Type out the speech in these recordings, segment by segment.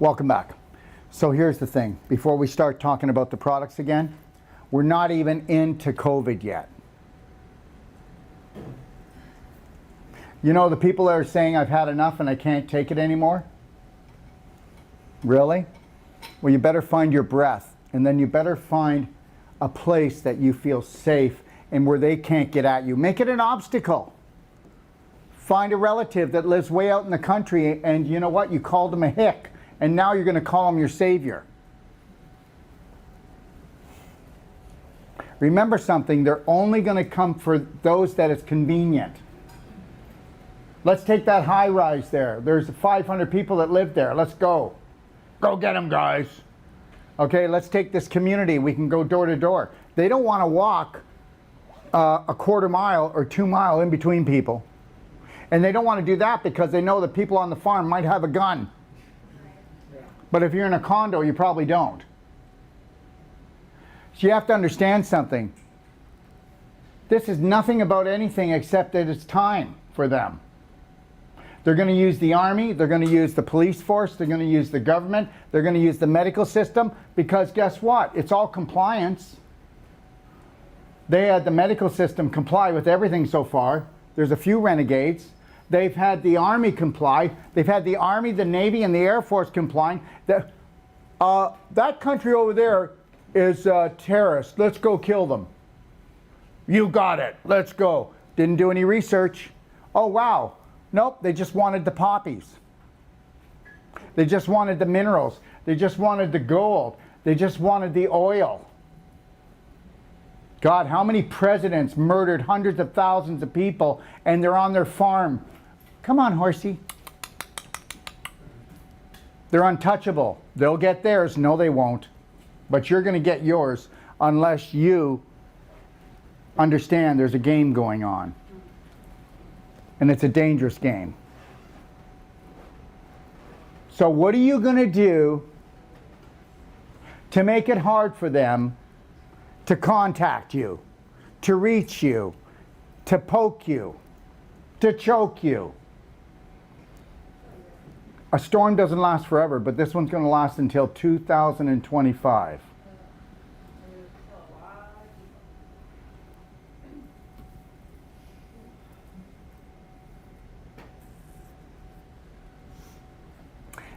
Welcome back. So here's the thing. Before we start talking about the products again, we're not even into COVID yet. You know the people that are saying I've had enough and I can't take it anymore? Really? Well, you better find your breath, and then you better find a place that you feel safe and where they can't get at you. Make it an obstacle. Find a relative that lives way out in the country, and you know what? You called them a hick, and now you're going to call them your savior. Remember something, they're only going to come for those that it's convenient. Let's take that high rise there. There's 500 people that live there. Let's go. Go get them, guys. Okay, let's take this community. We can go door to door. They don't want to walk a quarter mile or 2 mile in between people. And they don't want to do that because they know the people on the farm might have a gun. But if you're in a condo, you probably don't. So you have to understand something. This is nothing about anything except that it's time for them. They're going to use the army, they're going to use the police force, they're going to use the government, they're going to use the medical system, because guess what? It's all compliance. They had the medical system comply with everything so far. There's a few renegades. They've had the army comply. They've had the army, the navy, and the air force complying. That country over there is terrorist. Let's go kill them. You got it. Let's go. Didn't do any research. Oh, wow. Nope, they just wanted the poppies. They just wanted the minerals. They just wanted the gold. They just wanted the oil. God, how many presidents murdered hundreds of thousands of people and they're on their farm? Come on, horsey. They're untouchable. They'll get theirs. No, they won't. But you're going to get yours unless you understand there's a game going on. And it's a dangerous game. So what are you going to do to make it hard for them to contact you, to reach you, to poke you, to choke you? A storm doesn't last forever, but this one's going to last until 2025.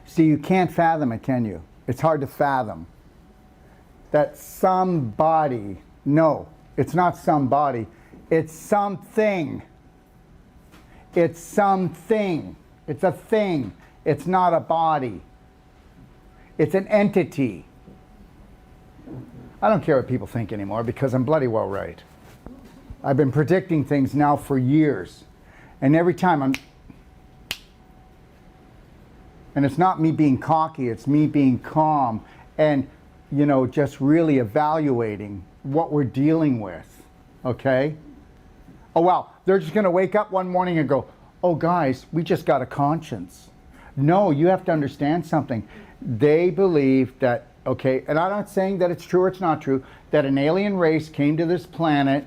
See, you can't fathom it, can you? It's hard to fathom that somebody, no, it's not somebody, it's something. It's something. It's a thing. It's not a body. It's an entity. I don't care what people think anymore because I'm bloody well right. I've been predicting things now for years. And every time and it's not me being cocky, it's me being calm and, you know, just really evaluating what we're dealing with, okay? Oh, wow, they're just going to wake up one morning and go, oh, guys, we just got a conscience. No, you have to understand something. They believe that, okay, and I'm not saying that it's true or it's not true, that an alien race came to this planet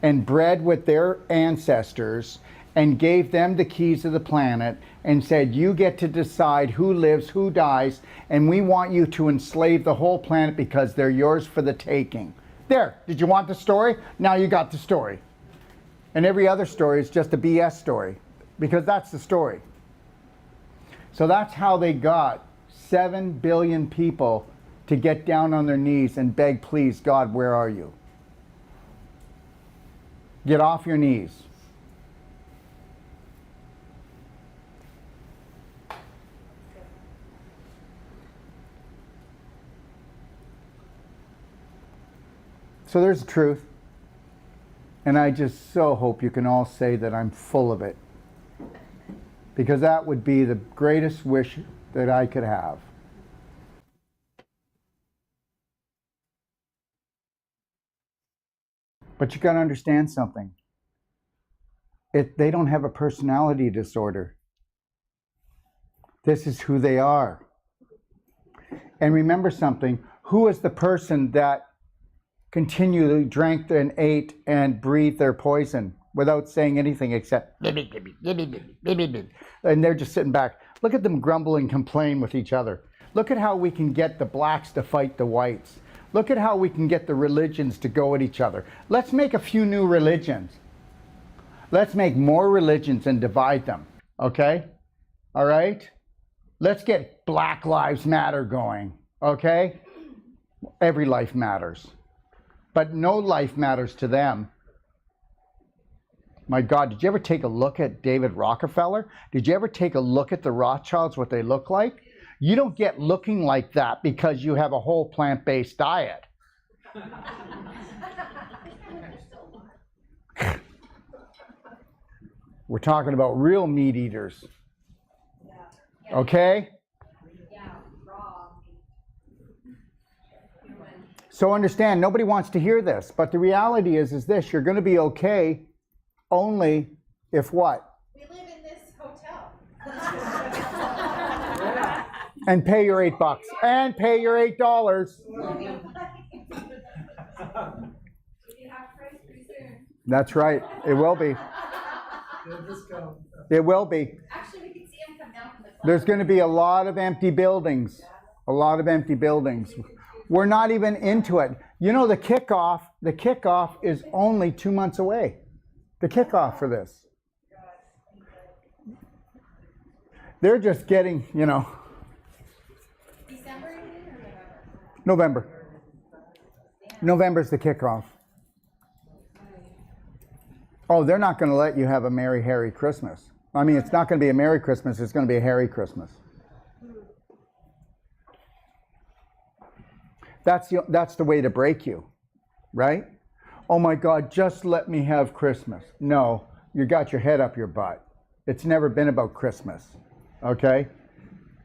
and bred with their ancestors and gave them the keys of the planet and said, you get to decide who lives, who dies, and we want you to enslave the whole planet because they're yours for the taking. There, did you want the story? Now you got the story. And every other story is just a BS story, because that's the story. So that's how they got 7 billion people to get down on their knees and beg, please, God, where are you? Get off your knees. So there's the truth. And I just so hope you can all say that I'm full of it. Because that would be the greatest wish that I could have. But you got to understand something. They don't have a personality disorder. This is who they are. And remember something. Who is the person that continually drank and ate and breathed their poison without saying anything except and they're just sitting back? Look at them grumble and complain with each other. Look at how we can get the blacks to fight the whites. Look at how we can get the religions to go at each other. Let's make a few new religions. Let's make more religions and divide them, okay? All right? Let's get Black Lives Matter going, okay? Every life matters. But no life matters to them. My God, did you ever take a look at David Rockefeller? Did you ever take a look at the Rothschilds, what they look like? You don't get looking like that because you have a whole plant-based diet. We're talking about real meat eaters. Okay? So understand, nobody wants to hear this, but the reality is this: you're going to be okay only if what? We live in this hotel. And pay your $8. And pay your $8. That's right. It will be. It will be. Actually, we can see him come down from the cloud. There's going to be a lot of empty buildings. A lot of empty buildings. We're not even into it. You know, the kickoff is only 2 months away. The kickoff for this. They're just getting, you know. December or November? November. November's the kickoff. Oh, they're not going to let you have a Merry Harry Christmas. I mean, it's not going to be a Merry Christmas, it's going to be a Harry Christmas. That's the way to break you, right? Oh my God, just let me have Christmas. No, you got your head up your butt. It's never been about Christmas, okay?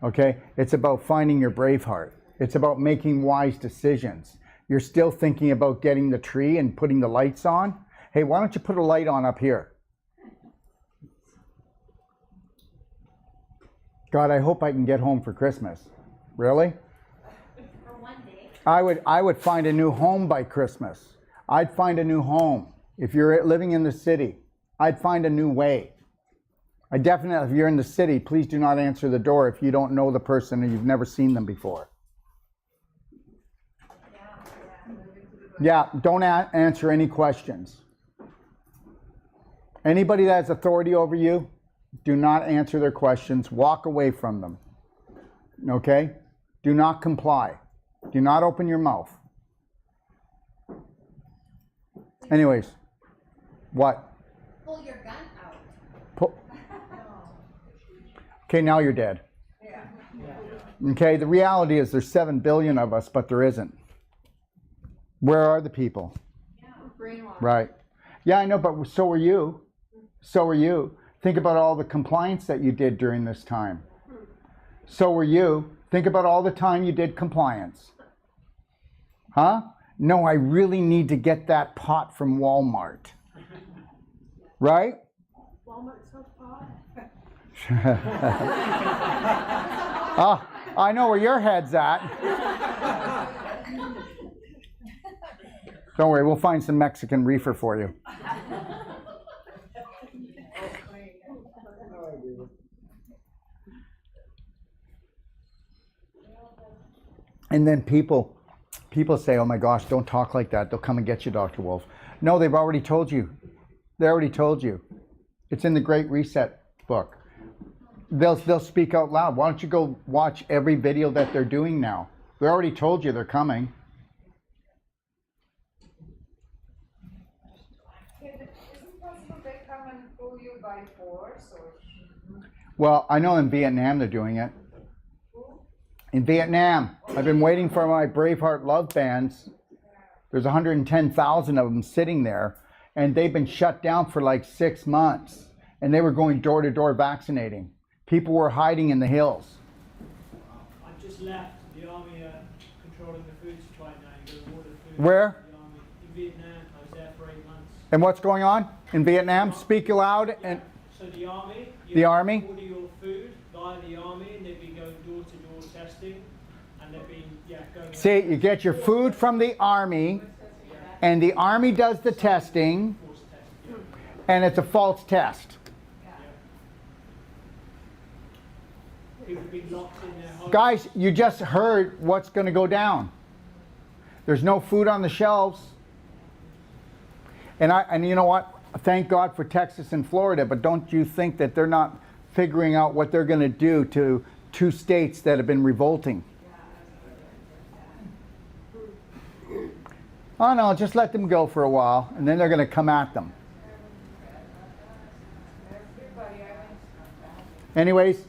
Okay? It's about finding your brave heart. It's about making wise decisions. You're still thinking about getting the tree and putting the lights on? Hey, why don't you put a light on up here? God, I hope I can get home for Christmas. Really? For one day. I would find a new home by Christmas. I'd find a new home. If you're living in the city, I'd find a new way. I definitely, if you're in the city, please do not answer the door if you don't know the person and you've never seen them before. Yeah, don't answer any questions. Anybody that has authority over you, do not answer their questions. Walk away from them. Okay? Do not comply. Do not open your mouth. Anyways, what? Pull your gun out. Okay, now you're dead. Okay, the reality is there's 7 billion of us, but there isn't. Where are the people? Brainwash. Right. Yeah, I know, but so are you. So are you. Think about all the compliance that you did during this time. So are you. Think about all the time you did compliance. Huh? No, I really need to get that pot from Walmart. Right? Walmart sells pot. Oh, I know where your head's at. Don't worry, we'll find some Mexican reefer for you. And then people say, oh my gosh, don't talk like that. They'll come and get you, Dr. Wolf. No, they've already told you. They already told you. It's in the Great Reset book. They'll speak out loud. Why don't you go watch every video that they're doing now? They already told you they're coming. Isn't it possible they come and pull you by force? Or... Well, I know in Vietnam they're doing it. In Vietnam, I've been waiting for my Braveheart love bands. There's 110,000 of them sitting there, and they've been shut down for like 6 months. And they were going door to door vaccinating. People were hiding in the hills. I just left. The army are controlling the food supply now. You go to order food. Where? The army. In Vietnam. I was there for 8 months. And what's going on in Vietnam? Speak loud. And so the army. The army? Order your food via the army, and they've been going door to door testing, and they've been going. See, you get your food from the army, and the army does the testing, and it's a false test. People have been locked in their homes. Guys, you just heard what's going to go down. There's no food on the shelves. And you know what? Thank God for Texas and Florida, but don't you think that they're not figuring out what they're going to do to 2 states that have been revolting? Oh no, just let them go for a while, and then they're going to come at them. Anyways,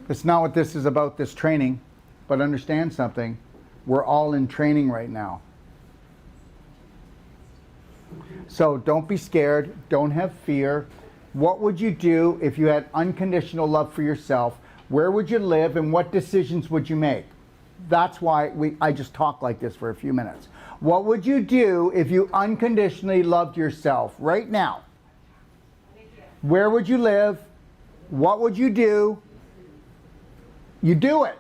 that's not what this is about, this training, but understand something. We're all in training right now. So don't be scared, don't have fear. What would you do if you had unconditional love for yourself? Where would you live and what decisions would you make? That's why I just talked like this for a few minutes. What would you do if you unconditionally loved yourself right now? Where would you live? What would you do? You do it.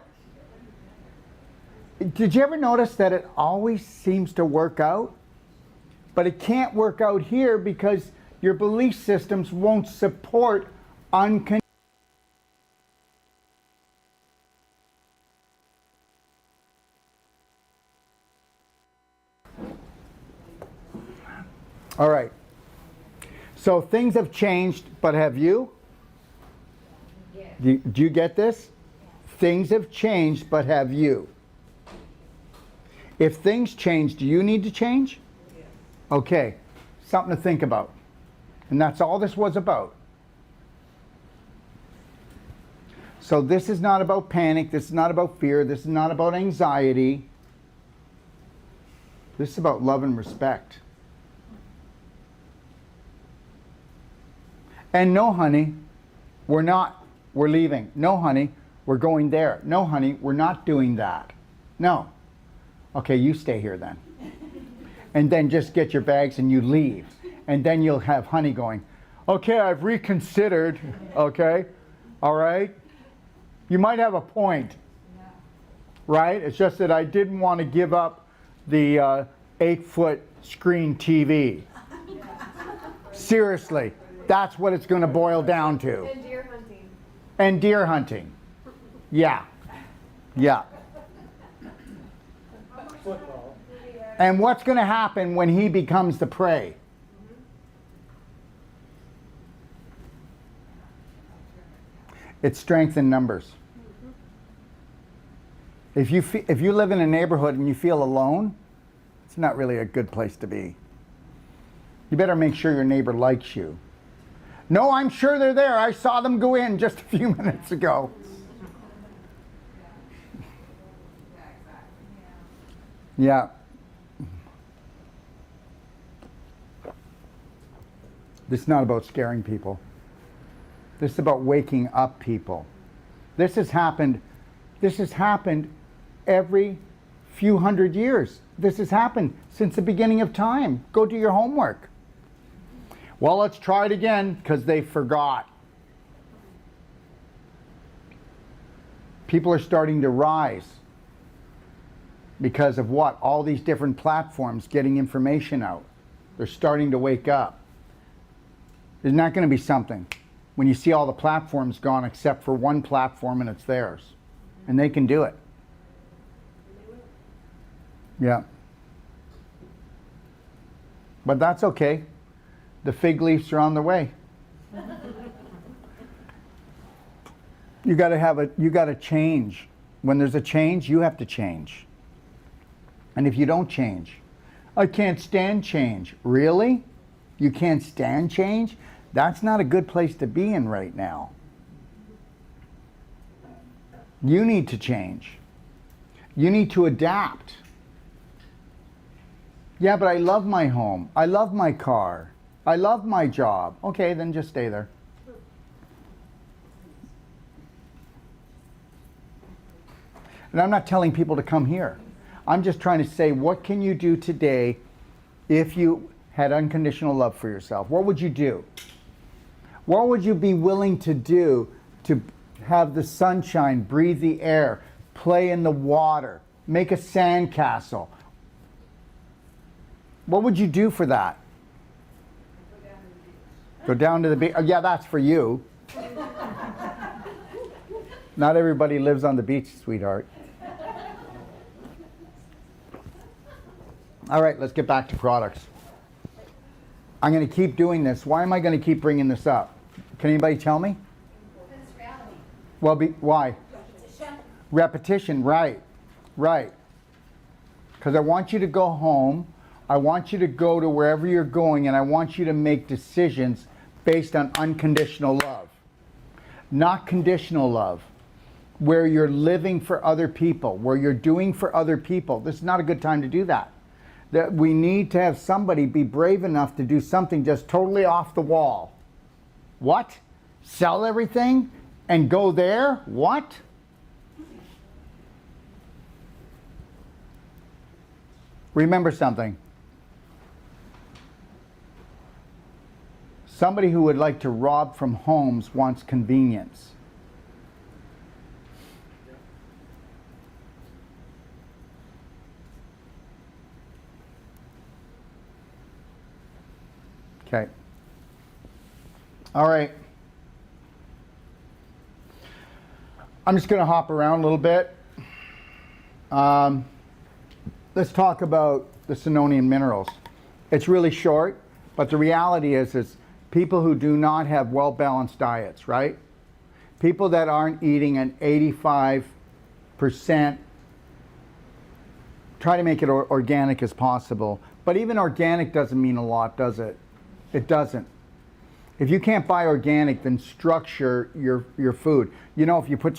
Did you ever notice that it always seems to work out? But it can't work out here because your belief systems won't support unconditional. All right. So things have changed, but have you? Do you get this? Things have changed, but have you? If things change, do you need to change? Okay, something to think about. And that's all this was about. So this is not about panic, this is not about fear, this is not about anxiety. This is about love and respect. And no, honey, we're leaving. No, honey, we're going there. No, honey, we're not doing that. No. Okay, you stay here then. And then just get your bags and you leave. And then you'll have honey going, okay, I've reconsidered, okay, all right? You might have a point, right? It's just that I didn't want to give up the 8-foot screen TV. Seriously, that's what it's going to boil down to. And deer hunting. And deer hunting. Yeah. Yeah. Football. And what's going to happen when he becomes the prey? It's strength in numbers. If you live in a neighborhood and you feel alone, it's not really a good place to be. You better make sure your neighbor likes you. No, I'm sure they're there. I saw them go in just a few minutes ago. Yeah. This is not about scaring people. This is about waking up people. This has happened every few hundred years. This has happened since the beginning of time. Go do your homework. Well, let's try it again because they forgot. People are starting to rise because of what? All these different platforms getting information out. They're starting to wake up. Isn't that going to be something? When you see all the platforms gone except for one platform and it's theirs. And they can do it. Yeah. But that's okay. The fig leaves are on the way. You gotta change. When there's a change, you have to change. And if you don't change, I can't stand change. Really? You can't stand change? That's not a good place to be in right now. You need to change. You need to adapt. Yeah, but I love my home. I love my car. I love my job. Okay, then just stay there. And I'm not telling people to come here. I'm just trying to say, what can you do today if you had unconditional love for yourself? What would you do? What would you be willing to do to have the sunshine, breathe the air, play in the water, make a sandcastle? What would you do for that? Go down to the beach. Oh, yeah, that's for you. Not everybody lives on the beach, sweetheart. All right, let's get back to products. I'm going to keep doing this. Why am I going to keep bringing this up? Can anybody tell me? It's reality. Well, why? Repetition. Repetition, right. Right. Because I want you to go home. I want you to go to wherever you're going, and I want you to make decisions based on unconditional love. Not conditional love, where you're living for other people, where you're doing for other people. This is not a good time to do that. That we need to have somebody be brave enough to do something just totally off the wall. What? Sell everything and go there? What? Remember something. Somebody who would like to rob from homes wants convenience. Okay. All right. I'm just going to hop around a little bit. Let's talk about the Sinonian minerals. It's really short, but the reality is people who do not have well-balanced diets, right? People that aren't eating an 85%, try to make it organic as possible. But even organic doesn't mean a lot, does it? It doesn't. If you can't buy organic, then structure your food. You know, if you put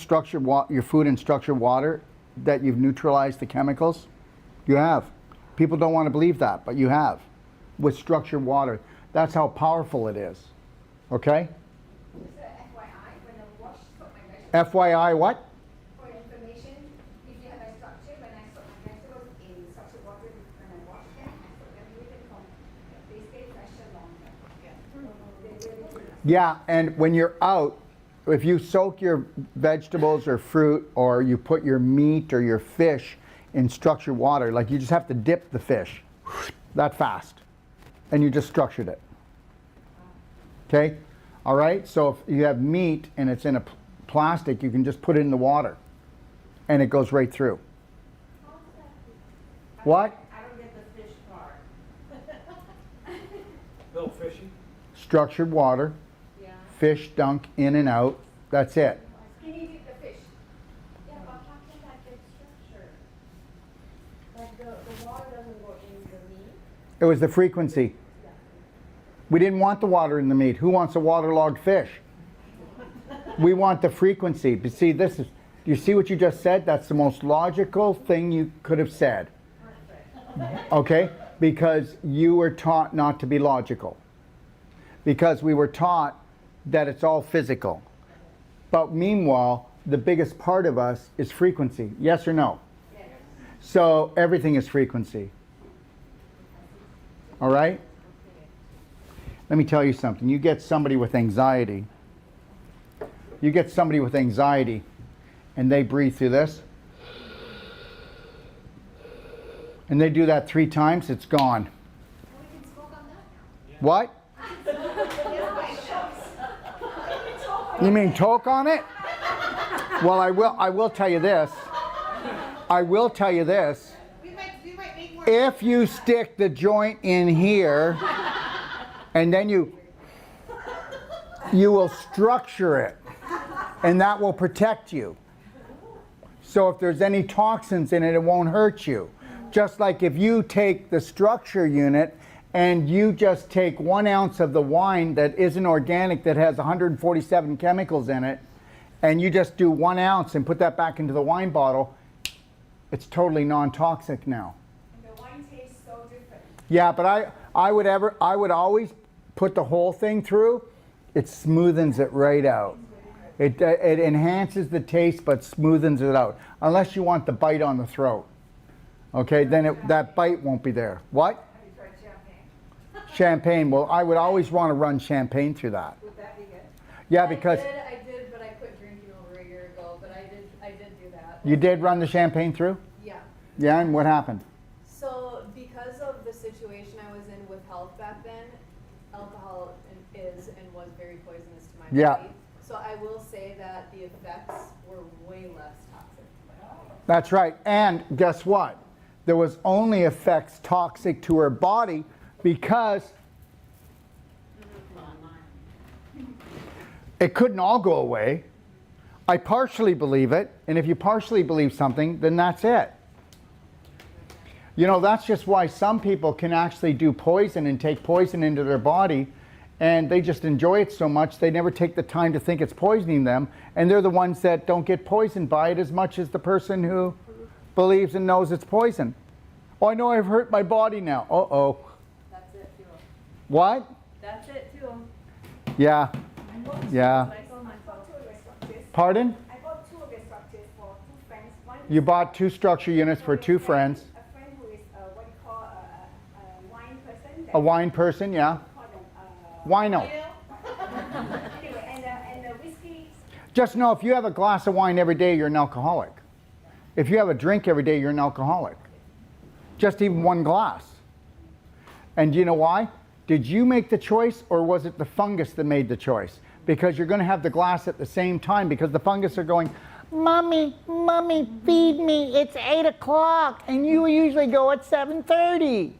your food in structured water, that you've neutralized the chemicals, you have. People don't want to believe that, but you have. With structured water. That's how powerful it is. Okay? Just a FYI, when I wash soak my vegetables, FYI what? for information, if you have a structure, when I soak my vegetables in structured water, when I wash them, I soak them with it from, they stay fresher longer. They really do. Yeah, and when you're out, if you soak your vegetables or fruit, or you put your meat or your fish in structured water, like you just have to dip the fish that fast, and you just structured it. Okay? All right? So if you have meat and it's in a plastic, you can just put it in the water, and it goes right through. What? I don't get the fish part. Bill fishing. Structured water, Yeah. fish dunk in and out, that's it. Skinny dip the fish. Yeah, but how can that get structured? Like the water doesn't go in the meat? It was the frequency. We didn't want the water in the meat. Who wants a waterlogged fish? We want the frequency. But see, do you see what you just said? That's the most logical thing you could have said. Okay? Because you were taught not to be logical. Because we were taught that it's all physical. But meanwhile, the biggest part of us is frequency. Yes or no? Yes. So everything is frequency. All right? Let me tell you something. You get somebody with anxiety. You get somebody with anxiety, and they breathe through this. And they do that 3 times, it's gone. We can smoke on that now. What? You mean toke on it? Well, I will tell you this. I will tell you this. We might make more. If you stick the joint in here, and then you will structure it, and that will protect you. So if there's any toxins in it, it won't hurt you. Just like if you take the structure unit and you just take 1 ounce of the wine that isn't organic, that has 147 chemicals in it, and you just do 1 ounce and put that back into the wine bottle, it's totally non-toxic now. And the wine tastes so different. Yeah, but I would always put the whole thing through. It smoothens it right out. It enhances the taste, but smoothens it out. Unless you want the bite on the throat. Okay, then that bite won't be there. What? Have you tried champagne? Champagne. Well, I would always want to run champagne through that. Would that be good? Yeah, because I did, but I quit drinking over a year ago, but I did do that. you did run the champagne through? Yeah. Yeah, and what happened? So because of the situation I was in with health back then, alcohol is and was very poisonous to my Yeah. body. So I will say that the effects were way less toxic. That's right. And guess what? There was only effects toxic to her body because it couldn't all go away. I partially believe it, and if you partially believe something, then that's it. You know, that's just why some people can actually do poison and take poison into their body, and they just enjoy it so much they never take the time to think it's poisoning them, and they're the ones that don't get poisoned by it as much as the person who believes and knows it's poison. Oh, I know I've hurt my body now. Uh-oh. That's it too. What? That's it too. Yeah. Yeah. Pardon? I bought 2 of the structures for 2 friends. One You bought 2 structure units for 2 friends. A friend who is what you call a wine person. A wine person, yeah. Call them, Wino. anyway, and the whiskey. Just know if you have a glass of wine every day, you're an alcoholic. If you have a drink every day, you're an alcoholic. Just even 1 glass. And do you know why? Did you make the choice, or was it the fungus that made the choice? Because you're going to have the glass at the same time, because the fungus are going, Mommy, Mommy, feed me. It's 8 o'clock, and you usually go at 7:30.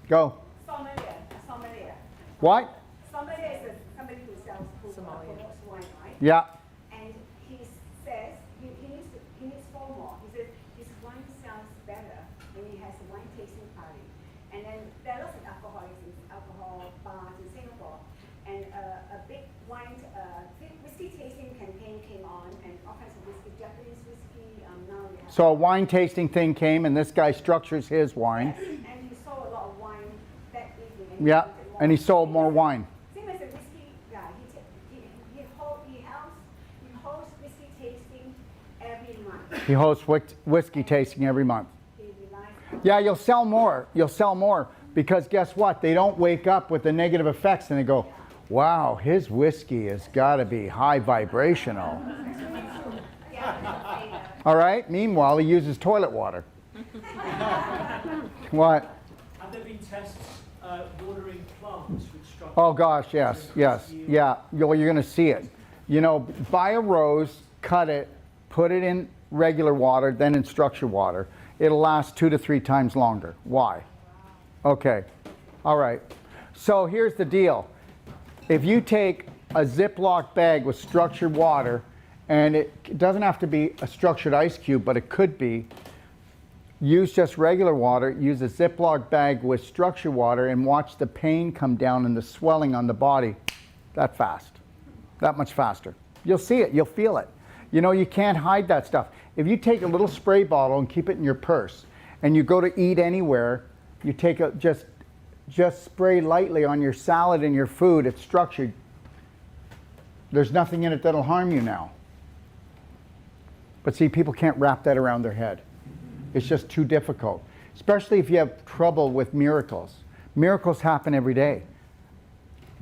Go. Sommelier. What? Sommelier is somebody who sells food, Sommelier. wine, right? Yeah. And he says he needs 4 more. He says his wine sounds better when he has a wine tasting party. And then there are lots of alcoholics in alcohol bars in Singapore. And a big wine, whiskey tasting campaign came on, and all kinds of whiskey, Japanese whiskey. Now we have. So a wine tasting thing came, and this guy structures his wine. And he sold a lot of wine that evening. And Yeah. wanted more. And he sold more wine. Same as a whiskey guy. He hosts whiskey tasting every month. He hosts whiskey tasting every month. He relies on. Yeah, you'll sell more. You'll sell more. Because guess what? They don't wake up with the negative effects and they go, wow, his whiskey has got to be high vibrational. All right? Meanwhile, he uses toilet water. What? Have there been tests watering plants with structure? Oh gosh, yes, yes, yeah. You're going to see it. You know, buy a rose, cut it, put it in regular water, then in structure water. It'll last 2 to 3 times longer. Why? Okay. All right. So here's the deal. If you take a Ziploc bag with structured water, and it doesn't have to be a structured ice cube, but it could be, use just regular water, use a Ziploc bag with structured water, and watch the pain come down and the swelling on the body that fast, that much faster. You'll see it, you'll feel it. You know, you can't hide that stuff. If you take a little spray bottle and keep it in your purse, and you go to eat anywhere, you take a, just spray lightly on your salad and your food, it's structured. There's nothing in it that'll harm you now. But see, people can't wrap that around their head. It's just too difficult, especially if you have trouble with miracles. Miracles happen every day.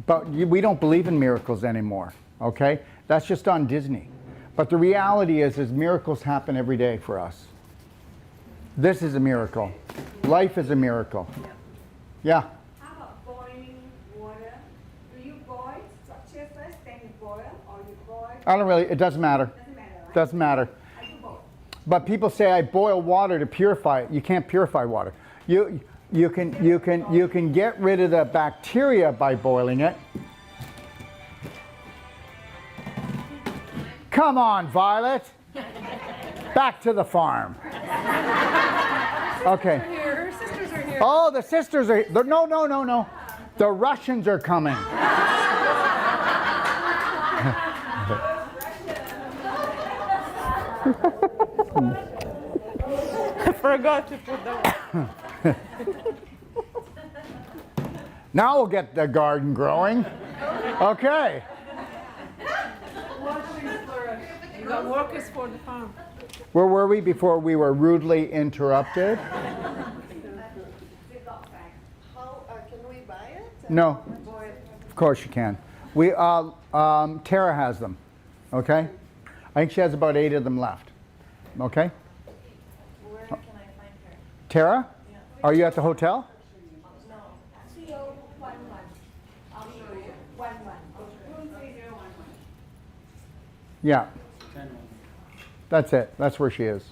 But we don't believe in miracles anymore, okay? That's just on Disney. But the reality is miracles happen every day for us. This is a miracle. Life is a miracle. Yeah? How about boiling water? Do you boil structure first, then you boil, or you boil? I don't really, it doesn't matter. Doesn't matter, right? Doesn't matter. I do both. But people say I boil water to purify it. You can't purify water. You can get rid of the bacteria by boiling it. Come on, Violet. Back to the farm. Okay. Her sisters are here. Oh, the sisters are. No. The Russians are coming. I forgot to put them. Now we'll get the garden growing. Okay. The work is for the farm. Where were we before we were rudely interrupted? How, can we buy it? No. Of course you can. We Tara has them. Okay? I think she has about 8 of them left. Okay? Where can I find her? Tara? Are you at the hotel? No. CO11. I'll show you. 11. Room 3011. Yeah. That's it. That's where she is.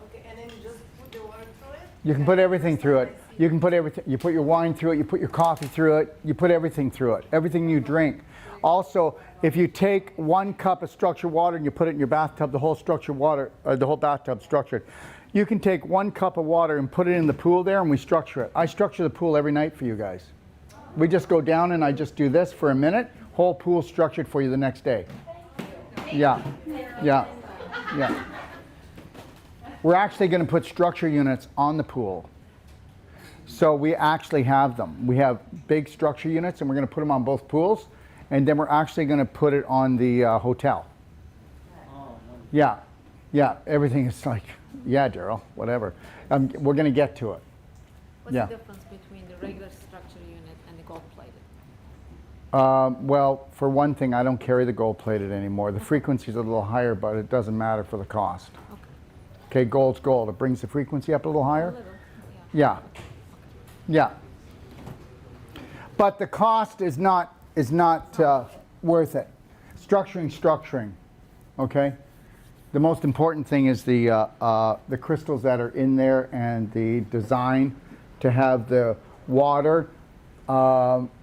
Okay, and then you just put the water through it? You can put everything through it. You can put everything. You put your wine through it. You put your coffee through it. You put everything through it. Everything you drink. Also, if you take 1 cup of structured water and you put it in your bathtub, the whole structured water, the whole bathtub structured. You can take 1 cup of water and put it in the pool there, and we structure it. I structure the pool every night for you guys. We just go down and I just do this for a minute. Whole pool structured for you the next day. Yeah, yeah, yeah. We're actually going to put structure units on the pool. So we actually have them. We have big structure units, and we're going to put them on both pools, and then we're actually going to put it on the hotel. Yeah, yeah. Everything is like, yeah, Daryl, whatever. We're going to get to it. What's Yeah. the difference between the regular structure unit and the gold-plated? Well, for one thing, I don't carry the gold-plated anymore. The frequency's a little higher, but it doesn't matter for the cost. Okay, gold's gold. It brings the frequency up a little higher. A little, Yeah. Yeah. But the cost is not worth it. Structuring. Okay. The most important thing is the crystals that are in there and the design to have the water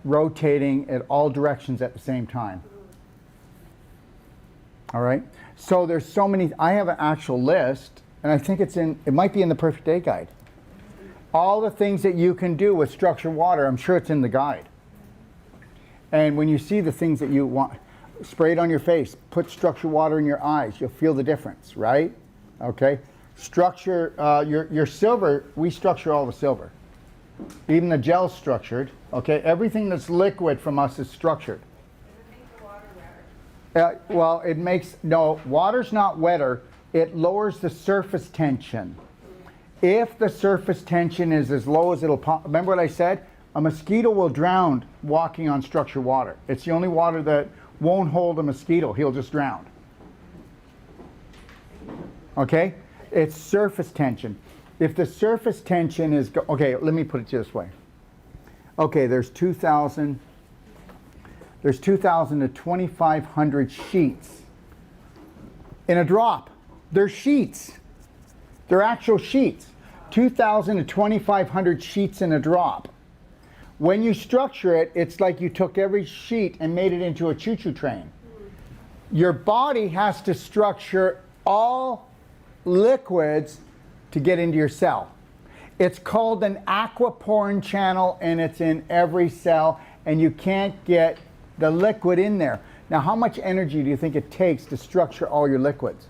rotating at all directions at the same time. All right. So there's so many. I have an actual list, and I think it might be in the Perfect Day Guide. All the things that you can do with structured water, I'm sure it's in the guide. And when you see the things that you want, spray it on your face, put structured water in your eyes, you'll feel the difference, right? Okay. Structure your silver. We structure all the silver. Even the gel's structured. Okay. Everything that's liquid from us is structured. Well, it makes, no, water's not wetter. It lowers the surface tension. If the surface tension is as low as it'll pump, remember what I said? A mosquito will drown walking on structured water. It's the only water that won't hold a mosquito. He'll just drown. Okay? It's surface tension. If the surface tension is, okay, let me put it this way. Okay, there's 2,000 to 2,500 sheets in a drop. They're sheets. They're actual sheets. 2,000 to 2,500 sheets in a drop. When you structure it, it's like you took every sheet and made it into a choo-choo train. Your body has to structure all liquids to get into your cell. It's called an aquaporin channel, and it's in every cell, and you can't get the liquid in there. Now, how much energy do you think it takes to structure all your liquids?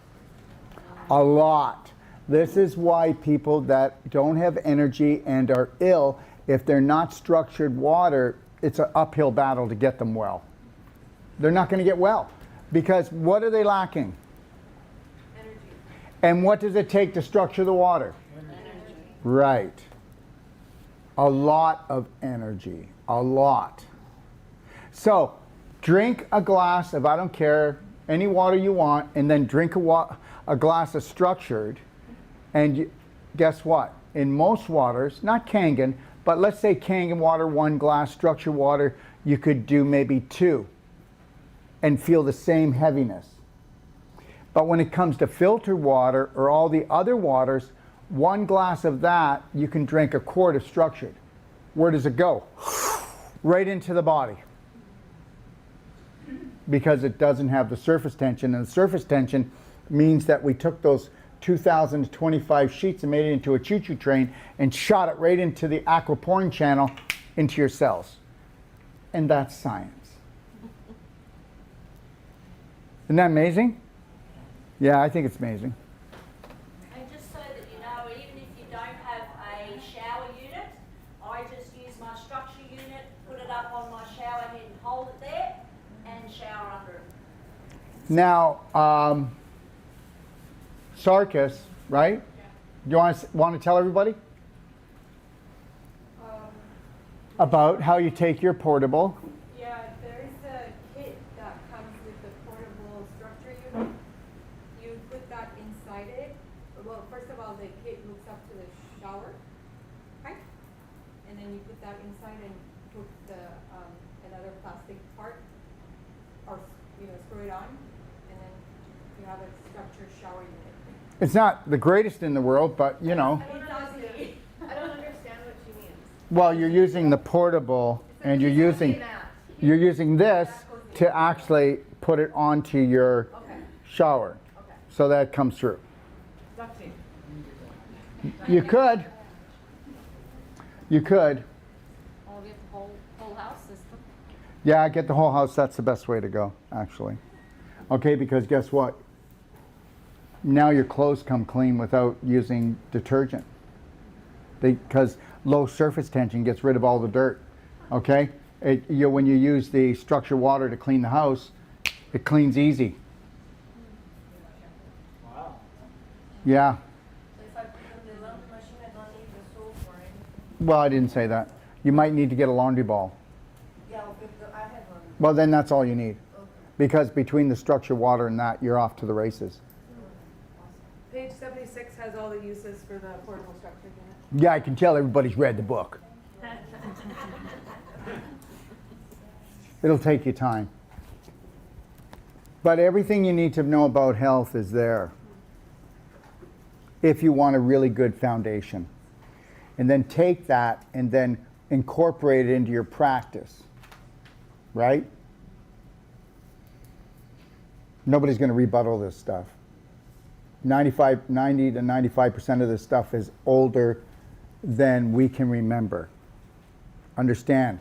A lot. This is why people that don't have energy and are ill, if they're not structured water, it's an uphill battle to get them well. They're not going to get well because what are they lacking? Energy. And what does it take to structure the water? Energy. Right. A lot of energy. A lot. So drink a glass of, I don't care, any water you want, and then drink a glass of structured. And guess what? In most waters, not Kangen, but let's say Kangen water, 1 glass, structured water, you could do maybe 2 and feel the same heaviness. But when it comes to filtered water or all the other waters, 1 glass of that, you can drink a quart of structured. Where does it go? Right into the body. Because it doesn't have the surface tension, and the surface tension means that we took those 2,000 to 25 sheets and made it into a choo-choo train and shot it right into the aquaporin channel into your cells. And that's science. Isn't that amazing? Yeah, I think it's amazing. And just so that you know, even if you don't have a shower unit, I just use my structure unit, put it up on my shower head and hold it there and shower under it. Now, Sarkis, right? Do you want to tell everybody about how you take your portable? Yeah, there is a kit that comes with the portable structure unit. You put that inside it. Well, first of all, the kit hooks up to the shower, right? And then you put that inside and put the another plastic part, or screw it on, and then you have a structured shower unit. It's not the greatest in the world, but you know. I don't understand what she means. Well, you're using the portable, and you're using this to actually put it onto your shower, so that comes through. You could. You could. Or get the whole house system. Yeah, get the whole house. That's the best way to go, actually. Okay, because guess what? Now your clothes come clean without using detergent. Because low surface tension gets rid of all the dirt. Okay? When you use the structured water to clean the house, it cleans easy. Wow. Yeah. So if I put in the laundry machine, I don't need the soap or anything? Well, I didn't say that. You might need to get a laundry ball. Yeah, okay, I have one. Well, then that's all you need. Okay. Because between the structured water and that, you're off to the races. Page 76 has all the uses for the portable structure unit. Yeah, I can tell everybody's read the book. It'll take you time. But everything you need to know about health is there if you want a really good foundation. And then take that and then incorporate it into your practice. Right? Nobody's going to rebuttal this stuff. 90 to 95% of this stuff is older than we can remember. Understand,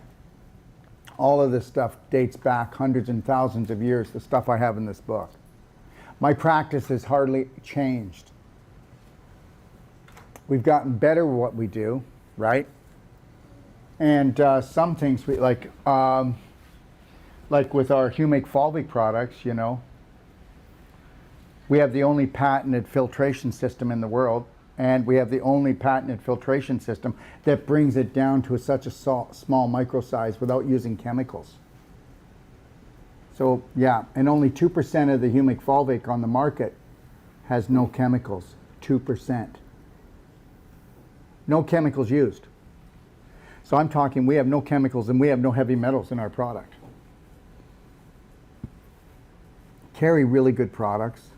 all of this stuff dates back hundreds and thousands of years, the stuff I have in this book. My practice has hardly changed. We've gotten better at what we do, right? And some things, like with our humic fulvic products, you know, we have the only patented filtration system in the world, and we have the only patented filtration system that brings it down to such a small micro size without using chemicals. So yeah, and only 2% of the humic fulvic on the market has no chemicals. 2%. No chemicals used. So I'm talking, we have no chemicals and we have no heavy metals in our product. Carry really good products.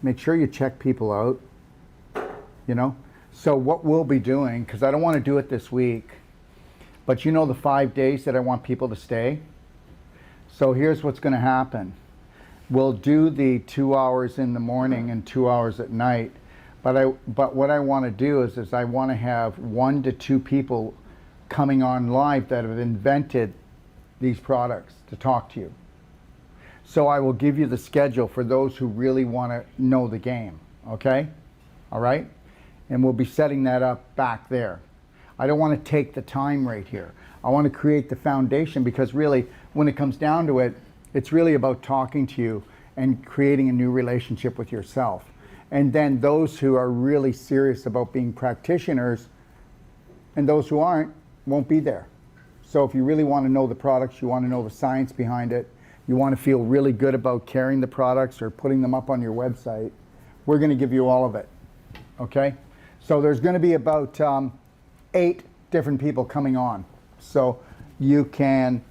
Make sure you check people out, you know. So what we'll be doing, because I don't want to do it this week, but you know the 5 days that I want people to stay? So here's what's going to happen. We'll do the 2 hours in the morning and 2 hours at night, but what I want to do is I want to have 1 to 2 people coming on live that have invented these products to talk to you. So I will give you the schedule for those who really want to know the game, okay? All right? And we'll be setting that up back there. I don't want to take the time right here. I want to create the foundation, because really, when it comes down to it, it's really about talking to you and creating a new relationship with yourself. And then those who are really serious about being practitioners and those who aren't won't be there. So if you really want to know the products, you want to know the science behind it, you want to feel really good about carrying the products or putting them up on your website, we're going to give you all of it, okay? So there's going to be about 8 different people coming on. So you can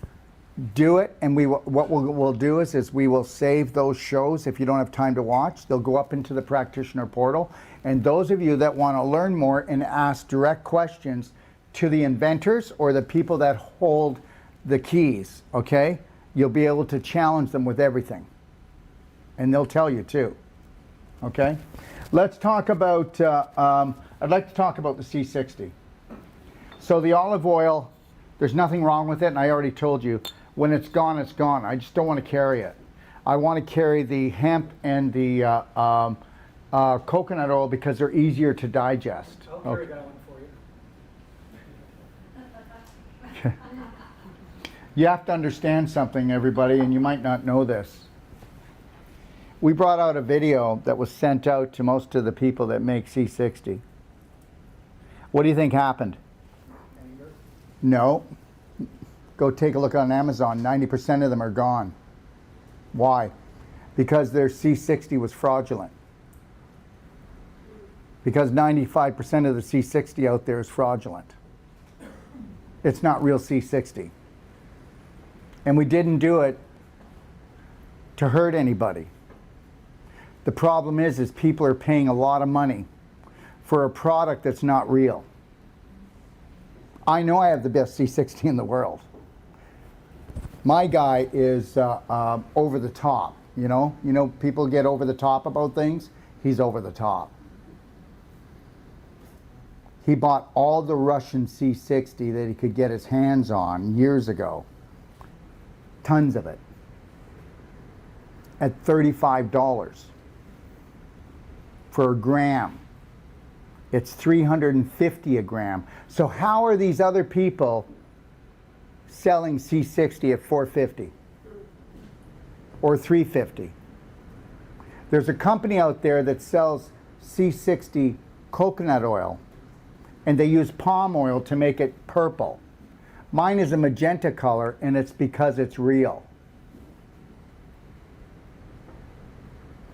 do it, and what we'll do is we will save those shows. If you don't have time to watch, they'll go up into the practitioner portal. And those of you that want to learn more and ask direct questions to the inventors or the people that hold the keys, okay? You'll be able to challenge them with everything. And they'll tell you too. Okay? Let's talk about, I'd like to talk about the C60. So the olive oil, there's nothing wrong with it, and I already told you, when it's gone, it's gone. I just don't want to carry it. I want to carry the hemp and the coconut oil because they're easier to digest. I'll carry that one for you. You have to understand something, everybody, and you might not know this. We brought out a video that was sent out to most of the people that make C60. What do you think happened? Anger. No. Go take a look on Amazon. 90% of them are gone. Why? Because their C60 was fraudulent. Because 95% of the C60 out there is fraudulent. It's not real C60. And we didn't do it to hurt anybody. The problem is people are paying a lot of money for a product that's not real. I know I have the best C60 in the world. My guy is over the top, you know? You know, people get over the top about things. He's over the top. He bought all the Russian C60 that he could get his hands on years ago. Tons of it. At $35 for a gram. It's $350 a gram. So how are these other people selling C60 at $450 or $350? There's a company out there that sells C60 coconut oil, and they use palm oil to make it purple. Mine is a magenta color, and it's because it's real.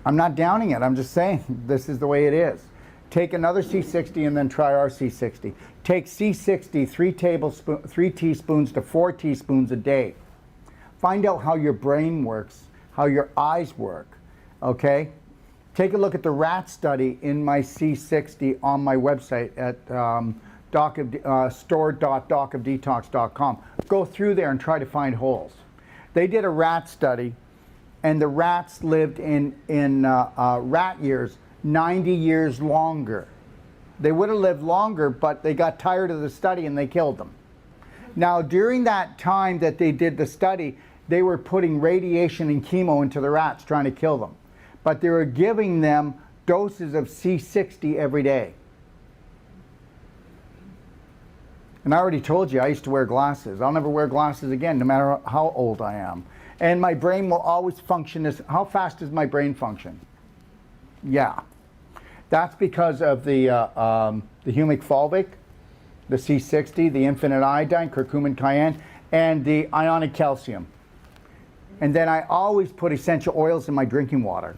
I'm not downing it. I'm just saying this is the way it is. Take another C60 and then try our C60. Take C60 3 teaspoons to 4 teaspoons a day. Find out how your brain works, how your eyes work, okay? Take a look at the rat study in my C60 on my website at store.docofdetox.com. Go through there and try to find holes. They did a rat study, and the rats lived in rat years 90 years longer. They would have lived longer, but they got tired of the study and they killed them. Now, during that time that they did the study, they were putting radiation and chemo into the rats, trying to kill them. But they were giving them doses of C60 every day. And I already told you, I used to wear glasses. I'll never wear glasses again, no matter how old I am. And my brain will always function as, how fast does my brain function? Yeah. That's because of the humic fulvic, the C60, the infinite iodine, curcumin cayenne, and the ionic calcium. And then I always put essential oils in my drinking water.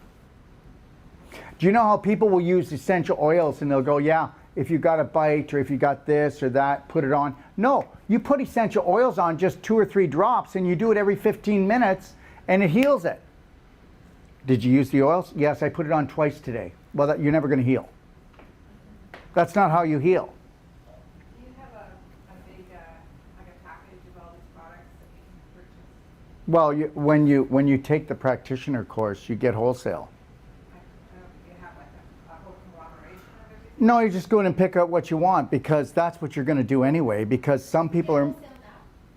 Do you know how people will use essential oils and they'll go, yeah, if you got a bite or if you got this or that, put it on. No, you put essential oils on just 2 or 3 drops and you do it every 15 minutes and it heals it. Did you use the oils? Yes, I put it on twice today. Well, you're never going to heal. That's not how you heal. Do you have a big, like a package of all these products that you can purchase? Well, when you take the practitioner course, you get wholesale. Do you have like a whole conglomeration of everything? No, you just go in and pick out what you want because that's what you're going to do anyway. Because some people are.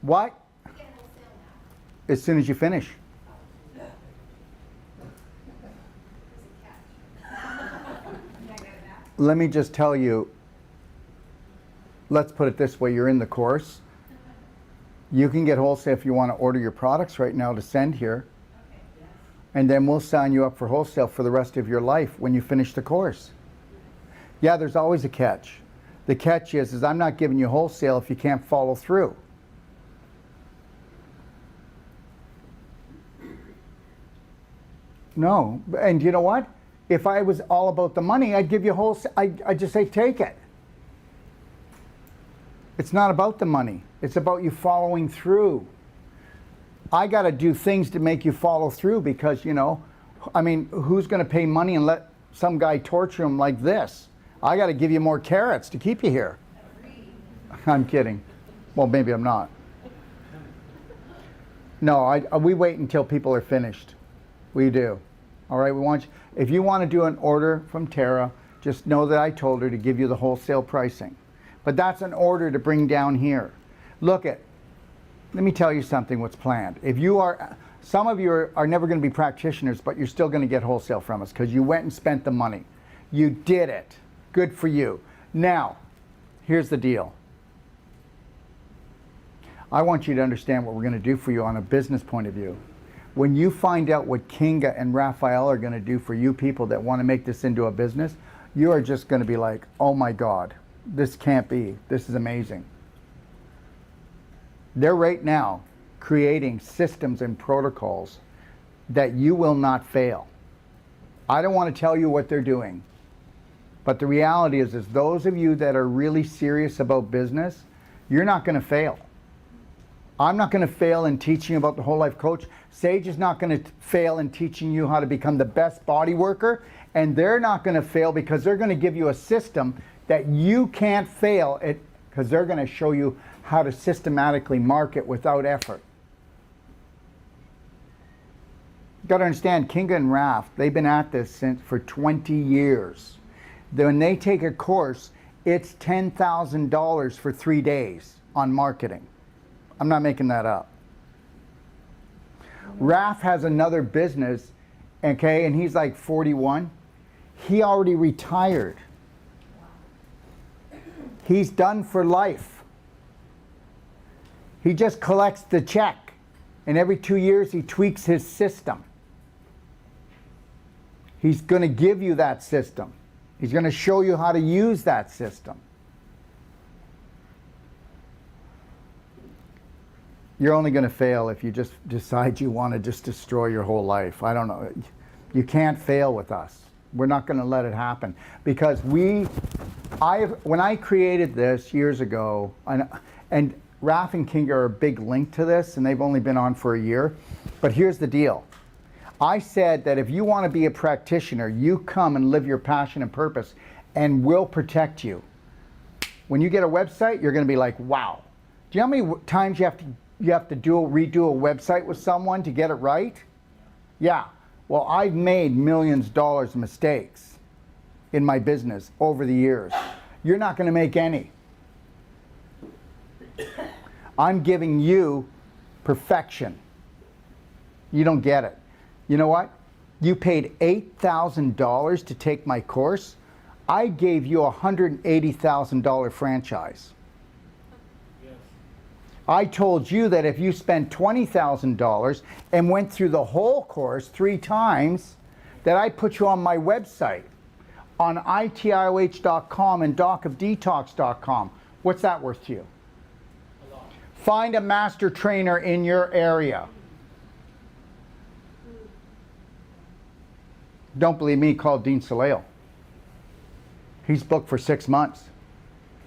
What? As soon as you finish. Let me just tell you, let's put it this way, you're in the course. You can get wholesale if you want to order your products right now to send here. And then we'll sign you up for wholesale for the rest of your life when you finish the course. Yeah, there's always a catch. The catch is I'm not giving you wholesale if you can't follow through. No, and you know what? If I was all about the money, I'd give you wholesale. I'd just say take it. It's not about the money. It's about you following through. I got to do things to make you follow through because, you know, I mean, who's going to pay money and let some guy torture him like this? I got to give you more carrots to keep you here. I'm kidding. Well, maybe I'm not. No, we wait until people are finished. We do. All right, we want you, if you want to do an order from Tara, just know that I told her to give you the wholesale pricing. But that's an order to bring down here. Let me tell you something what's planned. If you are, some of you are never going to be practitioners, but you're still going to get wholesale from us because you went and spent the money. You did it. Good for you. Now, here's the deal. I want you to understand what we're going to do for you on a business point of view. When you find out what Kinga and Raphael are going to do for you people that want to make this into a business, you are just going to be like, oh my God, this can't be. This is amazing. They're right now creating systems and protocols that you will not fail. I don't want to tell you what they're doing, but the reality is those of you that are really serious about business, you're not going to fail. I'm not going to fail in teaching you about the whole life coach. Sage is not going to fail in teaching you how to become the best body worker. And they're not going to fail because they're going to give you a system that you can't fail at, because they're going to show you how to systematically market without effort. You got to understand, Kinga and Raf, they've been at this for 20 years. When they take a course, it's $10,000 for 3 days on marketing. I'm not making that up. Raf has another business, okay, and he's like 41. He already retired. He's done for life. He just collects the check, and every 2 years he tweaks his system. He's going to give you that system. He's going to show you how to use that system. You're only going to fail if you just decide you want to just destroy your whole life. I don't know. You can't fail with us. We're not going to let it happen. Because when I created this years ago, and Raf and Kinga are a big link to this, and they've only been on for a year. But here's the deal. I said that if you want to be a practitioner, you come and live your passion and purpose, and we'll protect you. When you get a website, you're going to be like, wow. Do you know how many times you have to redo a website with someone to get it right? Yeah. Well, I've made millions of dollars of mistakes in my business over the years. You're not going to make any. I'm giving you perfection. You don't get it. You know what? You paid $8,000 to take my course. I gave you a $180,000 franchise. Yes. I told you that if you spent $20,000 and went through the whole course 3 times, that I put you on my website, on itioh.com and docofdetox.com. What's that worth to you? A lot. Find a master trainer in your area. Don't believe me, call Dean Soleil. He's booked for 6 months.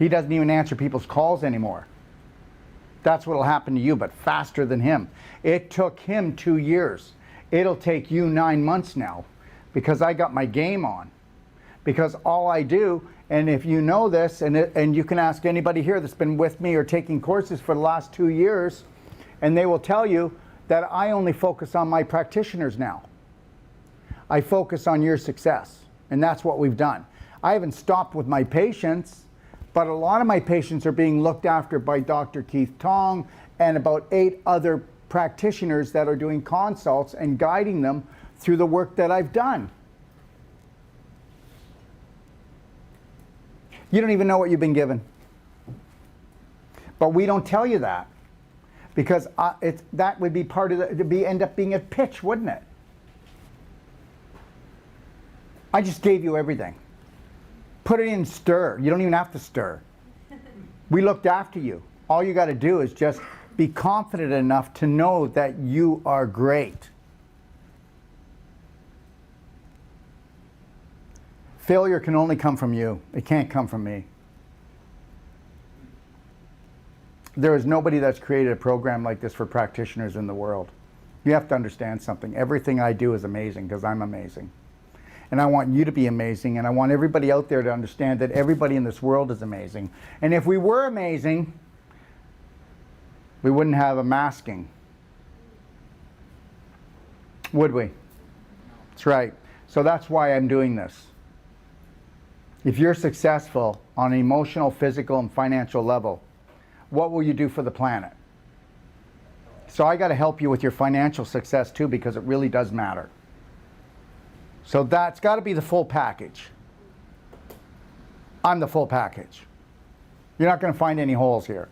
He doesn't even answer people's calls anymore. That's what will happen to you, but faster than him. It took him 2 years. It'll take you 9 months now, because I got my game on. Because all I do, and if you know this, and you can ask anybody here that's been with me or taking courses for the last 2 years, and they will tell you that I only focus on my practitioners now. I focus on your success, and that's what we've done. I haven't stopped with my patients, but a lot of my patients are being looked after by Dr. Keith Tong and about 8 other practitioners that are doing consults and guiding them through the work that I've done. You don't even know what you've been given. But we don't tell you that, because that would be part of end up being a pitch, wouldn't it? I just gave you everything. Put it in stir. You don't even have to stir. We looked after you. All you got to do is just be confident enough to know that you are great. Failure can only come from you. It can't come from me. There is nobody that's created a program like this for practitioners in the world. You have to understand something. Everything I do is amazing because I'm amazing. And I want you to be amazing, and I want everybody out there to understand that everybody in this world is amazing. And if we were amazing, we wouldn't have a masking. Would we? That's right. So that's why I'm doing this. If you're successful on an emotional, physical, and financial level, what will you do for the planet? So I got to help you with your financial success too, because it really does matter. So that's got to be the full package. I'm the full package. You're not going to find any holes here,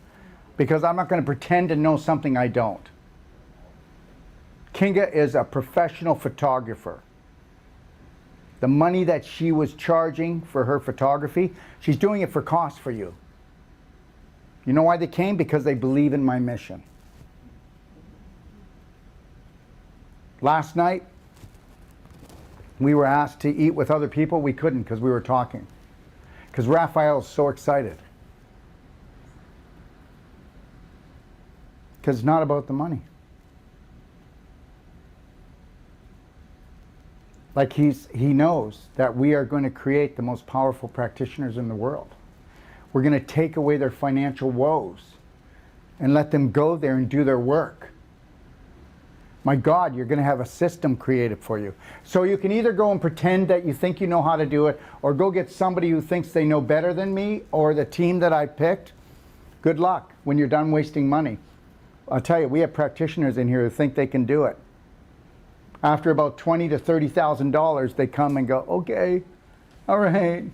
because I'm not going to pretend to know something I don't. Kinga is a professional photographer. The money that she was charging for her photography, she's doing it for cost for you. You know why they came? Because they believe in my mission. Last night, we were asked to eat with other people. We couldn't because we were talking. Because Raphael's so excited. Because it's not about the money. Like he knows that we are going to create the most powerful practitioners in the world. We're going to take away their financial woes and let them go there and do their work. My God, you're going to have a system created for you. So you can either go and pretend that you think you know how to do it, or go get somebody who thinks they know better than me, or the team that I picked. Good luck when you're done wasting money. I'll tell you, we have practitioners in here who think they can do it. After about $20,000 to $30,000, they come and go, okay, all right.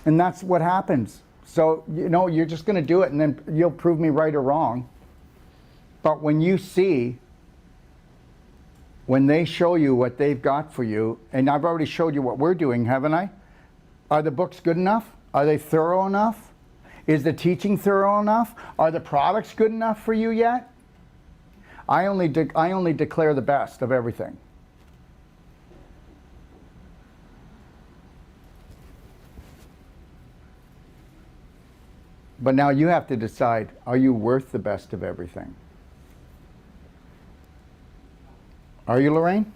And that's what happens. So, you know, you're just going to do it, and then you'll prove me right or wrong. But when you see, when they show you what they've got for you, and I've already showed you what we're doing, haven't I? Are the books good enough? Are they thorough enough? Is the teaching thorough enough? Are the products good enough for you yet? I only declare the best of everything. But now you have to decide, are you worth the best of everything? Are you, Lorraine?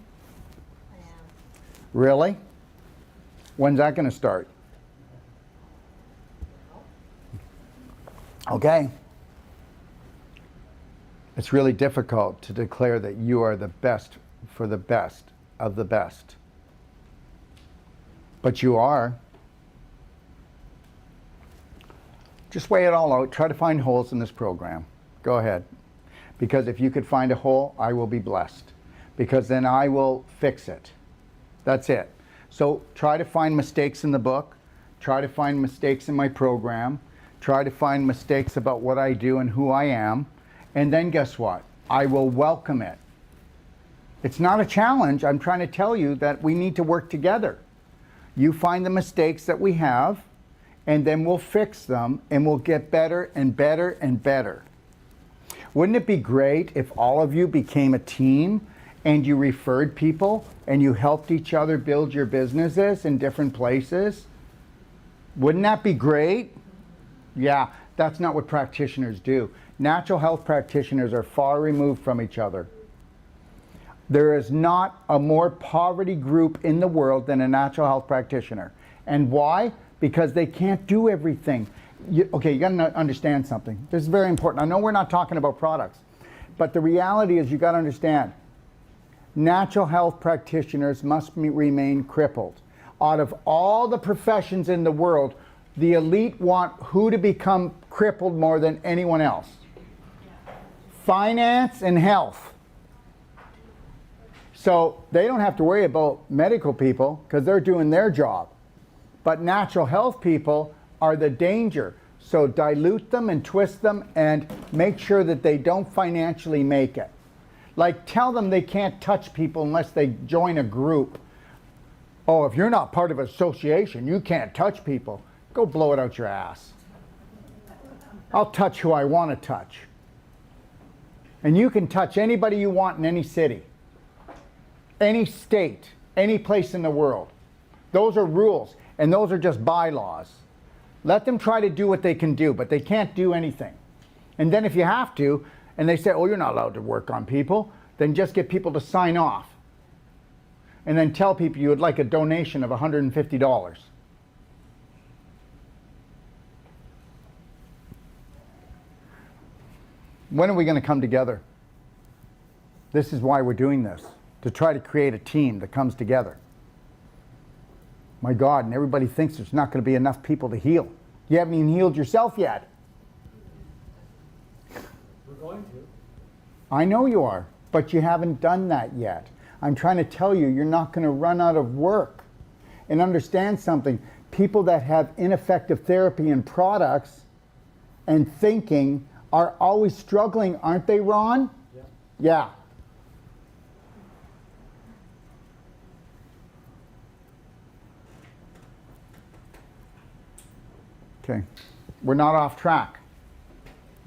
I am. Really? When's that going to start? Okay. It's really difficult to declare that you are the best for the best of the best. But you are. Just weigh it all out. Try to find holes in this program. Go ahead. Because if you could find a hole, I will be blessed. Because then I will fix it. That's it. So try to find mistakes in the book. Try to find mistakes in my program. Try to find mistakes about what I do and who I am. And then guess what? I will welcome it. It's not a challenge. I'm trying to tell you that we need to work together. You find the mistakes that we have, and then we'll fix them, and we'll get better and better and better. Wouldn't it be great if all of you became a team and you referred people and you helped each other build your businesses in different places? Wouldn't that be great? Yeah, that's not what practitioners do. Natural health practitioners are far removed from each other. There is not a more poverty group in the world than a natural health practitioner. And why? Because they can't do everything. Okay, you got to understand something. This is very important. I know we're not talking about products, but the reality is you got to understand. Natural health practitioners must remain crippled. Out of all the professions in the world, the elite want who to become crippled more than anyone else? Finance and health. So they don't have to worry about medical people because they're doing their job. But natural health people are the danger. So dilute them and twist them and make sure that they don't financially make it. Like tell them they can't touch people unless they join a group. Oh, if you're not part of an association, you can't touch people. Go blow it out your ass. I'll touch who I want to touch. And you can touch anybody you want in any city, any state, any place in the world. Those are rules, and those are just bylaws. Let them try to do what they can do, but they can't do anything. And then if you have to, and they say, oh, you're not allowed to work on people, then just get people to sign off. And then tell people you would like a donation of $150. When are we going to come together? This is why we're doing this, to try to create a team that comes together. My God, and everybody thinks there's not going to be enough people to heal. You haven't even healed yourself yet. We're going to. I know you are, but you haven't done that yet. I'm trying to tell you, you're not going to run out of work. And understand something, people that have ineffective therapy and products and thinking are always struggling, aren't they, Ron? Yeah. Yeah. Okay. We're not off track.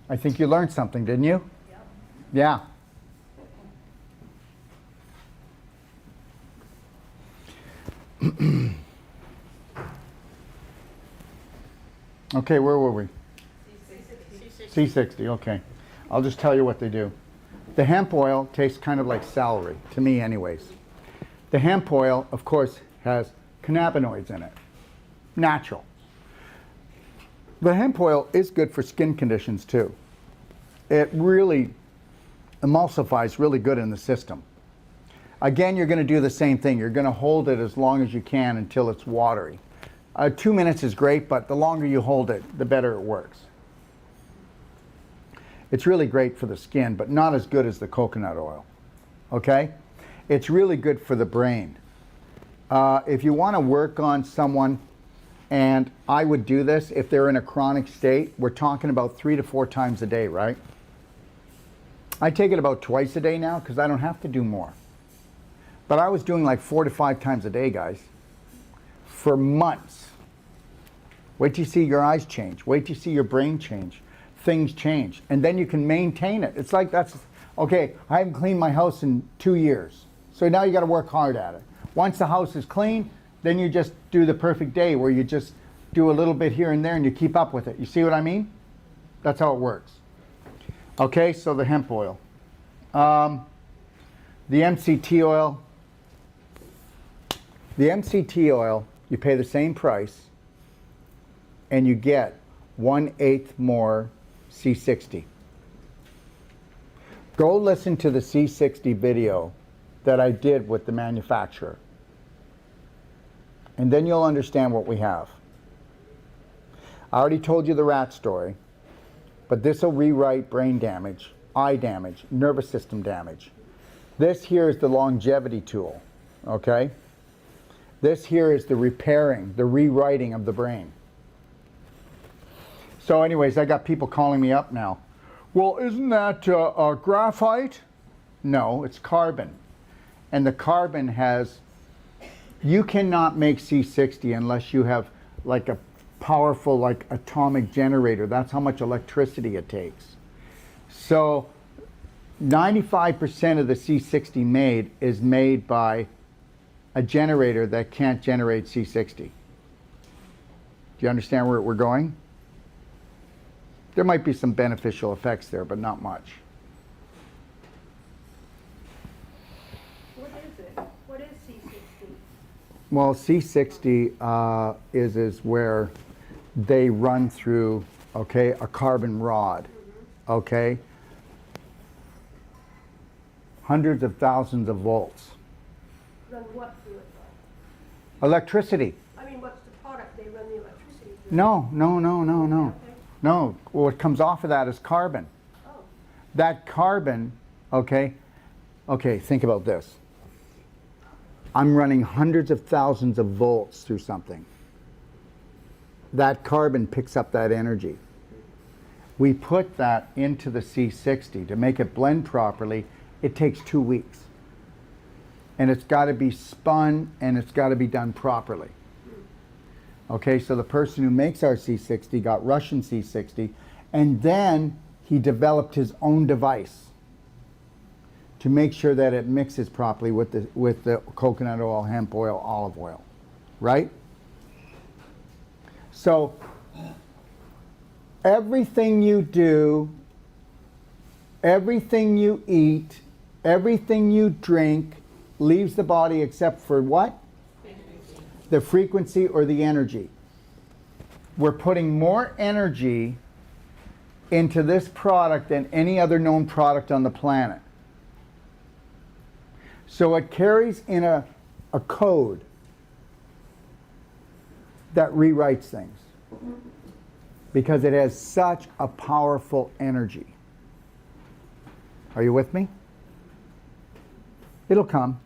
I think you learned something, didn't you? Yep. Yeah. Okay, where were we? C60, okay. I'll just tell you what they do. The hemp oil tastes kind of like celery, to me anyways. The hemp oil, of course, has cannabinoids in it. Natural. The hemp oil is good for skin conditions too. It really emulsifies really good in the system. Again, you're going to do the same thing. You're going to hold it as long as you can until it's watery. 2 minutes is great, but the longer you hold it, the better it works. It's really great for the skin, but not as good as the coconut oil. Okay? It's really good for the brain. If you want to work on someone, and I would do this if they're in a chronic state, we're talking about 3 to 4 times a day, right? I take it about twice a day now because I don't have to do more. But I was doing like 4 to 5 times a day, guys, for months. Wait till you see your eyes change. Wait till you see your brain change. Things change. And then you can maintain it. It's like that's, okay, I haven't cleaned my house in 2 years. So now you got to work hard at it. Once the house is clean, then you just do the perfect day where you just do a little bit here and there and you keep up with it. You see what I mean? That's how it works. Okay, so the hemp oil. The MCT oil. The MCT oil, you pay the same price and you get 1/8 more C60. Go listen to the C60 video that I did with the manufacturer. And then you'll understand what we have. I already told you the rat story, but this will rewrite brain damage, eye damage, nervous system damage. This here is the longevity tool, okay? This here is the repairing, the rewriting of the brain. So anyways, I got people calling me up now. Well, isn't that graphite? No, it's carbon. And the carbon has, you cannot make C60 unless you have like a powerful like atomic generator. That's how much electricity it takes. So 95% of the C60 made is made by a generator that can't generate C60. Do you understand where we're going? There might be some beneficial effects there, but not much. What is it? What is C60? Well, C60 is where they run through, okay, a carbon rod, okay? Hundreds of thousands of volts. Run what through it? Electricity. I mean, what's the product they run the electricity through? No. Okay. No, what comes off of that is carbon. Oh. That carbon, okay, think about this. I'm running hundreds of thousands of volts through something. That carbon picks up that energy. We put that into the C60 to make it blend properly. It takes 2 weeks. And it's got to be spun and it's got to be done properly. Okay, so the person who makes our C60 got Russian C60, and then he developed his own device to make sure that it mixes properly with the coconut oil, hemp oil, olive oil, right? So everything you do, everything you eat, everything you drink leaves the body except for what? The frequency or the energy. We're putting more energy into this product than any other known product on the planet. So it carries in a code that rewrites things because it has such a powerful energy. Are you with me? It'll come.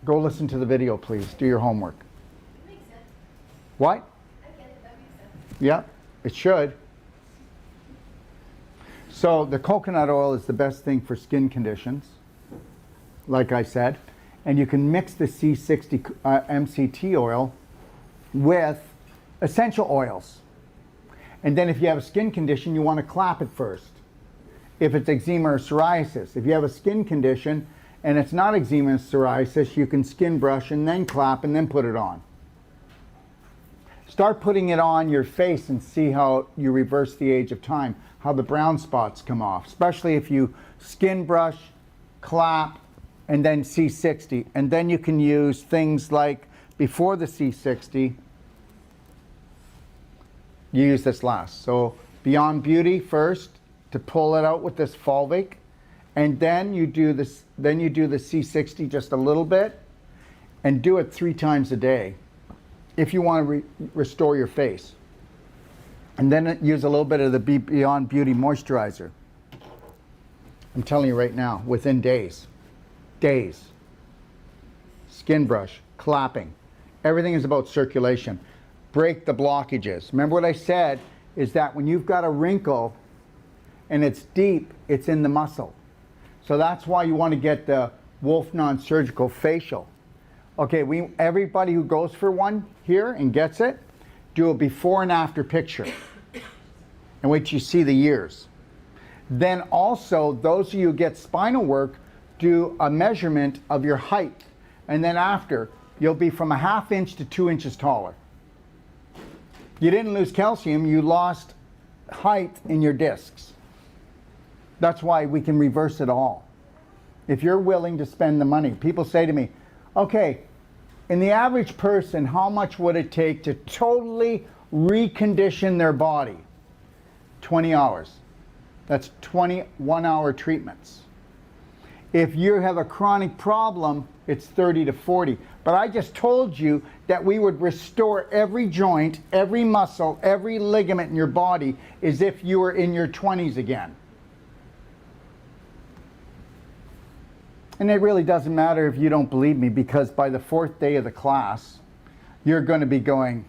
Go listen to the video, please. Do your homework. Makes sense. What? I get it. That makes sense. Yep, it should. So the coconut oil is the best thing for skin conditions, like I said. And you can mix the C60 MCT oil with essential oils. And then if you have a skin condition, you want to clap it first. If it's eczema or psoriasis. If you have a skin condition and it's not eczema and psoriasis, you can skin brush and then clap and then put it on. Start putting it on your face and see how you reverse the age of time, how the brown spots come off, especially if you skin brush, clap, and then C60. And then you can use things like before the C60, you use this last. So Beyond Beauty first to pull it out with this fulvic, and then you do this. Then you do the C60 just a little bit, and do it 3 times a day, if you want to restore your face. And then use a little bit of the Beyond Beauty moisturizer. I'm telling you right now, within days. Skin brush, clapping. Everything is about circulation. Break the blockages. Remember what I said is that when you've got a wrinkle and it's deep, it's in the muscle. So that's why you want to get the Wolf non-surgical facial. Okay, everybody who goes for one here and gets it, do a before and after picture in which you see the years. Then also, those of you who get spinal work, do a measurement of your height. And then after, you'll be from a 1/2 inch to 2 inches taller. You didn't lose calcium, you lost height in your discs. That's why we can reverse it all. If you're willing to spend the money. People say to me, okay, in the average person, how much would it take to totally recondition their body? 20 hours. That's 21-hour treatments. If you have a chronic problem, it's 30 to 40. But I just told you that we would restore every joint, every muscle, every ligament in your body as if you were in your 20s again. And it really doesn't matter if you don't believe me, because by the 4th day of the class, you're going to be going,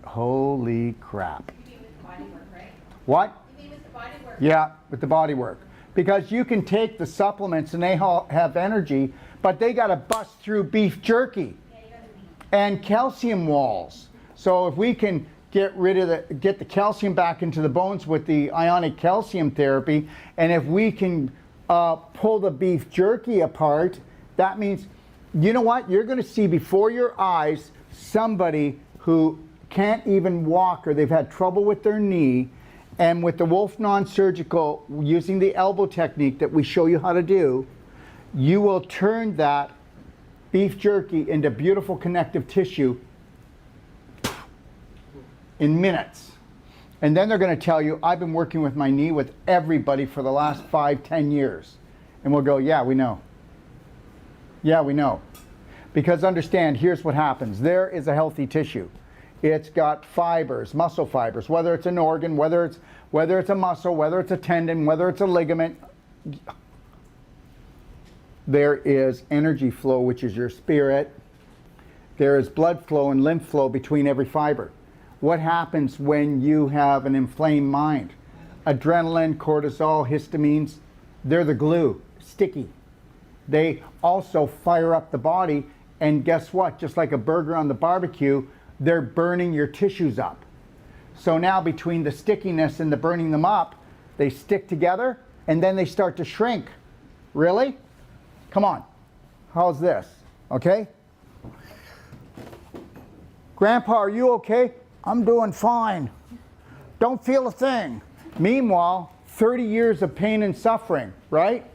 holy crap. You mean with the body work, right? What? You mean with the body work? Yeah, with the body work. Because you can take the supplements and they have energy, but they got to bust through beef jerky and calcium walls. So if we can get the calcium back into the bones with the ionic calcium therapy, and if we can pull the beef jerky apart, that means, you know what? You're going to see before your eyes somebody who can't even walk, or they've had trouble with their knee, and with the Wolf non-surgical, using the elbow technique that we show you how to do, you will turn that beef jerky into beautiful connective tissue in minutes. And then they're going to tell you, I've been working with my knee with everybody for the last 5-10 years. And we'll go, yeah, we know. Yeah, we know. Because understand, here's what happens. There is a healthy tissue. It's got fibers, muscle fibers, whether it's an organ, whether it's a muscle, whether it's a tendon, whether it's a ligament. There is energy flow, which is your spirit. There is blood flow and lymph flow between every fiber. What happens when you have an inflamed mind? Adrenaline, cortisol, histamines, they're the glue, sticky. They also fire up the body, and guess what? Just like a burger on the barbecue, they're burning your tissues up. So now between the stickiness and the burning them up, they stick together and then they start to shrink. Really? Come on. How's this? Okay? Grandpa, are you okay? I'm doing fine. Don't feel a thing. Meanwhile, 30 years of pain and suffering, right?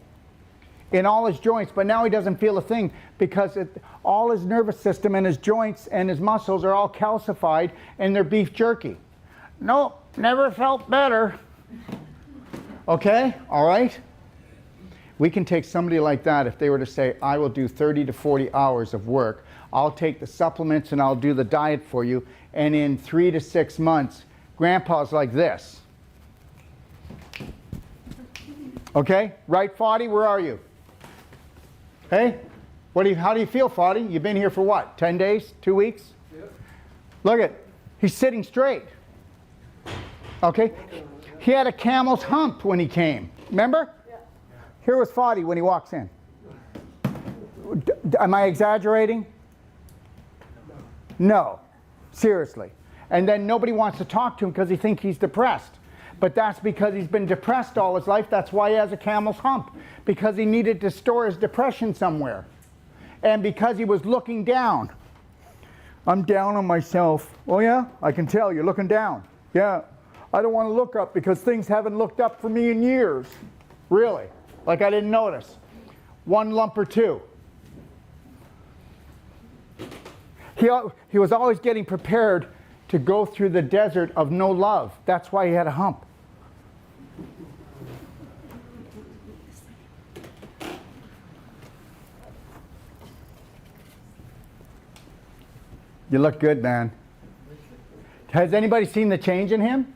In all his joints, but now he doesn't feel a thing because all his nervous system and his joints and his muscles are all calcified and they're beef jerky. Nope, never felt better. Okay, all right? We can take somebody like that if they were to say, I will do 30 to 40 hours of work. I'll take the supplements and I'll do the diet for you. And in 3 to 6 months, Grandpa's like this. Okay, right, Foddy, where are you? Hey, how do you feel, Foddy? You've been here for what, 10 days, 2 weeks? Yep. Look at, he's sitting straight. Okay, he had a camel's hump when he came, remember? Yeah. Here was Foddy when he walks in. Am I exaggerating? No, seriously. And then nobody wants to talk to him because he thinks he's depressed. But that's because he's been depressed all his life. That's why he has a camel's hump. Because he needed to store his depression somewhere. And because he was looking down. I'm down on myself. Oh yeah, I can tell you're looking down. Yeah, I don't want to look up because things haven't looked up for me in years. Really, like I didn't notice. One lump or two. He was always getting prepared to go through the desert of no love. That's why he had a hump. You look good, man. Has anybody seen the change in him?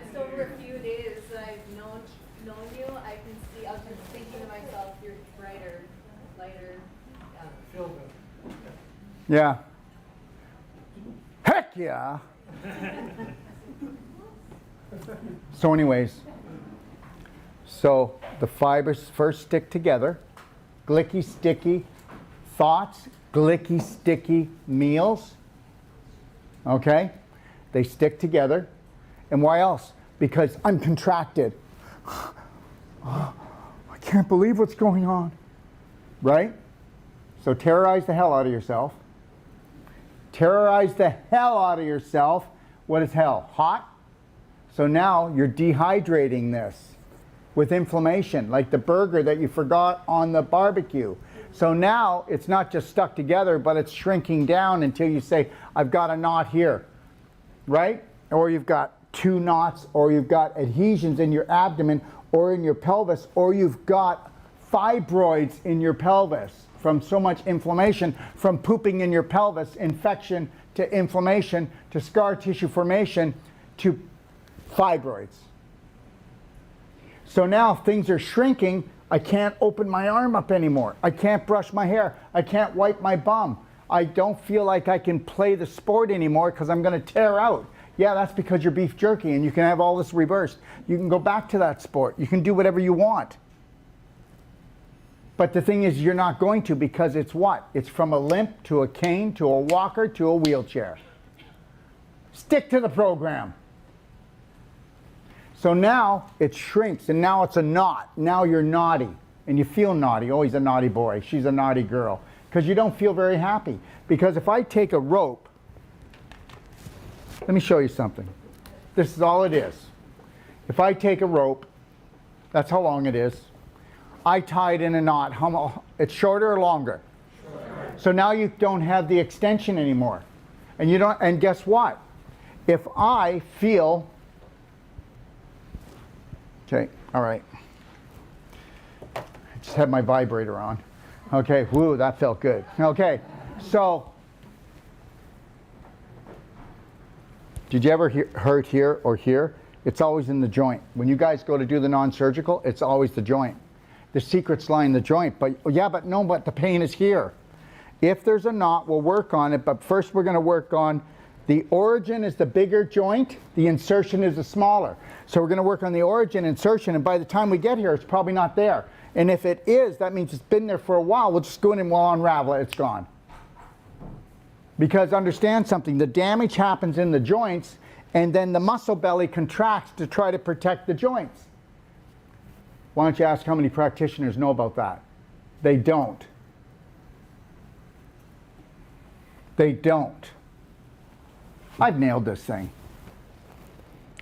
Just over a few days I've known you, I can see, I was just thinking to myself, you're brighter, lighter. Feel good. Yeah. Heck yeah. So anyways, so the fibers first stick together. Glicky, sticky thoughts, glicky, sticky meals. Okay? They stick together. And why else? Because I'm contracted. I can't believe what's going on. Right? So terrorize the hell out of yourself. Terrorize the hell out of yourself. What is hell? Hot? So now you're dehydrating this with inflammation, like the burger that you forgot on the barbecue. So now it's not just stuck together, but it's shrinking down until you say, I've got a knot here, right? Or you've got 2 knots, or you've got adhesions in your abdomen or in your pelvis, or you've got fibroids in your pelvis from so much inflammation, from pooping in your pelvis, infection to inflammation to scar tissue formation to fibroids. So now things are shrinking. I can't open my arm up anymore. I can't brush my hair. I can't wipe my bum. I don't feel like I can play the sport anymore because I'm going to tear out. Yeah, that's because you're beef jerky and you can have all this reversed. You can go back to that sport. You can do whatever you want. But the thing is, you're not going to, because it's what? It's from a limp to a cane to a walker to a wheelchair. Stick to the program. So now it shrinks, and now it's a knot. Now you're naughty, and you feel naughty. Oh, he's a naughty boy. She's a naughty girl. Because you don't feel very happy. Because if I take a rope, let me show you something. This is all it is. If I take a rope, that's how long it is. I tie it in a knot. It's shorter or longer? Shorter. So now you don't have the extension anymore. And you don't, and guess what? If I feel, okay, all right. I just had my vibrator on. Okay, whoo, that felt good. Okay, so did you ever hurt here or here? It's always in the joint. When you guys go to do the non-surgical, it's always the joint. The secret's lying in the joint, but yeah, but no, but the pain is here. If there's a knot, we'll work on it, but first we're going to work on the origin is the bigger joint, the insertion is the smaller. So we're going to work on the origin, insertion, and by the time we get here, it's probably not there. And if it is, that means it's been there for a while. We'll just go in and we'll unravel it, it's gone. Because understand something, the damage happens in the joints, and then the muscle belly contracts to try to protect the joints. Why don't you ask how many practitioners know about that? They don't. They don't. I've nailed this thing.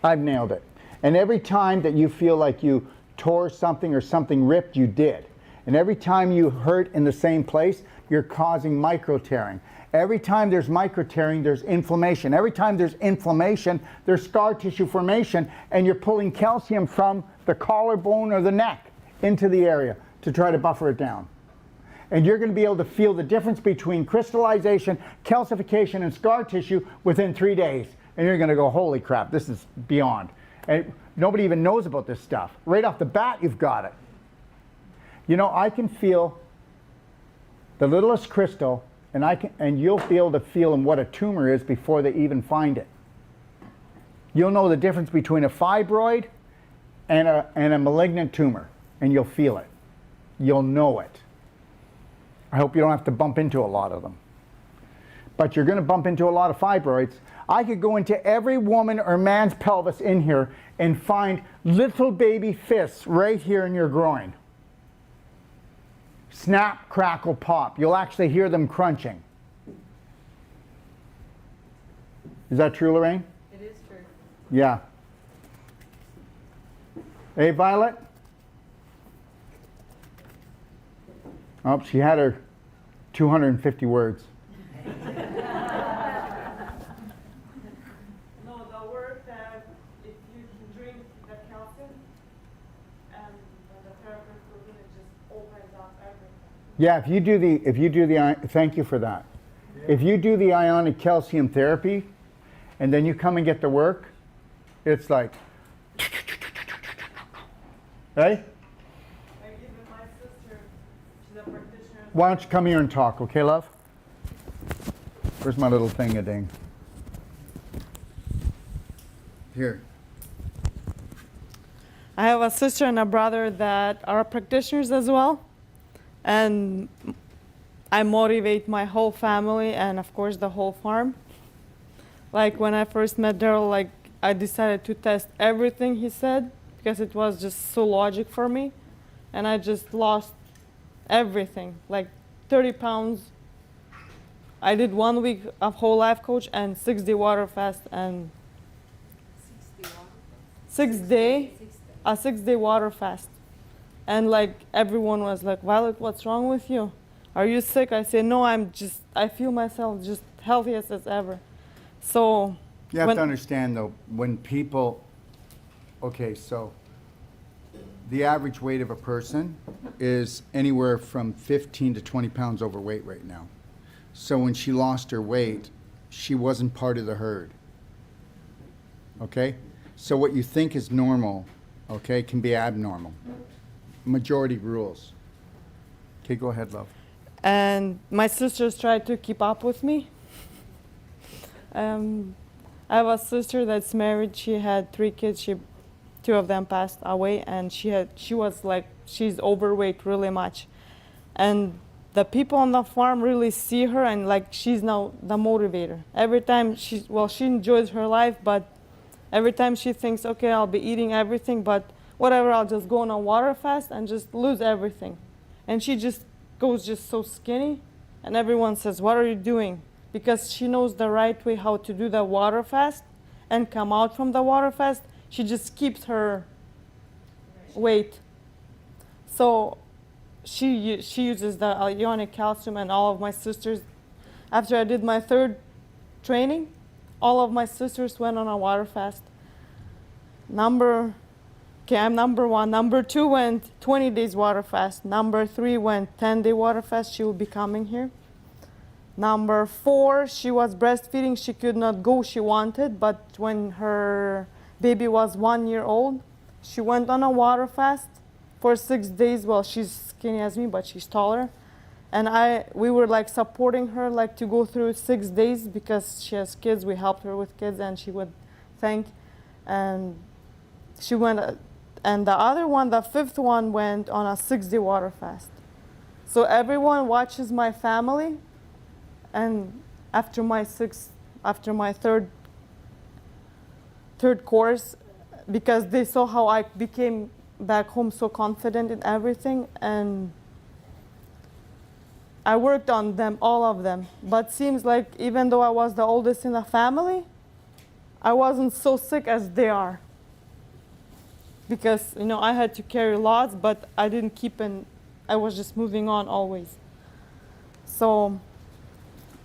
I've nailed it. And every time that you feel like you tore something or something ripped, you did. And every time you hurt in the same place, you're causing micro tearing. Every time there's micro tearing, there's inflammation. Every time there's inflammation, there's scar tissue formation, and you're pulling calcium from the collarbone or the neck into the area to try to buffer it down. And you're going to be able to feel the difference between crystallization, calcification, and scar tissue within 3 days. And you're going to go, holy crap, this is beyond. And nobody even knows about this stuff. Right off the bat, you've got it. You know, I can feel the littlest crystal, and you'll be able to feel what a tumor is before they even find it. You'll know the difference between a fibroid and a malignant tumor, and you'll feel it. You'll know it. I hope you don't have to bump into a lot of them. But you're going to bump into a lot of fibroids. I could go into every woman or man's pelvis in here and find little baby fists right here in your groin. Snap, crackle, pop. You'll actually hear them crunching. Is that true, Lorraine? It is true. Yeah. Hey, Violet? Oh, she had her 250 words. No, the word that if you can drink the calcium and the therapist will do it just opens up everything. Yeah, if you do the thank you for that. If you do the ionic calcium therapy and then you come and get the work, it's like hey? I give it my sister, she's a practitioner. Why don't you come here and talk, okay, love? Where's my little thing-a-ding? Here. I have a sister and a brother that are practitioners as well. And I motivate my whole family and of course the whole farm. Like when I first met Daryl, like I decided to test everything he said because it was just so logic for me. And I just lost everything, like 30 pounds. I did 1 week of whole life coach and 6-day water fast and 6-day, a 6-day water fast. And like everyone was like, Violet, what's wrong with you? Are you sick? I say, no, I feel myself just healthiest as ever. So You have to understand though, when people, okay, so the average weight of a person is anywhere from 15 to 20 pounds overweight right now. So when she lost her weight, she wasn't part of the herd. Okay? So what you think is normal, okay, can be abnormal. Majority rules. Okay, go ahead, love. and my sisters tried to keep up with me. I have a sister that's married. She had 3 kids. 2 of them passed away, and she was like, she's overweight really much. And the people on the farm really see her, and like she's now the motivator. Every time she enjoys her life, but every time she thinks, okay, I'll be eating everything, but whatever, I'll just go on a water fast and just lose everything. And she just goes just so skinny, and everyone says, what are you doing? Because she knows the right way how to do the water fast and come out from the water fast. She just keeps her weight. So she uses the ionic calcium, and all of my sisters, after I did my 3rd training, all of my sisters went on a water fast. I'm number 1. Number 2 went 20 days water fast. Number 3 went 10-day water fast. She will be coming here. Number 4, she was breastfeeding. She could not go. She wanted, but when her baby was 1 year old, she went on a water fast for 6 days. Well, she's skinny as me, but she's taller. And we were like supporting her like to go through 6 days because she has kids. We helped her with kids, and she would thank. And she went, and the other one, the 5th one, went on a 6-day water fast. So everyone watches my family. And after my 3rd course, because they saw how I became back home so confident in everything, and I worked on them, all of them. But seems like even though I was the oldest in the family, I wasn't so sick as they are. Because, I had to carry lots, but I didn't keep I was just moving on always. So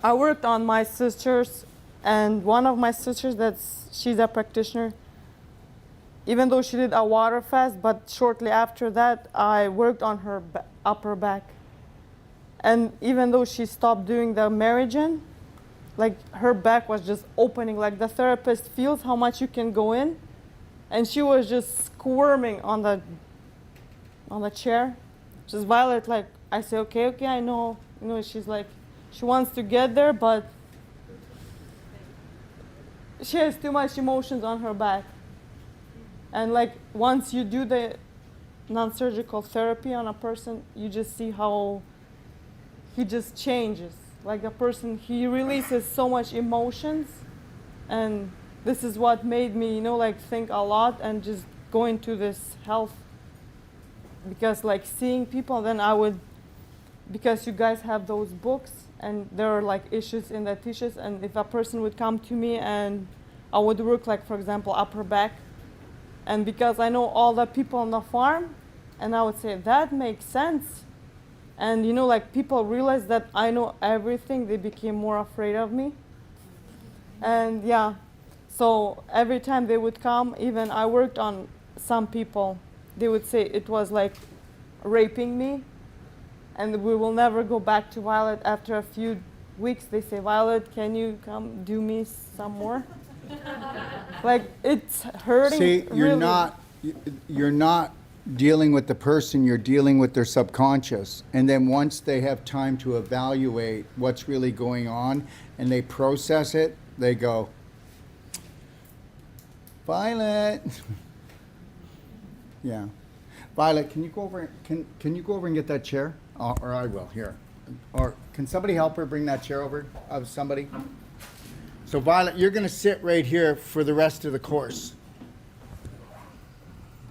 I worked on my sisters, and one of my sisters, she's a practitioner, even though she did a water fast, but shortly after that, I worked on her upper back. And even though she stopped doing the Meridian, like her back was just opening, like the therapist feels how much you can go in, and she was just squirming on the chair. Just Violet, like, I say, okay, I know, she's like, she wants to get there, but she has too much emotions on her back. And like once you do the non-surgical therapy on a person, you just see how he just changes. Like a person, he releases so much emotions, and this is what made me, think a lot and just go into this health. Because like seeing people, then because you guys have those books, and there are like issues in the tissues. And if a person would come to me and I would work like, for example, upper back, and because I know all the people on the farm, and I would say that makes sense. And you know, like people realize that I know everything, they became more afraid of me. And yeah, so every time they would come, even I worked on some people, they would say it was like raping me, and we will never go back to Violet. After a few weeks, they say, Violet, can you come do me some more? Like it's hurting. See, really. you're not dealing with the person, you're dealing with their subconscious. And then once they have time to evaluate what's really going on and they process it, they go, Violet. Yeah. Violet, can you go over and get that chair? Or I will, here. Or can somebody help her bring that chair over? Somebody? So Violet, you're going to sit right here for the rest of the course.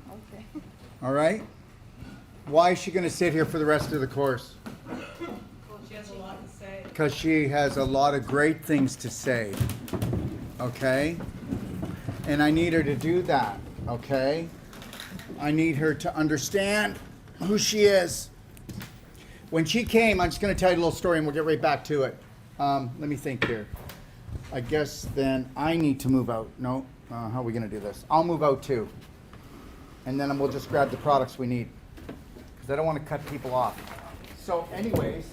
Okay. All right? Why is she going to sit here for the rest of the course? Well, she has a lot to say. Because she has a lot of great things to say. Okay? And I need her to do that. Okay? I need her to understand who she is. When she came, I'm just going to tell you a little story and we'll get right back to it. Let me think here. I guess then I need to move out. No? How are we going to do this? I'll move out too. And then we'll just grab the products we need. Because I don't want to cut people off. So anyways,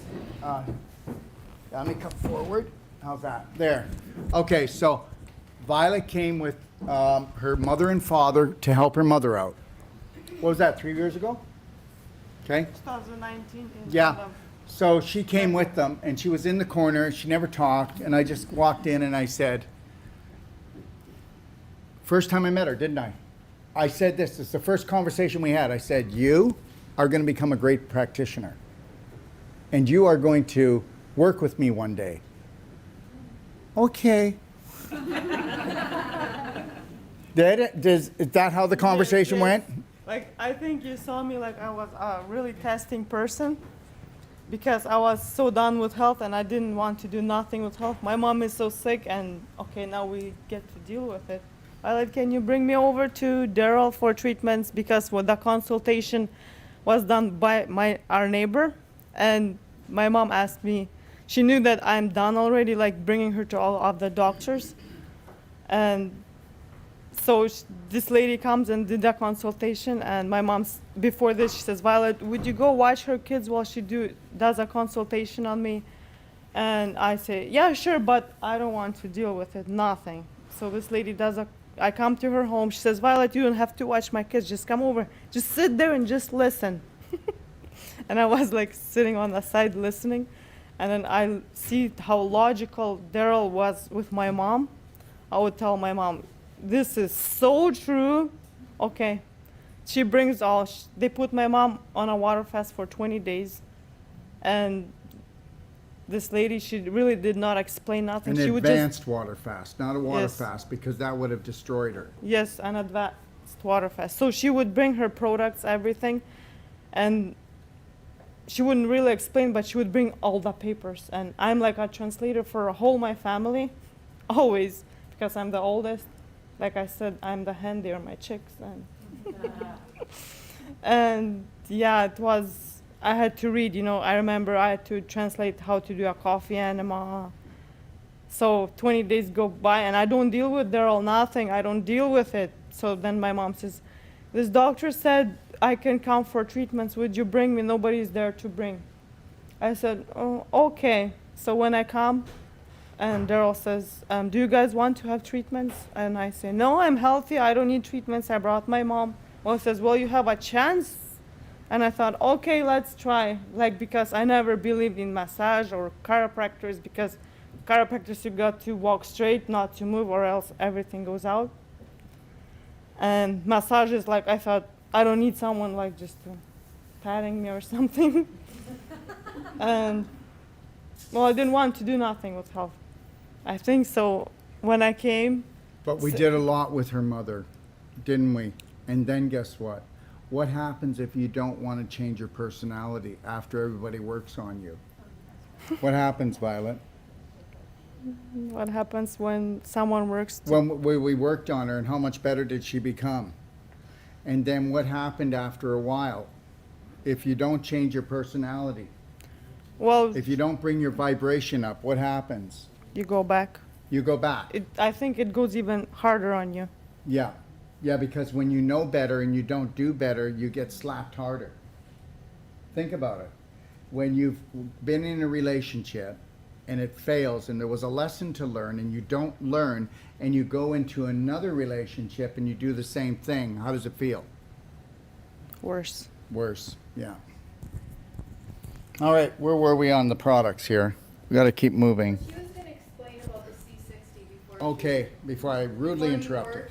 let me come forward. How's that? There. Okay, so Violet came with her mother and father to help her mother out. What was that, 3 years ago? Okay. 2019. Yeah. So she came with them, and she was in the corner. She never talked, and I just walked in and I said, first time I met her, didn't I? I said this is the first conversation we had. I said, you are going to become a great practitioner, and you are going to work with me one day. Okay. Is that how the conversation went? Like, I think you saw me like I was a really testing person because I was so done with health and I didn't want to do nothing with health. My mom is so sick and okay, now we get to deal with it. Violet, can you bring me over to Daryl for treatments because the consultation was done by our neighbor, and my mom asked me, she knew that I'm done already, like bringing her to all of the doctors. And so this lady comes and did that consultation, and my mom, before this, she says, Violet, would you go watch her kids while she does a consultation on me? And I say, yeah, sure, but I don't want to deal with it, nothing. So this lady I come to her home, she says, Violet, you don't have to watch my kids, just come over, just sit there and just listen. And I was like sitting on the side listening, and then I see how logical Daryl was with my mom. I would tell my mom, this is so true. Okay. She brings they put my mom on a water fast for 20 days. And this lady, she really did not explain nothing. An She would advanced water fast, not a water Yes. fast, because that would have destroyed her. Yes, an advanced water fast. So she would bring her products, everything, and she wouldn't really explain, but she would bring all the papers. And I'm like a translator for my family, always, because I'm the oldest. Like I said, I'm the hen, they're my chicks. And yeah, I had to read, I remember I had to translate how to do a coffee enema. So 20 days go by and I don't deal with Daryl, nothing, I don't deal with it. So then my mom says, this doctor said I can come for treatments, would you bring me? Nobody's there to bring. I said, oh, okay. So when I come, and Daryl says, do you guys want to have treatments? And I say, no, I'm healthy, I don't need treatments, I brought my mom. Well, he says, well, you have a chance. And I thought, okay, let's try. Because I never believed in massage or chiropractors, because chiropractors, you got to walk straight, not to move, or else everything goes out. And massage is I thought, I don't need someone just patting me or something. And well, I didn't want to do nothing with health. I think so. When I came. But we did a lot with her mother, didn't we? And then guess what? What happens if you don't want to change your personality after everybody works on you? What happens, Violet? What happens when someone works? When we worked on her, and how much better did she become? And then what happened after a while? If you don't change your personality, Well, if you don't bring your vibration up, what happens? you go back. You go back. I think it goes even harder on you. Yeah. Yeah, because when you know better and you don't do better, you get slapped harder. Think about it. When you've been in a relationship and it fails and there was a lesson to learn and you don't learn and you go into another relationship and you do the same thing, how does it feel? Worse. Worse, yeah. All right, where were we on the products here? We got to keep moving. She was gonna explain about the C60 before. Okay, before I rudely Before you interrupted. work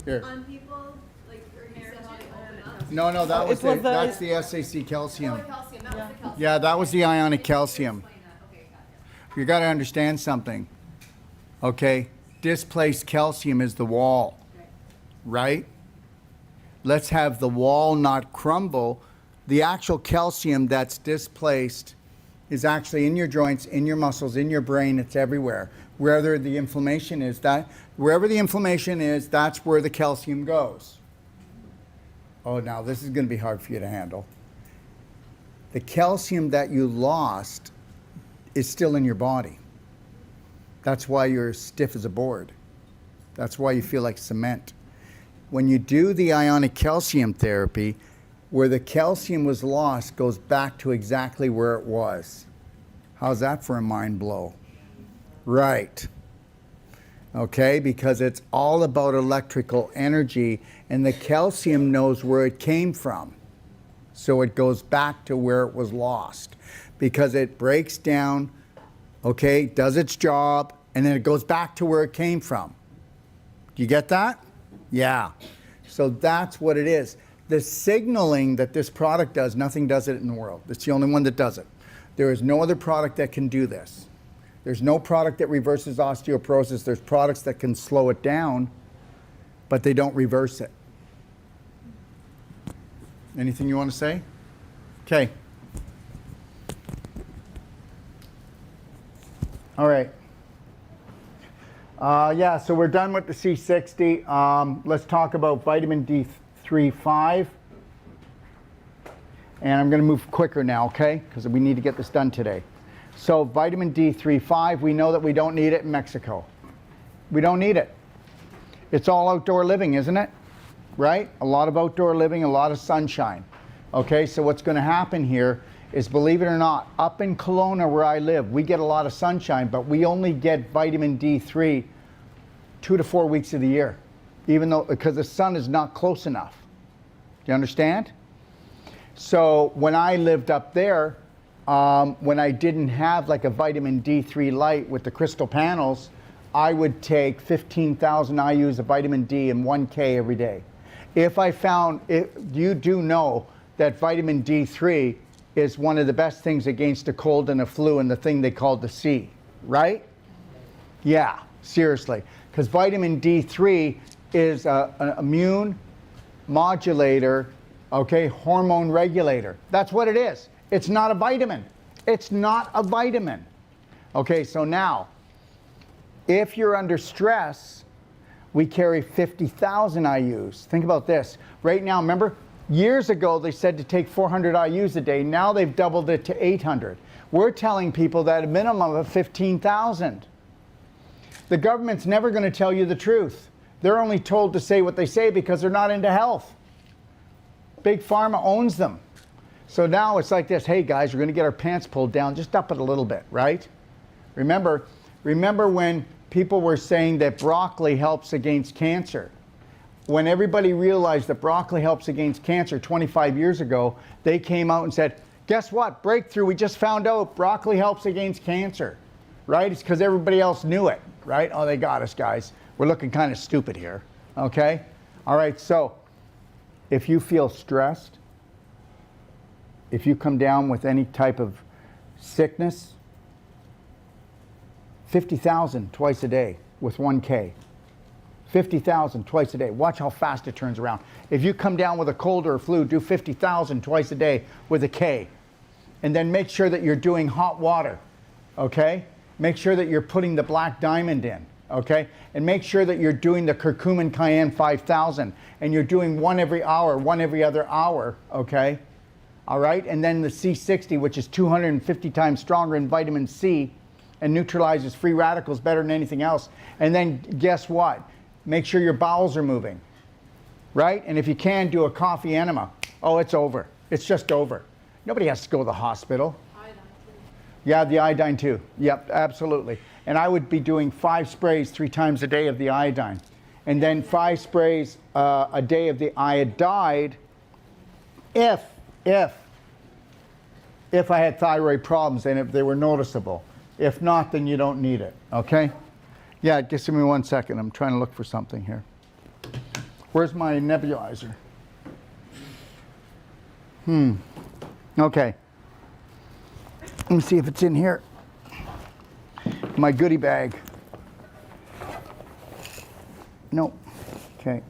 Here. On people, like, or you said how they open up. No, no, that It was was that's the- the SAC calcium. Oh, calcium, that was the calcium. Yeah, that was the ionic calcium. Explain that, okay, gotcha. You got to understand something. Okay, displaced calcium is the wall, right? Let's have the wall not crumble. The actual calcium that's displaced is actually in your joints, in your muscles, in your brain. It's everywhere. Wherever the inflammation is, wherever the inflammation is, that's where the calcium goes. Oh, now this is going to be hard for you to handle. The calcium that you lost is still in your body. That's why you're stiff as a board. That's why you feel like cement. When you do the ionic calcium therapy, where the calcium was lost goes back to exactly where it was. How's that for a mind blow? Right. Okay, because it's all about electrical energy, and the calcium knows where it came from. So it goes back to where it was lost because it breaks down, okay, does its job, and then it goes back to where it came from. Do you get that? Yeah. So that's what it is. The signaling that this product does, nothing does it in the world. It's the only one that does it. There is no other product that can do this. There's no product that reverses osteoporosis. There's products that can slow it down, but they don't reverse it. Anything you want to say? Okay. All right. Yeah, so we're done with the C60. Let's talk about vitamin D3/5. And I'm going to move quicker now, okay? Because we need to get this done today. So vitamin D3/5, we know that we don't need it in Mexico. We don't need it. It's all outdoor living, isn't it? Right? A lot of outdoor living, a lot of sunshine. Okay, so what's going to happen here is, believe it or not, up in Kelowna where I live, we get a lot of sunshine, but we only get vitamin D3 2 to 4 weeks of the year, even though, because the sun is not close enough. Do you understand? So when I lived up there, when I didn't have like a vitamin D3 light with the crystal panels, I would take 15,000 IUs of vitamin D and 1K every day. If I found, you do know that vitamin D3 is one of the best things against a cold and a flu and the thing they call the C, right? Yeah, seriously. Because vitamin D3 is an immune modulator, okay, hormone regulator. That's what it is. It's not a vitamin. It's not a vitamin. Okay, so now, if you're under stress, we carry 50,000 IUs. Think about this. Right now, remember, years ago they said to take 400 IUs a day. Now they've doubled it to 800. We're telling people that a minimum of 15,000. The government's never going to tell you the truth. They're only told to say what they say because they're not into health. Big Pharma owns them. So now it's like this, hey guys, we're going to get our pants pulled down, just up it a little bit, right? Remember when people were saying that broccoli helps against cancer? When everybody realized that broccoli helps against cancer 25 years ago, they came out and said, guess what? Breakthrough, we just found out broccoli helps against cancer, right? It's because everybody else knew it, right? Oh, they got us, guys. We're looking kind of stupid here, okay? All right, so if you feel stressed, if you come down with any type of sickness, 50,000 twice a day with 1K. 50,000 twice a day. Watch how fast it turns around. If you come down with a cold or a flu, do 50,000 twice a day with a K. And then make sure that you're doing hot water. okay? Make sure that you're putting the black diamond in, okay? And make sure that you're doing the curcumin cayenne 5000, and you're doing one every hour, one every other hour, okay? All right, and then the C60, which is 250 times stronger in vitamin C and neutralizes free radicals better than anything else. And then guess what? Make sure your bowels are moving, right? And if you can, do a coffee enema. Oh, it's over. It's just over. Nobody has to go to the hospital. Yeah, the iodine too. Yep, absolutely. And I would be doing 5 sprays 3 times a day of the iodine. And then 5 sprays a day of the iodide if I had thyroid problems and if they were noticeable. If not, then you don't need it, okay? Yeah, just give me 1 second. I'm trying to look for something here. Where's my nebulizer? Okay. Let me see if it's in here. My goodie bag. No. Okay.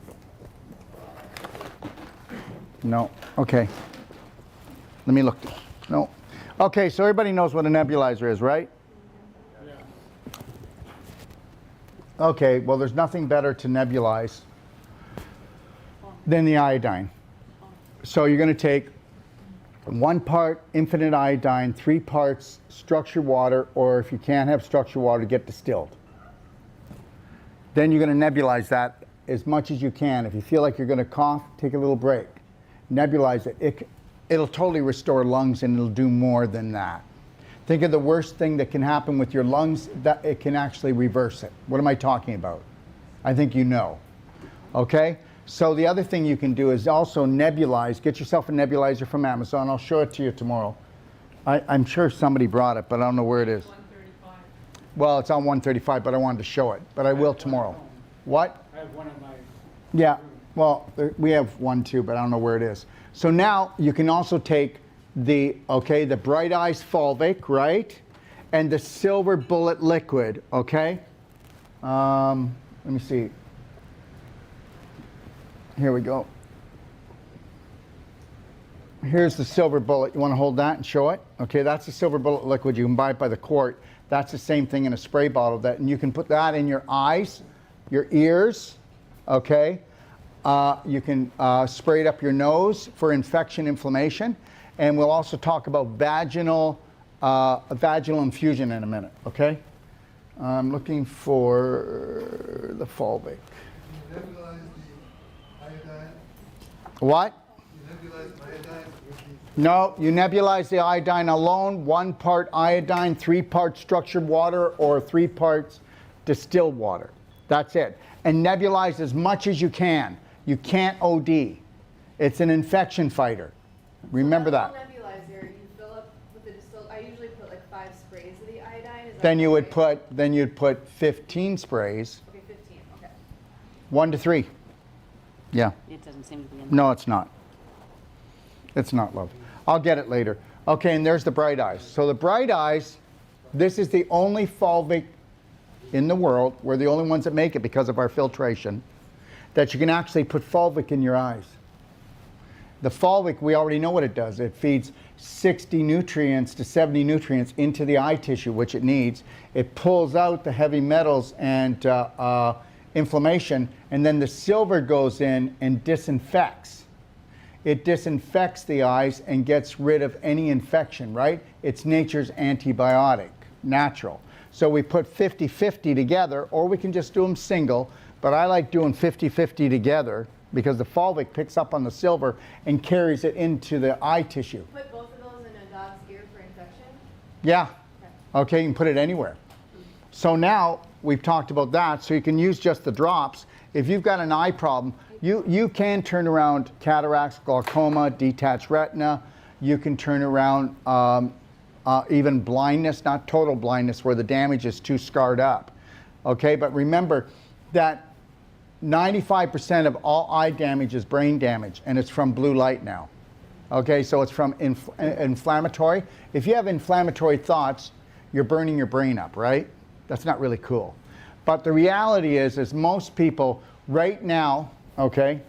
No. Okay. Let me look. No. Okay, so everybody knows what a nebulizer is, right? Yeah. Okay, well, there's nothing better to nebulize than the iodine. So you're going to take 1 part infinite iodine, 3 parts structured water, or if you can't have structured water, get distilled. Then you're going to nebulize that as much as you can. If you feel like you're going to cough, take a little break. Nebulize it. It'll totally restore lungs, and it'll do more than that. Think of the worst thing that can happen with your lungs, that it can actually reverse it. What am I talking about? I think you know. Okay? So the other thing you can do is also nebulize. Get yourself a nebulizer from Amazon. I'll show it to you tomorrow. I'm sure somebody brought it, but I don't know where it is. 135. Well, it's on 135, but I wanted to show it. But I will tomorrow. What? I have one of my. Yeah. Well, we have one too, but I don't know where it is. So now you can also take the Bright Eyes Fulvic, right? And the Silver Bullet Liquid, okay? Let me see. Here we go. Here's the Silver Bullet. You want to hold that and show it? Okay, that's the Silver Bullet Liquid. You can buy it by the quart. That's the same thing in a spray bottle. And you can put that in your eyes, your ears, okay? You can spray it up your nose for infection, inflammation. And we'll also talk about vaginal infusion in a minute, okay? I'm looking for the Fulvic. What? You nebulize iodine? No, you nebulize the iodine alone, 1 part iodine, 3 parts structured water, or 3 parts distilled water. That's it. And nebulize as much as you can. You can't OD. It's an infection fighter. Remember that. Nebulizer, you fill up with the distilled. I usually put like 5 sprays of the iodine. Is that Then okay? you'd put 15 sprays. Okay, 15. Okay. 1 to 3. Yeah. It doesn't seem to be in No, it's not. It's not, love. I'll get it later. Okay, and there's the Bright Eyes. So the Bright Eyes, this is the only Fulvic in the world. We're the only ones that make it because of our filtration, that you can actually put Fulvic in your eyes. The Fulvic, we already know what it does. It feeds 60 nutrients to 70 nutrients into the eye tissue, which it needs. It pulls out the heavy metals and inflammation, and then the silver goes in and disinfects. It disinfects the eyes and gets rid of any infection, right? It's nature's antibiotic, natural. So we put 50-50 together, or we can just do them single, but I like doing 50-50 together because the Fulvic picks up on the silver and carries it into the eye tissue. Put both of those in a dog's ear for infection? Yeah. Okay, you can put it anywhere. So now we've talked about that, so you can use just the drops. If you've got an eye problem, you can turn around cataracts, glaucoma, detached retina. You can turn around even blindness, not total blindness, where the damage is too scarred up. Okay, but remember that 95% of all eye damage is brain damage, and it's from blue light now. Okay, so it's from inflammatory. If you have inflammatory thoughts, you're burning your brain up, right? That's not really cool. But the reality is most people right now, okay,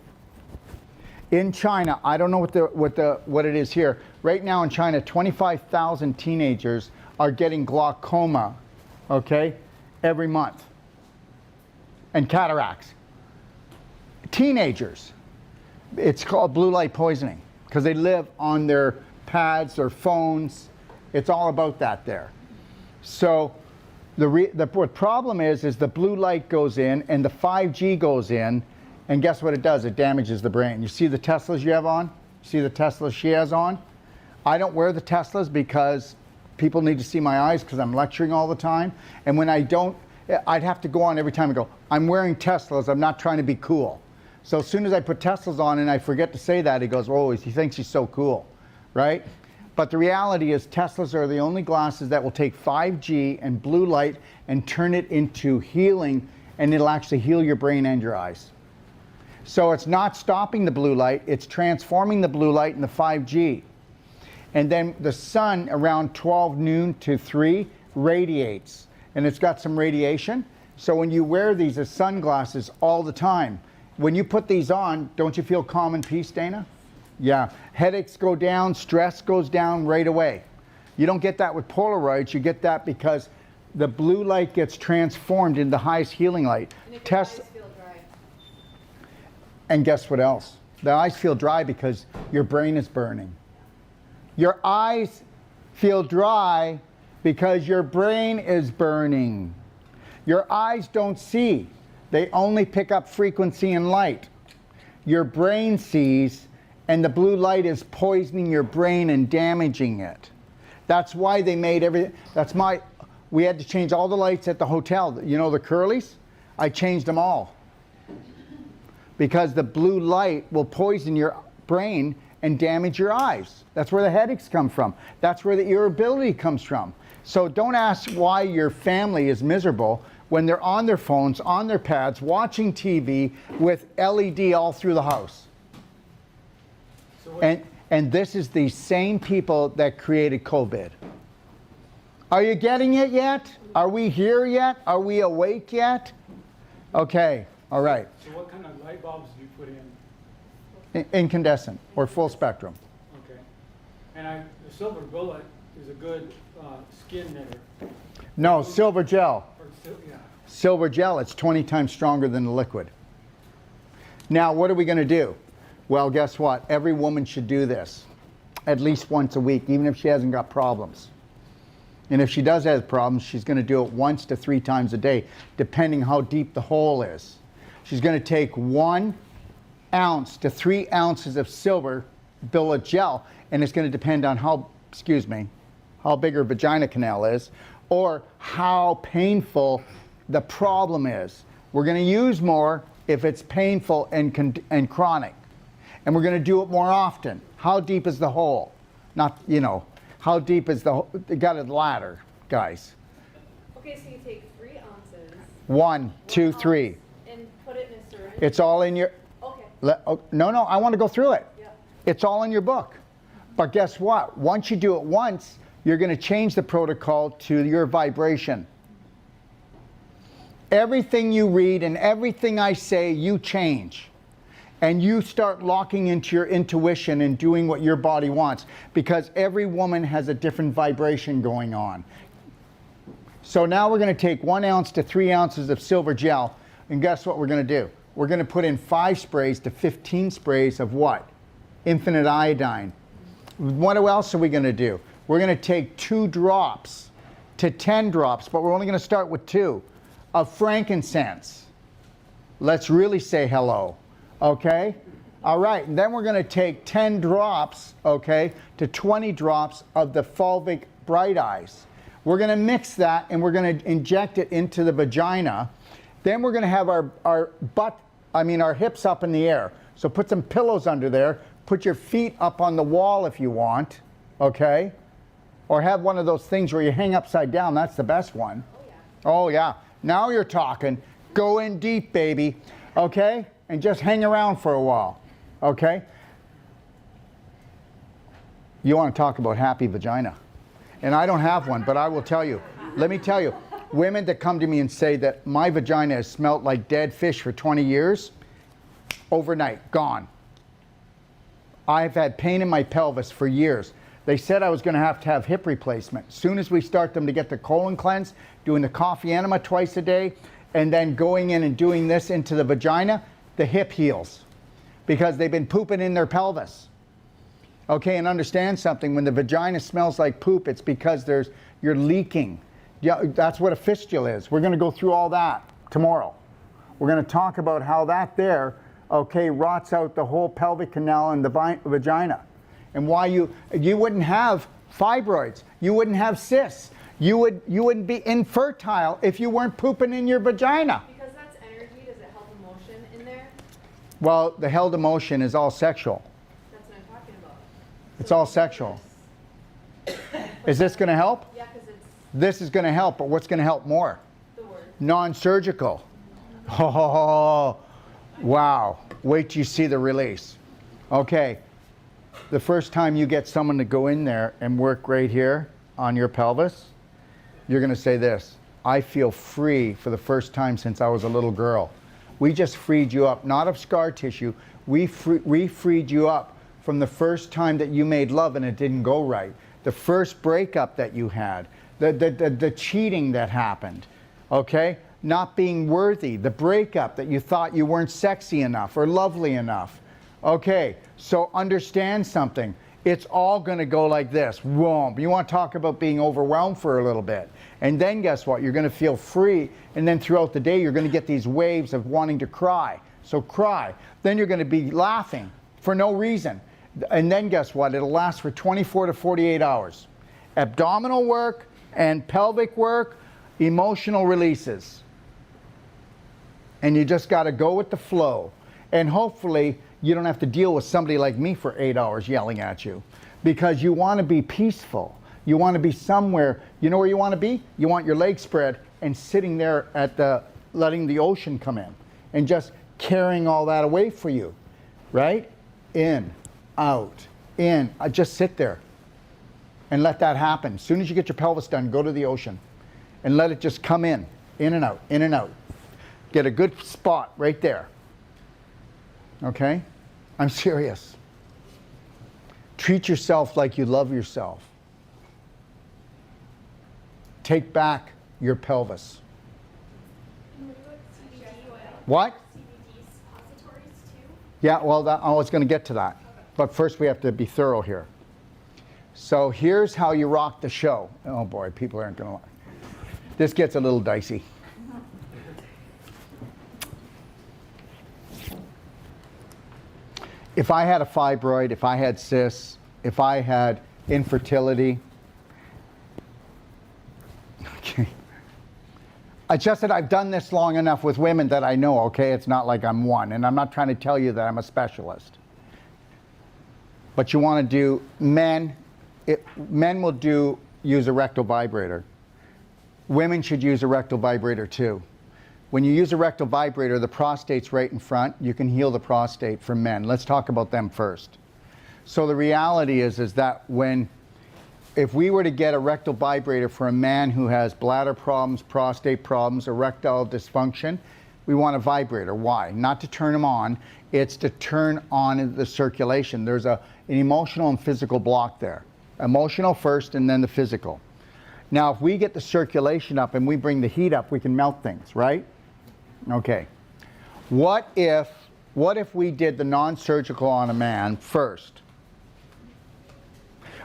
in China, I don't know what it is here. Right now in China, 25,000 teenagers are getting glaucoma, okay, every month, and cataracts. Teenagers, it's called blue light poisoning because they live on their pads or phones. It's all about that there. So what problem is the blue light goes in and the 5G goes in, and guess what it does? It damages the brain. You see the Teslas you have on? See the Tesla she has on? I don't wear the Teslas because people need to see my eyes because I'm lecturing all the time. And when I don't, I'd have to go on every time and go, I'm wearing Teslas, I'm not trying to be cool. So as soon as I put Teslas on and I forget to say that, he goes, oh, he thinks he's so cool, right? But the reality is Teslas are the only glasses that will take 5G and blue light and turn it into healing, and it'll actually heal your brain and your eyes. So it's not stopping the blue light, it's transforming the blue light into 5G. And then the sun around 12 noon to 3 radiates, and it's got some radiation. So when you wear these as sunglasses all the time, when you put these on, don't you feel calm and peace, Dana? Yeah, headaches go down, stress goes down right away. You don't get that with Polaroids, you get that because the blue light gets transformed into the highest healing light. And if your eyes feel dry. And guess what else? The eyes feel dry because your brain is burning. Your eyes feel dry because your brain is burning. Your eyes don't see. They only pick up frequency and light. Your brain sees, and the blue light is poisoning your brain and damaging it. That's why they made everything. We had to change all the lights at the hotel. You know the Curlies? I changed them all. Because the blue light will poison your brain and damage your eyes. That's where the headaches come from. That's where the irritability comes from. So don't ask why your family is miserable when they're on their phones, on their pads, watching TV with LED all through the house. And this is the same people that created COVID. Are you getting it yet? Are we here yet? Are we awake yet? Okay, all right. So what kind of light bulbs do you put in? Incandescent or full spectrum. Okay. And the silver bullet is a good skin knitter. No, silver gel. Yeah. Silver gel, it's 20 times stronger than the liquid. Now, what are we going to do? Well, guess what? Every woman should do this at least once a week, even if she hasn't got problems. And if she does have problems, she's going to do it 1 to 3 times a day, depending how deep the hole is. She's going to take 1 ounce to 3 ounces of silver billet gel, and it's going to depend on how big her vagina canal is, or how painful the problem is. We're going to use more if it's painful and chronic. And we're going to do it more often. How deep is the hole? Not, how deep is the hole? You got a ladder, guys. Okay, so you take 3 ounces. 1, 2, 3. And put it in a syringe. It's all in your... Okay. No, I want to go through it. Yeah. It's all in your book. But guess what? Once you do it once, you're going to change the protocol to your vibration. Everything you read and everything I say, you change. And you start locking into your intuition and doing what your body wants, because every woman has a different vibration going on. So now we're going to take 1 ounce to 3 ounces of silver gel, and guess what we're going to do? We're going to put in 5 sprays to 15 sprays of what? Infinite iodine. What else are we going to do? We're going to take 2 drops to 10 drops, but we're only going to start with 2, of frankincense. Let's really say hello. Okay? All right, and then we're going to take 10 drops, okay, to 20 drops of the fulvic bright eyes. We're going to mix that and we're going to inject it into the vagina. Then we're going to have our hips up in the air. So put some pillows under there. Put your feet up on the wall if you want, okay? Or have one of those things where you hang upside down. That's the best one. Oh, yeah. Now you're talking. Go in deep, baby, okay? And just hang around for a while, okay? You want to talk about happy vagina. And I don't have one, but I will tell you. Let me tell you, women that come to me and say that my vagina has smelled like dead fish for 20 years, overnight, gone. I've had pain in my pelvis for years. They said I was going to have hip replacement. As soon as we start them to get the colon cleanse, doing the coffee enema twice a day, and then going in and doing this into the vagina, the hip heals because they've been pooping in their pelvis. Okay, and understand something, when the vagina smells like poop, it's because you're leaking. Yeah, that's what a fistula is. We're going to go through all that tomorrow. We're going to talk about how that there, okay, rots out the whole pelvic canal and the vagina. And why you wouldn't have fibroids, you wouldn't have cysts, you wouldn't be infertile if you weren't pooping in your vagina. Because that's energy, does it help emotion in there? Well, the held emotion is all sexual. That's what I'm talking about. It's all sexual. Is this going to help? Yeah, because it's This is going to help, but what's going to help more? the word. Non-surgical. Oh, wow. Wait till you see the release. Okay. The first time you get someone to go in there and work right here on your pelvis, you're going to say this: I feel free for the first time since I was a little girl. We just freed you up, not of scar tissue. We freed you up from the first time that you made love and it didn't go right. The first breakup that you had, the cheating that happened, okay? Not being worthy, the breakup that you thought you weren't sexy enough or lovely enough. Okay, so understand something. It's all going to go like this. Whoa. You want to talk about being overwhelmed for a little bit. And then guess what? You're going to feel free. And then throughout the day, you're going to get these waves of wanting to cry. So cry. Then you're going to be laughing for no reason. And then guess what? It'll last for 24 to 48 hours. Abdominal work and pelvic work, emotional releases. And you just got to go with the flow. And hopefully, you don't have to deal with somebody like me for 8 hours yelling at you, because you want to be peaceful. You want to be somewhere. You know where you want to be? You want your legs spread and sitting there at letting the ocean come in and just carrying all that away for you, right? In, out, in. Just sit there and let that happen. As soon as you get your pelvis done, go to the ocean and let it just come in and out, in and out. Get a good spot right there. Okay? I'm serious. Treat yourself like you love yourself. Take back your pelvis. What? Yeah, well, I was going to get to that. But first we have to be thorough here. So here's how you rock the show. Oh boy, people aren't going to like. This gets a little dicey. If I had a fibroid, if I had cysts, if I had infertility, okay. It's just that I've done this long enough with women that I know, okay, it's not like I'm one. And I'm not trying to tell you that I'm a specialist. But you want to do, men will use a rectal vibrator. Women should use a rectal vibrator too. When you use a rectal vibrator, the prostate's right in front. You can heal the prostate for men. Let's talk about them first. So the reality is that if we were to get a rectal vibrator for a man who has bladder problems, prostate problems, erectile dysfunction, we want a vibrator. Why? Not to turn them on. It's to turn on the circulation. There's an emotional and physical block there. Emotional first and then the physical. Now, if we get the circulation up and we bring the heat up, we can melt things, right? Okay. What if we did the non-surgical on a man first?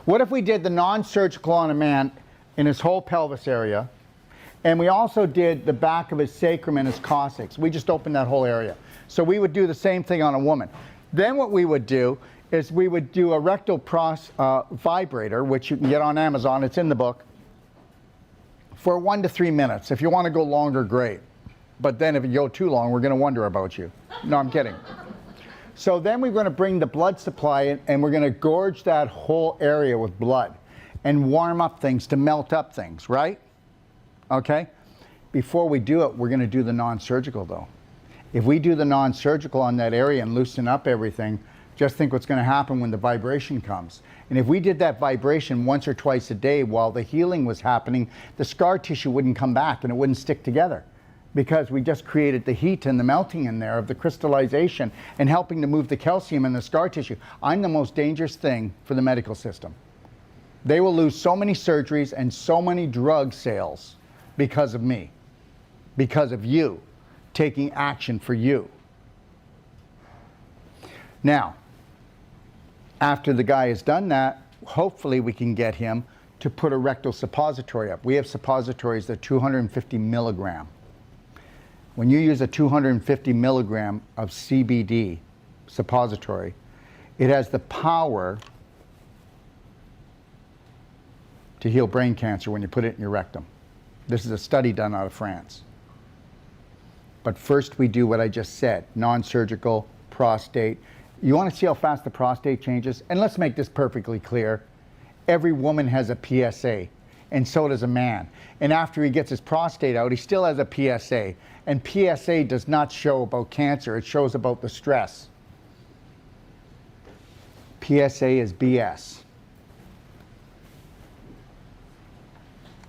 What if we did the non-surgical on a man in his whole pelvis area, and we also did the back of his sacrum and his coccyx? We just opened that whole area. So we would do the same thing on a woman. Then what we would do is we would do a rectal vibrator, which you can get on Amazon. It's in the book. For 1 to 3 minutes. If you want to go longer, great. But then if you go too long, we're going to wonder about you. No, I'm kidding. So then we're going to bring the blood supply in, and we're going to gorge that whole area with blood and warm up things to melt up things, right? Okay? Before we do it, we're going to do the non-surgical though. If we do the non-surgical on that area and loosen up everything, just think what's going to happen when the vibration comes. And if we did that vibration once or twice a day while the healing was happening, the scar tissue wouldn't come back and it wouldn't stick together, because we just created the heat and the melting in there of the crystallization and helping to move the calcium in the scar tissue. I'm the most dangerous thing for the medical system. They will lose so many surgeries and so many drug sales because of me, because of you taking action for you. Now, after the guy has done that, hopefully we can get him to put a rectal suppository up. We have suppositories that are 250 milligram. When you use a 250 milligram of CBD suppository, it has the power to heal brain cancer when you put it in your rectum. This is a study done out of France. But first we do what I just said, non-surgical, prostate. You want to see how fast the prostate changes? And let's make this perfectly clear. Every woman has a PSA, and so does a man. And after he gets his prostate out, he still has a PSA. And PSA does not show about cancer, it shows about the stress. PSA is BS.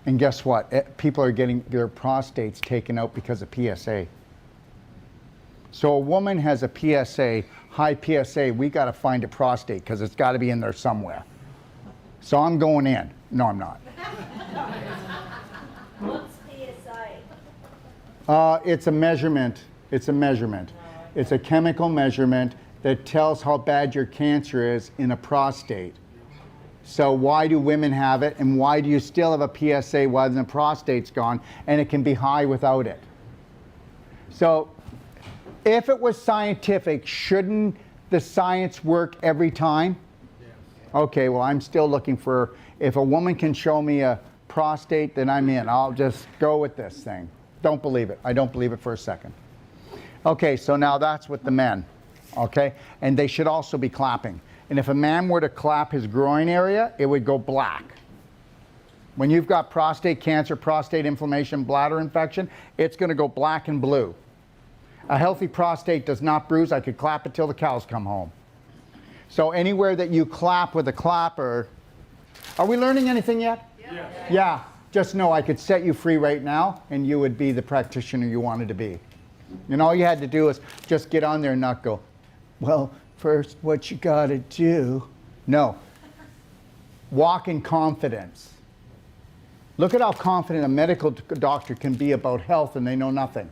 And guess what? People are getting their prostates taken out because of PSA. So a woman has a PSA, high PSA, we got to find a prostate because it's got to be in there somewhere. So I'm going in. No, I'm not. What's PSA? It's a measurement. It's a measurement. It's a chemical measurement that tells how bad your cancer is in a prostate. So why do women have it, and why do you still have a PSA while the prostate's gone, and it can be high without it? So if it was scientific, shouldn't the science work every time? Okay, well, I'm still looking for, if a woman can show me a prostate, then I'm in. I'll just go with this thing. Don't believe it. I don't believe it for a second. Okay, so now that's with the men, okay? And they should also be clapping. And if a man were to clap his groin area, it would go black. When you've got prostate cancer, prostate inflammation, bladder infection, it's going to go black and blue. A healthy prostate does not bruise. I could clap it till the cows come home. So anywhere that you clap with a clapper, are we learning anything yet? Yeah. Yeah. Just know I could set you free right now, and you would be the practitioner you wanted to be. And all you had to do is just get on there and not go, well, first, what you got to do. No. Walk in confidence. Look at how confident a medical doctor can be about health, and they know nothing.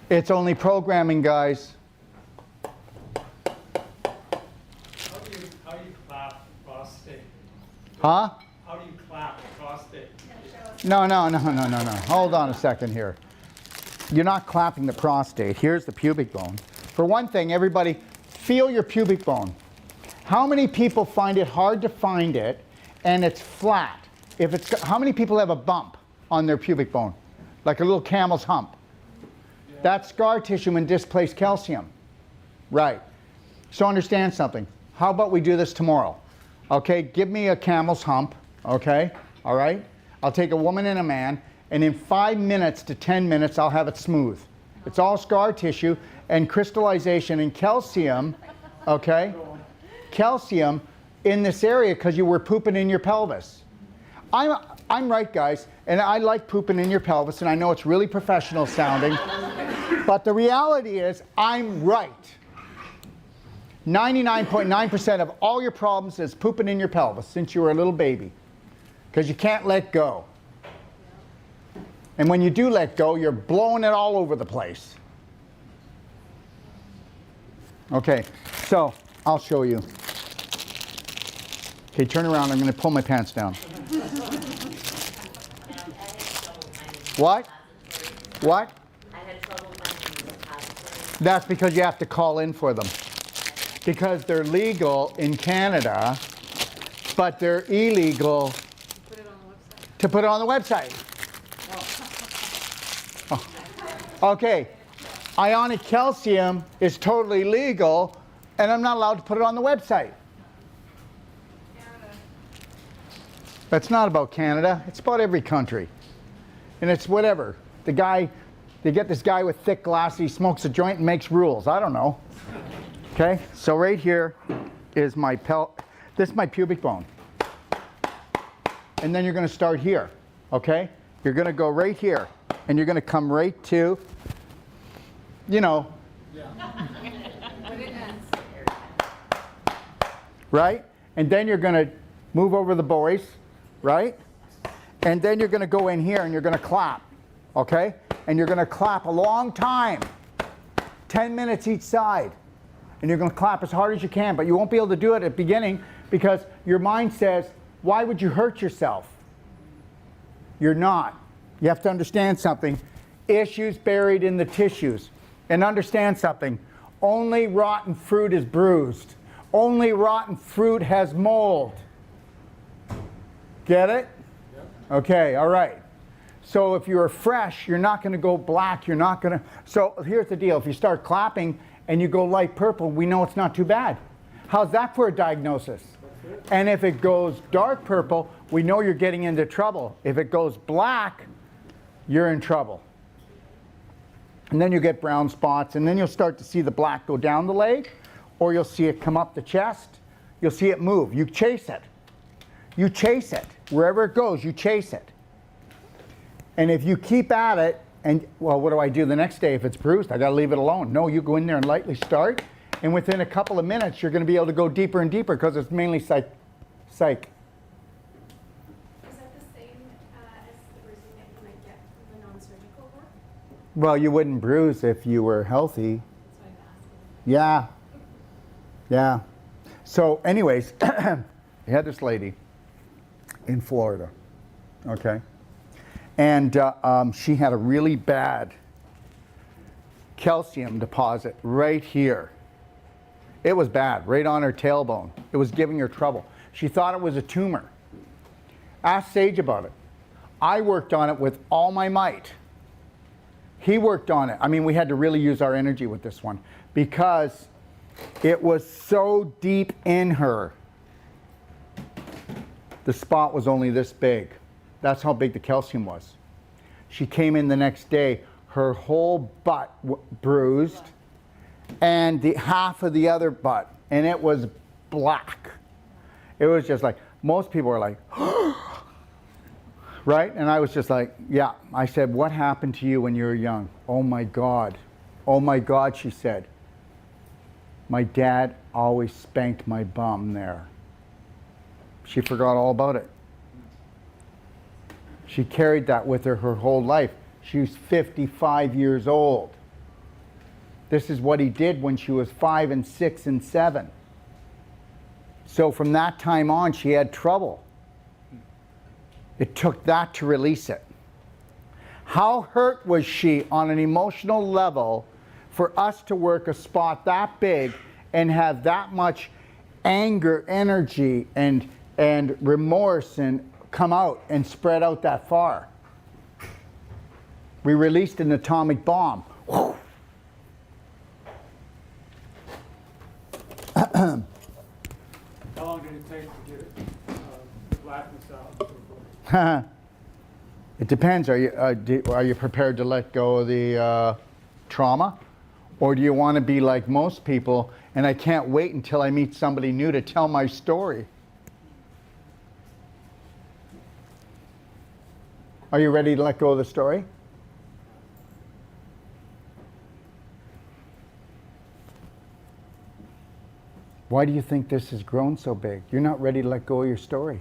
It's only programming, guys. How do you clap prostate? Huh? How do you clap prostate? No. Hold on a second here. You're not clapping the prostate. Here's the pubic bone. For one thing, everybody, feel your pubic bone. How many people find it hard to find it and it's flat? How many people have a bump on their pubic bone? Like a little camel's hump. That's scar tissue and displaced calcium. Right. So understand something. How about we do this tomorrow? Okay, give me a camel's hump, okay? All right? I'll take a woman and a man, and in 5 minutes to 10 minutes, I'll have it smooth. It's all scar tissue and crystallization and calcium, okay? Calcium in this area because you were pooping in your pelvis. I'm right, guys, and I like pooping in your pelvis, and I know it's really professional sounding, but the reality is I'm right. 99.9% of all your problems is pooping in your pelvis since you were a little baby because you can't let go. And when you do let go, you're blowing it all over the place. Okay, so I'll show you. Okay, turn around. I'm going to pull my pants down. What? What? I had trouble finding the suppositories. That's because you have to call in for them. Because they're legal in Canada, but they're illegal to put it on the website. Oh. Okay, ionic calcium is totally legal, and I'm not allowed to put it on the website. That's not about Canada. It's about every country. And it's whatever. They get this guy with thick glasses, he smokes a joint and makes rules. I don't know. Okay, so right here is my this is my pubic bone. And then you're going to start here, okay? You're going to go right here, and you're going to come right to, you know, right? And then you're going to Move over the boys, right? And then you're going to go in here and you're going to clap, okay? And you're going to clap a long time, 10 minutes each side. And you're going to clap as hard as you can, but you won't be able to do it at the beginning because your mind says, why would you hurt yourself? You're not. You have to understand something. Issues buried in the tissues. And understand something. Only rotten fruit is bruised. Only rotten fruit has mold. Get it? Yep. Okay, all right. So if you're fresh, you're not going to go black. You're not going to. So here's the deal. If you start clapping and you go light purple, we know it's not too bad. How's that for a diagnosis? And if it goes dark purple, we know you're getting into trouble. If it goes black, you're in trouble. And then you get brown spots, and then you'll start to see the black go down the leg, or you'll see it come up the chest. You'll see it move. You chase it. You chase it. Wherever it goes, you chase it. And if you keep at it, and, well, what do I do the next day if it's bruised? I got to leave it alone. No, you go in there and lightly start, and within a couple of minutes, you're going to be able to go deeper and deeper because it's mainly psych. Is that the same as the bruising that you might get from the non-surgical work? Well, you wouldn't bruise if you were healthy. That's why I'm asking. Yeah. Yeah. So anyways, we had this lady in Florida, okay? And she had a really bad calcium deposit right here. It was bad, right on her tailbone. It was giving her trouble. She thought it was a tumor. Ask Sage about it. I worked on it with all my might. He worked on it. I mean, we had to really use our energy with this one because it was so deep in her. The spot was only this big. That's how big the calcium was. She came in the next day, her whole butt bruised and the half of the other butt, and it was black. It was just like, most people were like, right? And I was just like, yeah. I said, what happened to you when you were young? Oh my God. Oh my God, she said. My dad always spanked my bum there. She forgot all about it. She carried that with her whole life. She was 55 years old. This is what he did when she was 5 and 6 and 7. So from that time on, she had trouble. It took that to release it. How hurt was she on an emotional level for us to work a spot that big and have that much anger, energy, and remorse and come out and spread out that far? We released an atomic bomb. How long did it take to get the blackness out? It depends. Are you prepared to let go of the trauma? Or do you want to be like most people, and I can't wait until I meet somebody new to tell my story? Are you ready to let go of the story? Why do you think this has grown so big? You're not ready to let go of your story.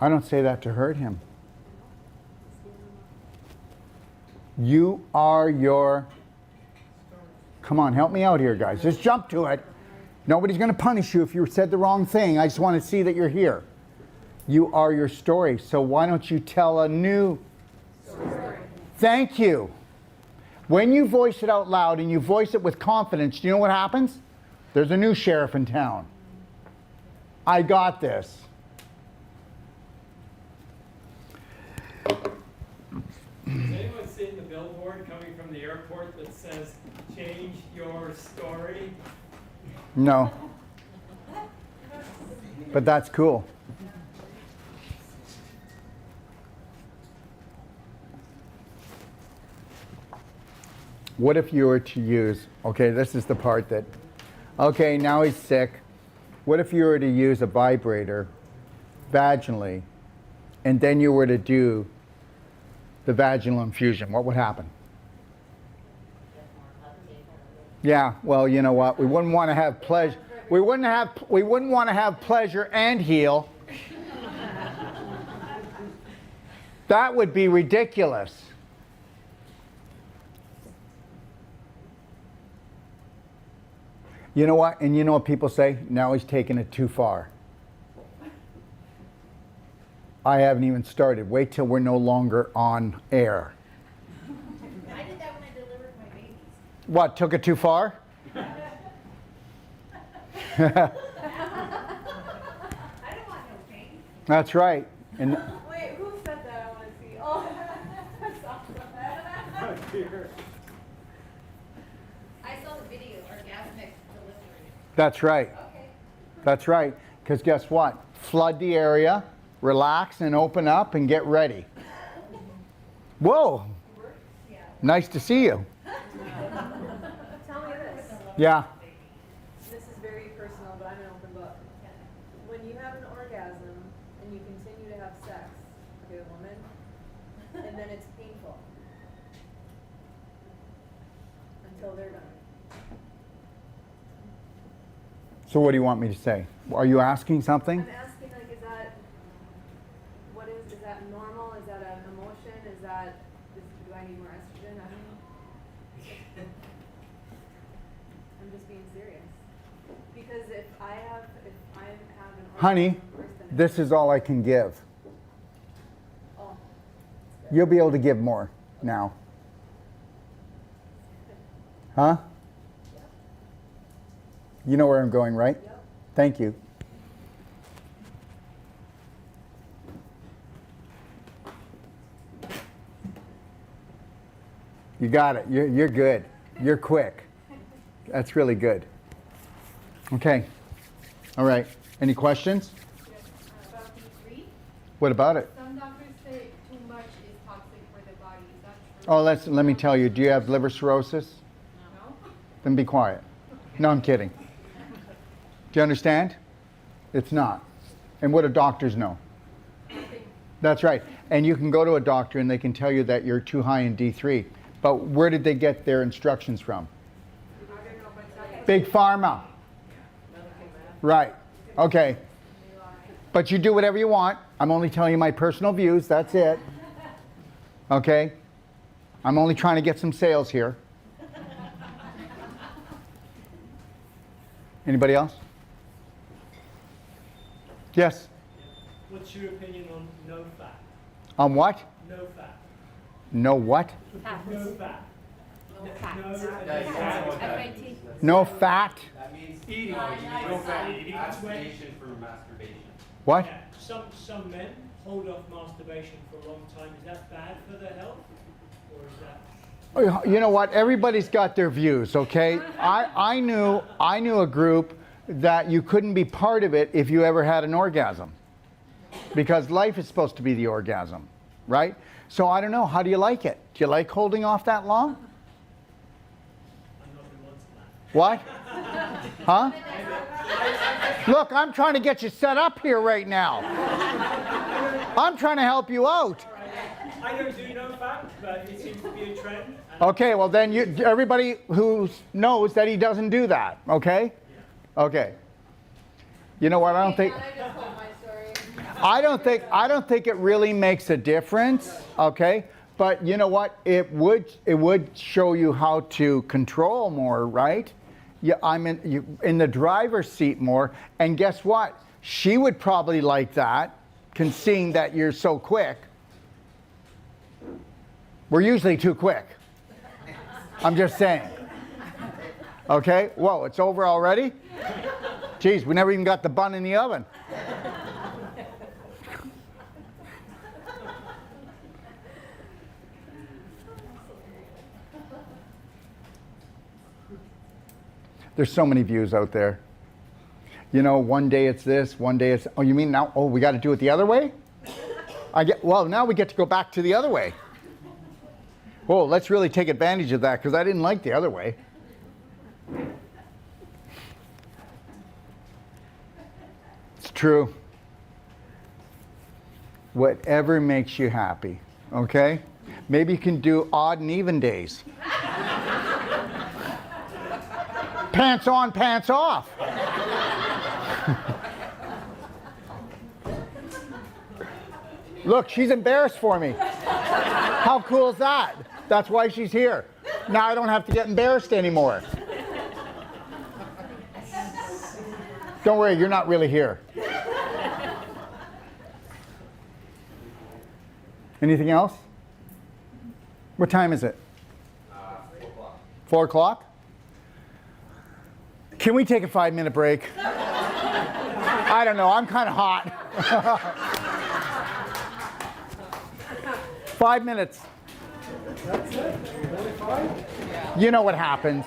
I don't say that to hurt him. You are your... Come on, help me out here, guys. Just jump to it. Nobody's going to punish you if you said the wrong thing. I just want to see that you're here. You are your story. So why don't you tell a new story? Thank you. When you voice it out loud and you voice it with confidence, do you know what happens? There's a new sheriff in town. I got this. Has anyone seen the billboard coming from the airport that says, "Change your story"? No. But that's cool. What if you were to use, okay, this is the part that, okay, now he's sick. What if you were to use a vibrator vaginally, and then you were to do the vaginal infusion, what would happen? Get more uptake of it. Yeah, well, you know what? We wouldn't want to have pleasure. We wouldn't want to have pleasure and heal. That would be ridiculous. You know what? And you know what people say? Now he's taking it too far. I haven't even started. Wait till we're no longer on air. I did that when I delivered my babies. What, took it too far? I don't want no pain. That's right. And Wait, who said that? I want to see. Oh, that's awesome. Oh, dear. I saw the video, orgasmic delivery. that's right. Okay. That's right. Because guess what? Flood the area, relax and open up and get ready. Whoa. Nice to see you. Tell me this. Yeah. This is very personal, but I'm an open book. When you have an orgasm and you continue to have sex with a woman, and then it's painful until they're done. So what do you want me to say? Are you asking something? I'm asking, like, is that normal? Is that an emotion? Do I need more estrogen? I don't know. I'm just being serious. Because if I have an orgasm Honey, first, then this is all I can give. oh, You'll be able to give more now. Huh? You know where I'm going, right? Yep. Thank you. You got it. You're good. You're quick. That's really good. Okay. All right. Any questions? About D3, What about it? some doctors say too much is toxic for the body. Is that true? Oh, let me tell you. Do you have liver cirrhosis? No? Then be quiet. No, I'm kidding. Do you understand? It's not. And what do doctors know? That's right. And you can go to a doctor and they can tell you that you're too high in D3. But where did they get their instructions from? Big Pharma. Right. Okay. But you do whatever you want. I'm only telling you my personal views. That's it. Okay? I'm only trying to get some sales here. Anybody else? Yes? What's your opinion on no fat? On what? No fat. No what? No fat. No fat. No F-A-T. No fat? That means Eating. no fat, Eating. abstination from masturbation. What? Yeah, some men hold off masturbation for a long time. Is that bad for their health? Or is that... You know what? Everybody's got their views, okay? I knew a group that you couldn't be part of it if you ever had an orgasm. Because life is supposed to be the orgasm, right? So I don't know, how do you like it? Do you like holding off that long? I'm not the one to that. Huh? Look, I'm trying to get you set up here right now. I'm trying to help you out. I don't do no fat, but it seems to be a trend. And Okay, well then everybody who knows that he doesn't do that, okay? Okay. You know what, I don't think I don't think it really makes a difference, okay? But you know what? It would show you how to control more, right? Yeah, I'm in the driver's seat more, and guess what? She would probably like that, seeing that you're so quick. We're usually too quick. I'm just saying. Okay? Whoa, it's over already? Geez, we never even got the bun in the oven. There's so many views out there. You know, one day it's this, one day it's, oh, you mean now, oh, we got to do it the other way? Well, now we get to go back to the other way. Whoa, let's really take advantage of that, because I didn't like the other way. It's true. Whatever makes you happy, okay? Maybe you can do odd and even days. Pants on, pants off. Look, she's embarrassed for me. How cool is that? That's why she's here. Now I don't have to get embarrassed anymore. Don't worry, you're not really here. Anything else? What time is it? 4 o'clock. 4 o'clock? Can we take a 5-minute break? I don't know, I'm kind of hot. 5 minutes. That's it? Only 5? You know what happens.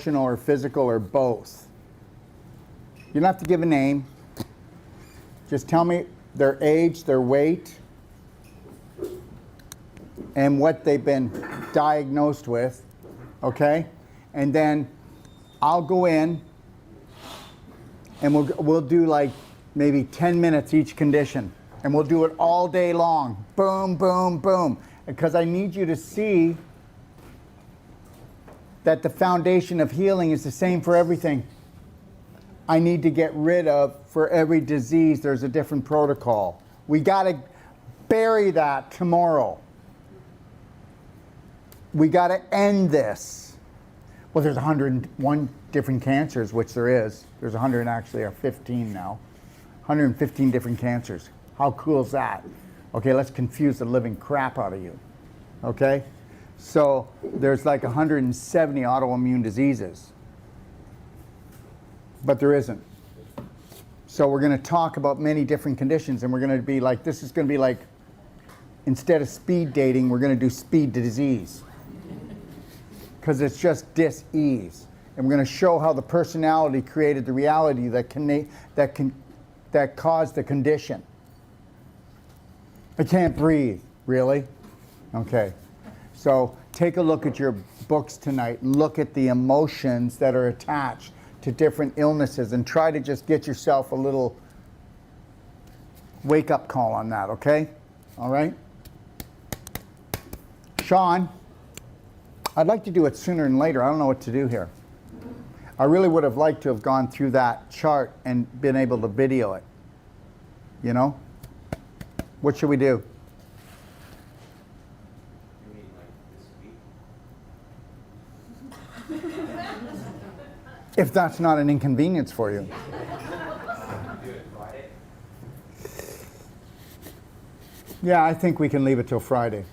emotional or physical or both. You don't have to give a name. Just tell me their age, their weight, and what they've been diagnosed with, okay? And then I'll go in and we'll do like maybe 10 minutes each condition, and we'll do it all day long. Boom, boom, boom. Because I need you to see that the foundation of healing is the same for everything. I need to get rid of, for every disease, there's a different protocol. We got to bury that tomorrow. We got to end this. Well, there's 101 different cancers, which there is. There's 100 actually, or 15 now. 115 different cancers. How cool is that? Okay, let's confuse the living crap out of you. Okay? So there's like 170 autoimmune diseases. But there isn't. So we're going to talk about many different conditions, and we're going to be like, this is going to be like, instead of speed dating, we're going to do speed to disease. Because it's just dis-ease. And we're going to show how the personality created the reality that caused the condition. I can't breathe, really? Okay. So take a look at your books tonight. Look at the emotions that are attached to different illnesses and try to just get yourself a little wake-up call on that, okay? All right? Sean, I'd like to do it sooner than later. I don't know what to do here. I really would have liked to have gone through that chart and been able to video it. You know? What should we do? You mean like this week? If that's not an inconvenience for you. Do it Friday? Yeah, I think we can leave it till Friday.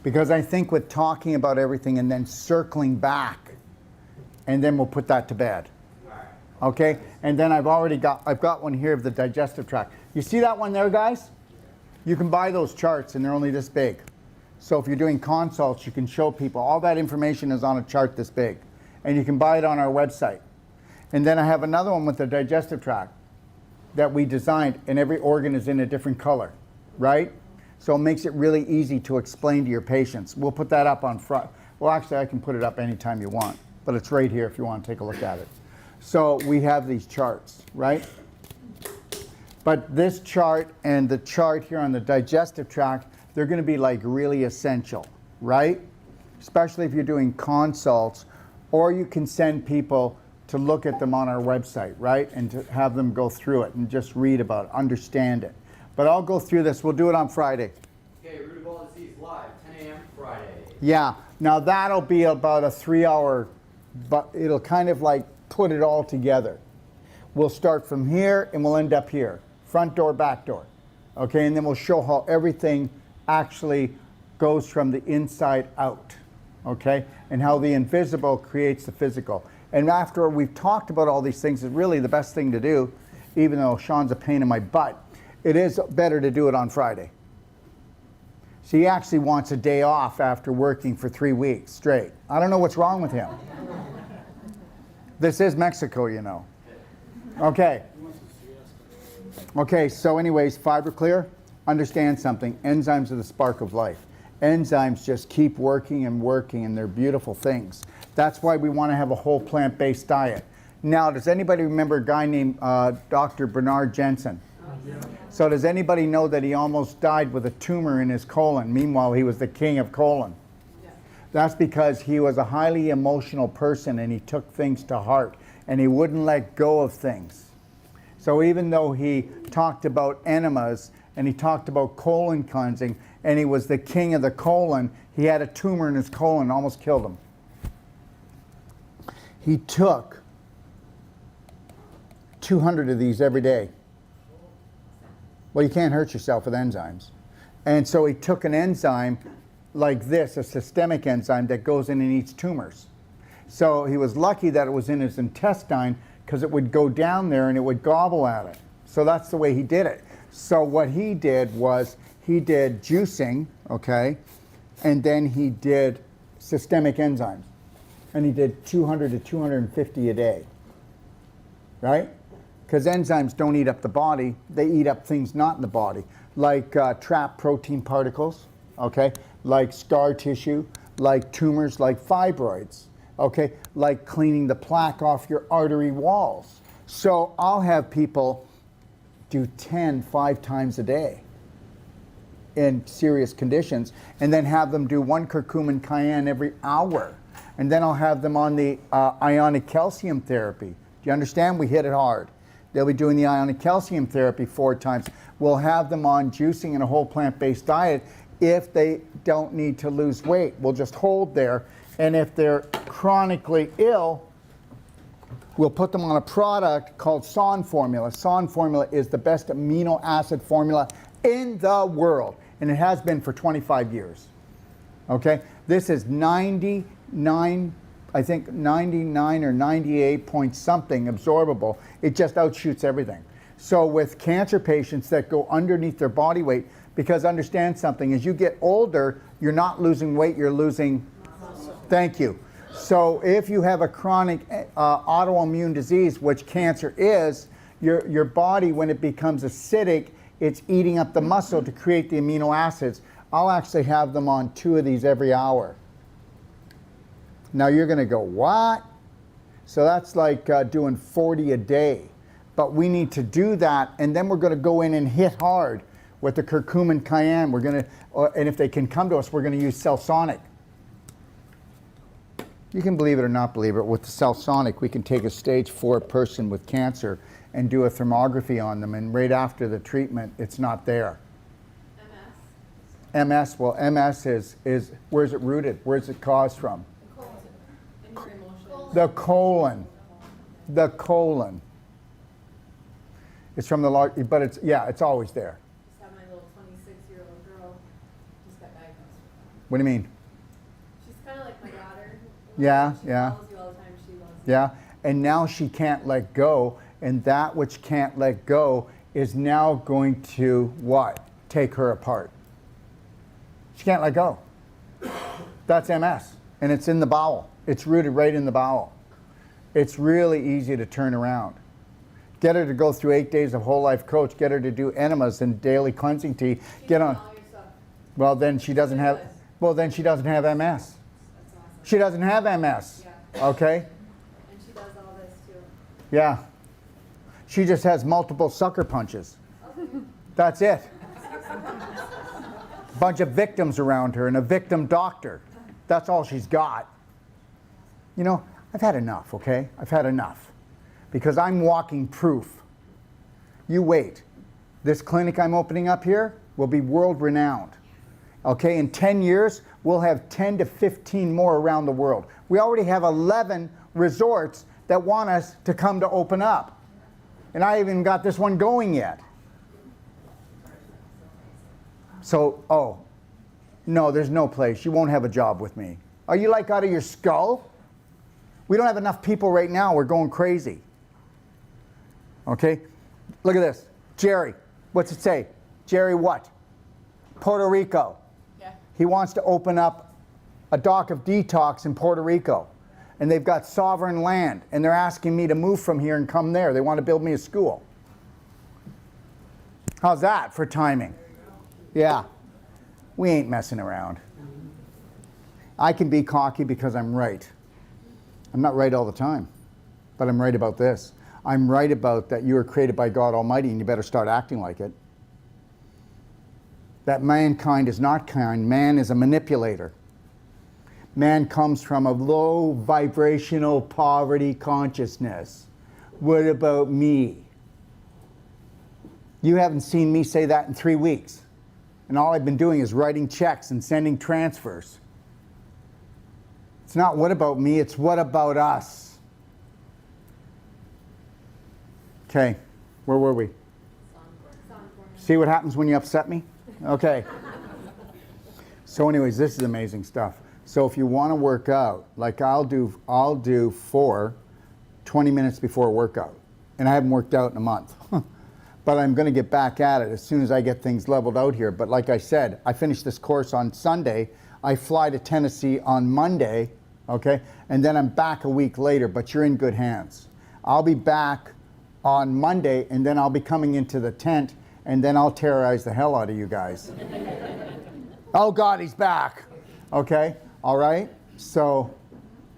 Because I think with talking about everything and then circling back, and then we'll put that to bed. All right. Okay? And then I've got one here of the digestive tract. You see that one there, guys? You can buy those charts and they're only this big. So if you're doing consults, you can show people. All that information is on a chart this big. And you can buy it on our website. And then I have another one with the digestive tract that we designed, and every organ is in a different color, right? So it makes it really easy to explain to your patients. We'll put that up on front. Well, actually, I can put it up anytime you want, but it's right here if you want to take a look at it. So we have these charts, right? But this chart and the chart here on the digestive tract, they're going to be like really essential, right? Especially if you're doing consults, or you can send people to look at them on our website, right? And to have them go through it and just read about it, understand it. But I'll go through this. We'll do it on Friday. Okay, Root of All Disease live, 10 a.m. Friday. Yeah. Now that'll be about a 3-hour, but it'll kind of like put it all together. We'll start from here and we'll end up here. Front door, back door. Okay, and then we'll show how everything actually goes from the inside out. Okay, and how the invisible creates the physical. And after we've talked about all these things, it's really the best thing to do, even though Sean's a pain in my butt. It is better to do it on Friday. So he actually wants a day off after working for 3 weeks straight. I don't know what's wrong with him. This is Mexico, you know. Okay. Okay, so anyways, fiber clear, understand something. Enzymes are the spark of life. Enzymes just keep working and working, and they're beautiful things. That's why we want to have a whole plant-based diet. Now, does anybody remember a guy named Dr. Bernard Jensen? Yeah. So does anybody know that he almost died with a tumor in his colon? Meanwhile, he was the king of colon. Yeah. That's because he was a highly emotional person, and he took things to heart, and he wouldn't let go of things. So even though he talked about enemas, and he talked about colon cleansing, and he was the king of the colon, he had a tumor in his colon, almost killed him. He took 200 of these every day. Well, you can't hurt yourself with enzymes. And so he took an enzyme like this, a systemic enzyme that goes in and eats tumors. So he was lucky that it was in his intestine, because it would go down there and it would gobble at it. So that's the way he did it. So what he did was he did juicing, okay, and then he did systemic enzymes. and he did 200 to 250 a day, right? Because enzymes don't eat up the body, they eat up things not in the body, like trapped protein particles, okay? Like scar tissue, like tumors, like fibroids, okay? Like cleaning the plaque off your artery walls. So I'll have people do 5 times a day in serious conditions, and then have them do 1 curcumin cayenne every hour. And then I'll have them on the ionic calcium therapy. Do you understand? We hit it hard. They'll be doing the ionic calcium therapy 4 times. We'll have them on juicing and a whole plant-based diet if they don't need to lose weight. We'll just hold there. And if they're chronically ill, we'll put them on a product called SON formula. SON formula is the best amino acid formula in the world. And it has been for 25 years. Okay? This is 99, I think 99 or 98 point something absorbable. It just outshoots everything. So with cancer patients that go underneath their body weight, because understand something, as you get older, you're not losing weight, you're losing muscle. Thank you. So if you have a chronic autoimmune disease, which cancer is, your body, when it becomes acidic, it's eating up the muscle to create the amino acids. I'll actually have them on 2 of these every hour. Now you're going to go, what? So that's like doing 40 a day. But we need to do that, and then we're going to go in and hit hard with the curcumin cayenne. We're going to, and if they can come to us, we're going to use Cellsonic. You can believe it or not believe it, with the Cellsonic, we can take a stage 4 person with cancer and do a thermography on them, and right after the treatment, it's not there. MS, well, MS is where's it rooted? Where's it caused from? The colon. The colon. It's from the large, but it's, yeah, it's always there. Just had my little 26-year-old girl just got diagnosed with that. What do you mean? She's kind of like my daughter. Yeah, She yeah. follows you all the time. She loves you. Yeah, and now she can't let go, and that which can't let go is now going to what? Take her apart. She can't let go. That's MS, and it's in the bowel. It's rooted right in the bowel. It's really easy to turn around. Get her to go through 8 days of whole life coach. Get her to do enemas and daily cleansing tea. Get on. Well, then she doesn't have. Well, then she doesn't have MS. That's awesome. She doesn't have MS. Yeah. Okay. And she does all this too. Yeah. She just has multiple sucker punches. That's it. Bunch of victims around her and a victim doctor. That's all she's got. You know, I've had enough, okay? I've had enough. Because I'm walking proof. You wait. This clinic I'm opening up here will be world renowned. Okay, in 10 years, we'll have 10 to 15 more around the world. We already have 11 resorts that want us to come to open up. And I haven't even got this one going yet. So, oh, no, there's no place. You won't have a job with me. Are you like out of your skull? We don't have enough people right now. We're going crazy. Okay? Look at this. Jerry. What's it say? Jerry what? Puerto Rico. Yeah. He wants to open up a dock of detox in Puerto Rico. And they've got sovereign land. And they're asking me to move from here and come there. They want to build me a school. How's that for timing? Yeah. We ain't messing around. I can be cocky because I'm right. I'm not right all the time. But I'm right about this. I'm right about that you were created by God Almighty and you better start acting like it. That mankind is not kind. Man is a manipulator. Man comes from a low vibrational poverty consciousness. What about me? You haven't seen me say that in 3 weeks. And all I've been doing is writing checks and sending transfers. It's not what about me, it's what about us. Okay, where were we? See what happens when you upset me? Okay. So anyways, this is amazing stuff. So if you want to work out, like I'll do 4 20 minutes before a workout. And I haven't worked out in a month. But I'm going to get back at it as soon as I get things leveled out here. But like I said, I finished this course on Sunday. I fly to Tennessee on Monday. Okay? And then I'm back a week later, but you're in good hands. I'll be back on Monday, and then I'll be coming into the tent, and then I'll terrorize the hell out of you guys. Oh God, he's back. Okay? All right? So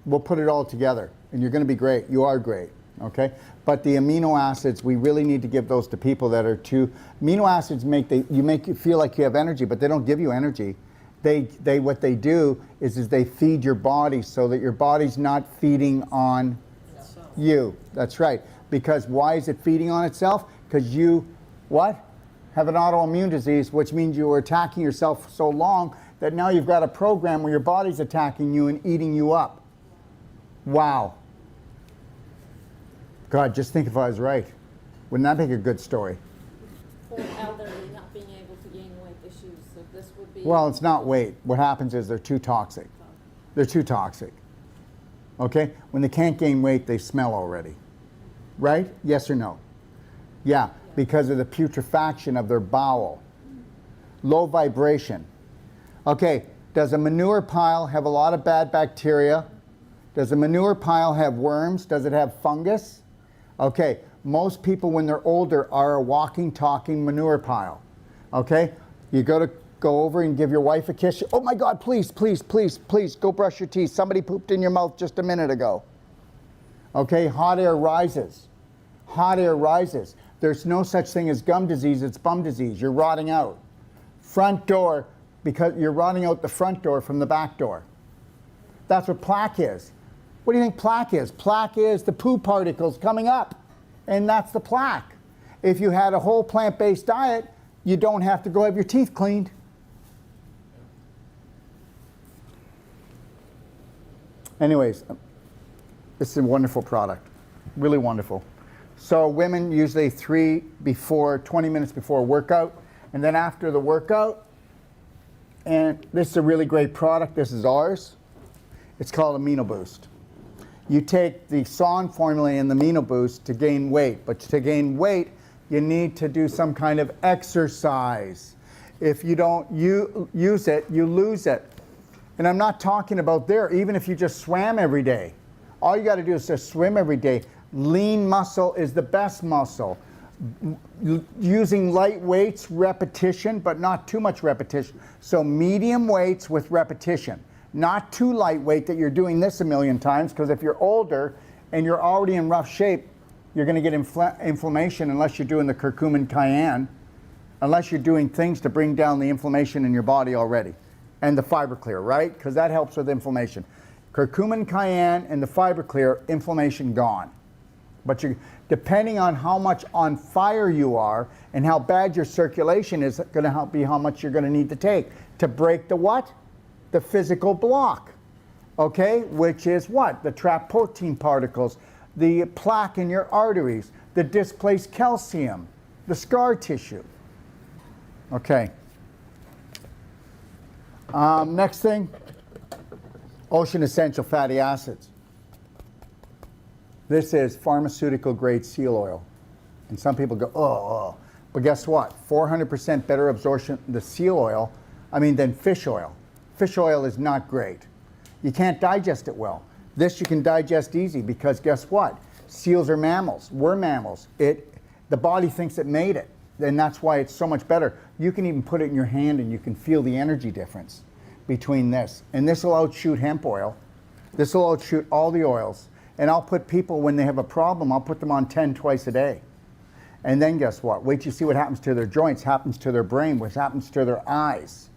we'll put it all together, and you're going to be great. You are great. Okay? But the amino acids, we really need to give those to people that are too... Amino acids make you feel like you have energy, but they don't give you energy. What they do is they feed your body so that your body's not feeding on you. That's right. Because why is it feeding on itself? Because you, what? Have an autoimmune disease, which means you were attacking yourself so long that now you've got a program where your body's attacking you and eating you up. Wow. God, just think if I was right. Wouldn't that make a good story? For elderly not being able to gain weight issues, so this would be... Well, it's not weight. What happens is they're too toxic. They're too toxic. Okay? When they can't gain weight, they smell already. Right? Yes or no? Yeah, because of the putrefaction of their bowel. Low vibration. Okay, does a manure pile have a lot of bad bacteria? Does a manure pile have worms? Does it have fungus? Okay, most people when they're older are a walking, talking manure pile. Okay, you go over and give your wife a kiss. Oh my God, please, please, please, please, go brush your teeth. Somebody pooped in your mouth just a minute ago. Okay, hot air rises. Hot air rises. There's no such thing as gum disease, it's bum disease. You're rotting out. Front door, because you're rotting out the front door from the back door. That's what plaque is. What do you think plaque is? Plaque is the poo particles coming up, and that's the plaque. If you had a whole plant-based diet, you don't have to go have your teeth cleaned. Anyways, this is a wonderful product, really wonderful. So women usually 20 minutes before a workout, and then after the workout, and this is a really great product, this is ours. It's called Amino Boost. You take the SON formula and the Amino Boost to gain weight, but to gain weight, you need to do some kind of exercise. If you don't use it, you lose it. And I'm not talking about there, even if you just swam every day. All you got to do is just swim every day. Lean muscle is the best muscle. Using light weights, repetition, but not too much repetition. So medium weights with repetition. Not too lightweight that you're doing this a million times, because if you're older and you're already in rough shape, you're going to get inflammation unless you're doing the curcumin cayenne, unless you're doing things to bring down the inflammation in your body already. And the fiber clear, right? Because that helps with inflammation. Curcumin cayenne and the fiber clear, inflammation gone. But depending on how much on fire you are and how bad your circulation is going to be how much you're going to need to take to break the what? The physical block, okay? Which is what? The trapped protein particles, the plaque in your arteries, the displaced calcium, the scar tissue. Okay. Next thing, ocean essential fatty acids. This is pharmaceutical grade seal oil. And some people go, oh. But guess what? 400% better absorption than fish oil. Fish oil is not great. You can't digest it well. This you can digest easy because guess what? Seals are mammals. We're mammals. The body thinks it made it. And that's why it's so much better. You can even put it in your hand and you can feel the energy difference between this. And this will outshoot hemp oil. This will outshoot all the oils. And I'll put people, when they have a problem, I'll put them on 10 twice a day. And then guess what? Wait till you see what happens to their joints, happens to their brain, what happens to their eyes.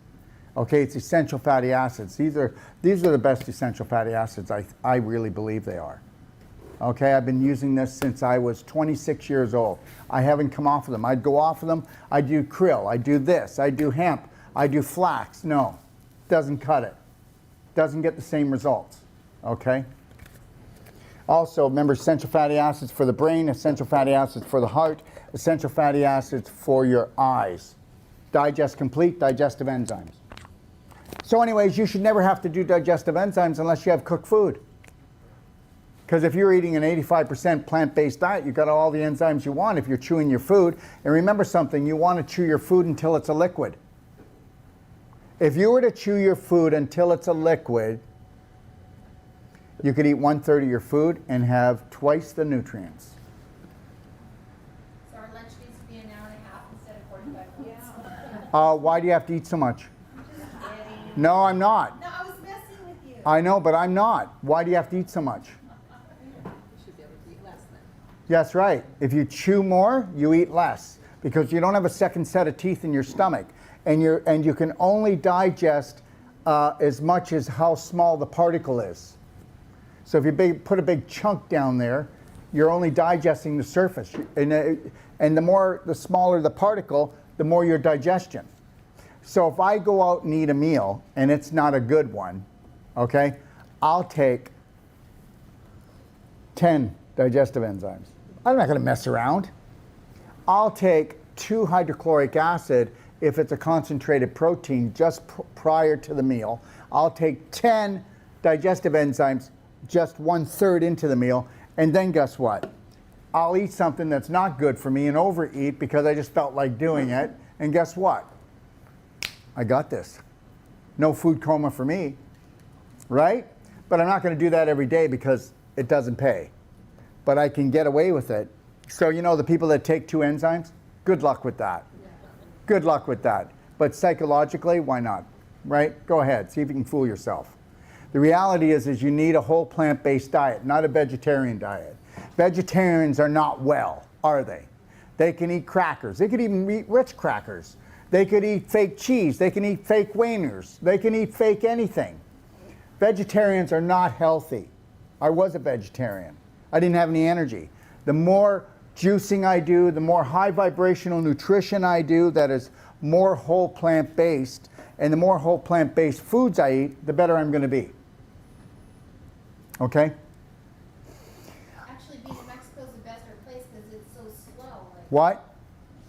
Okay, it's essential fatty acids. These are the best essential fatty acids. I really believe they are. Okay, I've been using this since I was 26 years old. I haven't come off of them. I'd go off of them. I do krill. I do this. I do hemp. I do flax. No, doesn't cut it. Doesn't get the same results. Okay. Also, remember essential fatty acids for the brain, essential fatty acids for the heart, essential fatty acids for your eyes. Digest Complete, digestive enzymes. So anyways, you should never have to do digestive enzymes unless you have cooked food. Because if you're eating an 85% plant-based diet, you've got all the enzymes you want if you're chewing your food. And remember something, you want to chew your food until it's a liquid. If you were to chew your food until it's a liquid, You could eat 1/3 of your food and have twice the nutrients. So our lunch needs to be an hour and a half instead of 45 minutes. Why do you have to eat so much? No, I'm not. No, I was messing with you. I know, but I'm not. Why do you have to eat so much? You should be able to eat less then. That's right. If you chew more, you eat less because you don't have a second set of teeth in your stomach, and you can only digest as much as how small the particle is. So if you put a big chunk down there, you're only digesting the surface, and the smaller the particle, the more your digestion. So if I go out and eat a meal and it's not a good one, okay, I'll take 10 digestive enzymes. I'm not going to mess around. I'll take 2 hydrochloric acid if it's a concentrated protein just prior to the meal. I'll take 10 digestive enzymes just 1/3 into the meal, and then guess what? I'll eat something that's not good for me and overeat because I just felt like doing it, and guess what? I got this. No food coma for me, right? But I'm not going to do that every day because it doesn't pay. But I can get away with it. So you know the people that take 2 enzymes? Good luck with that. Good luck with that. But psychologically, why not? Right? Go ahead. See if you can fool yourself. The reality is you need a whole plant-based diet, not a vegetarian diet. Vegetarians are not well, are they? They can eat crackers. They could even eat rich crackers. They could eat fake cheese. They can eat fake wieners. They can eat fake anything. Vegetarians are not healthy. I was a vegetarian. I didn't have any energy. The more juicing I do, the more high vibrational nutrition I do that is more whole plant-based, and the more whole plant-based foods I eat, the better I'm going to be. Okay? Actually, being in Mexico is a better place because it's so slow. Like, What?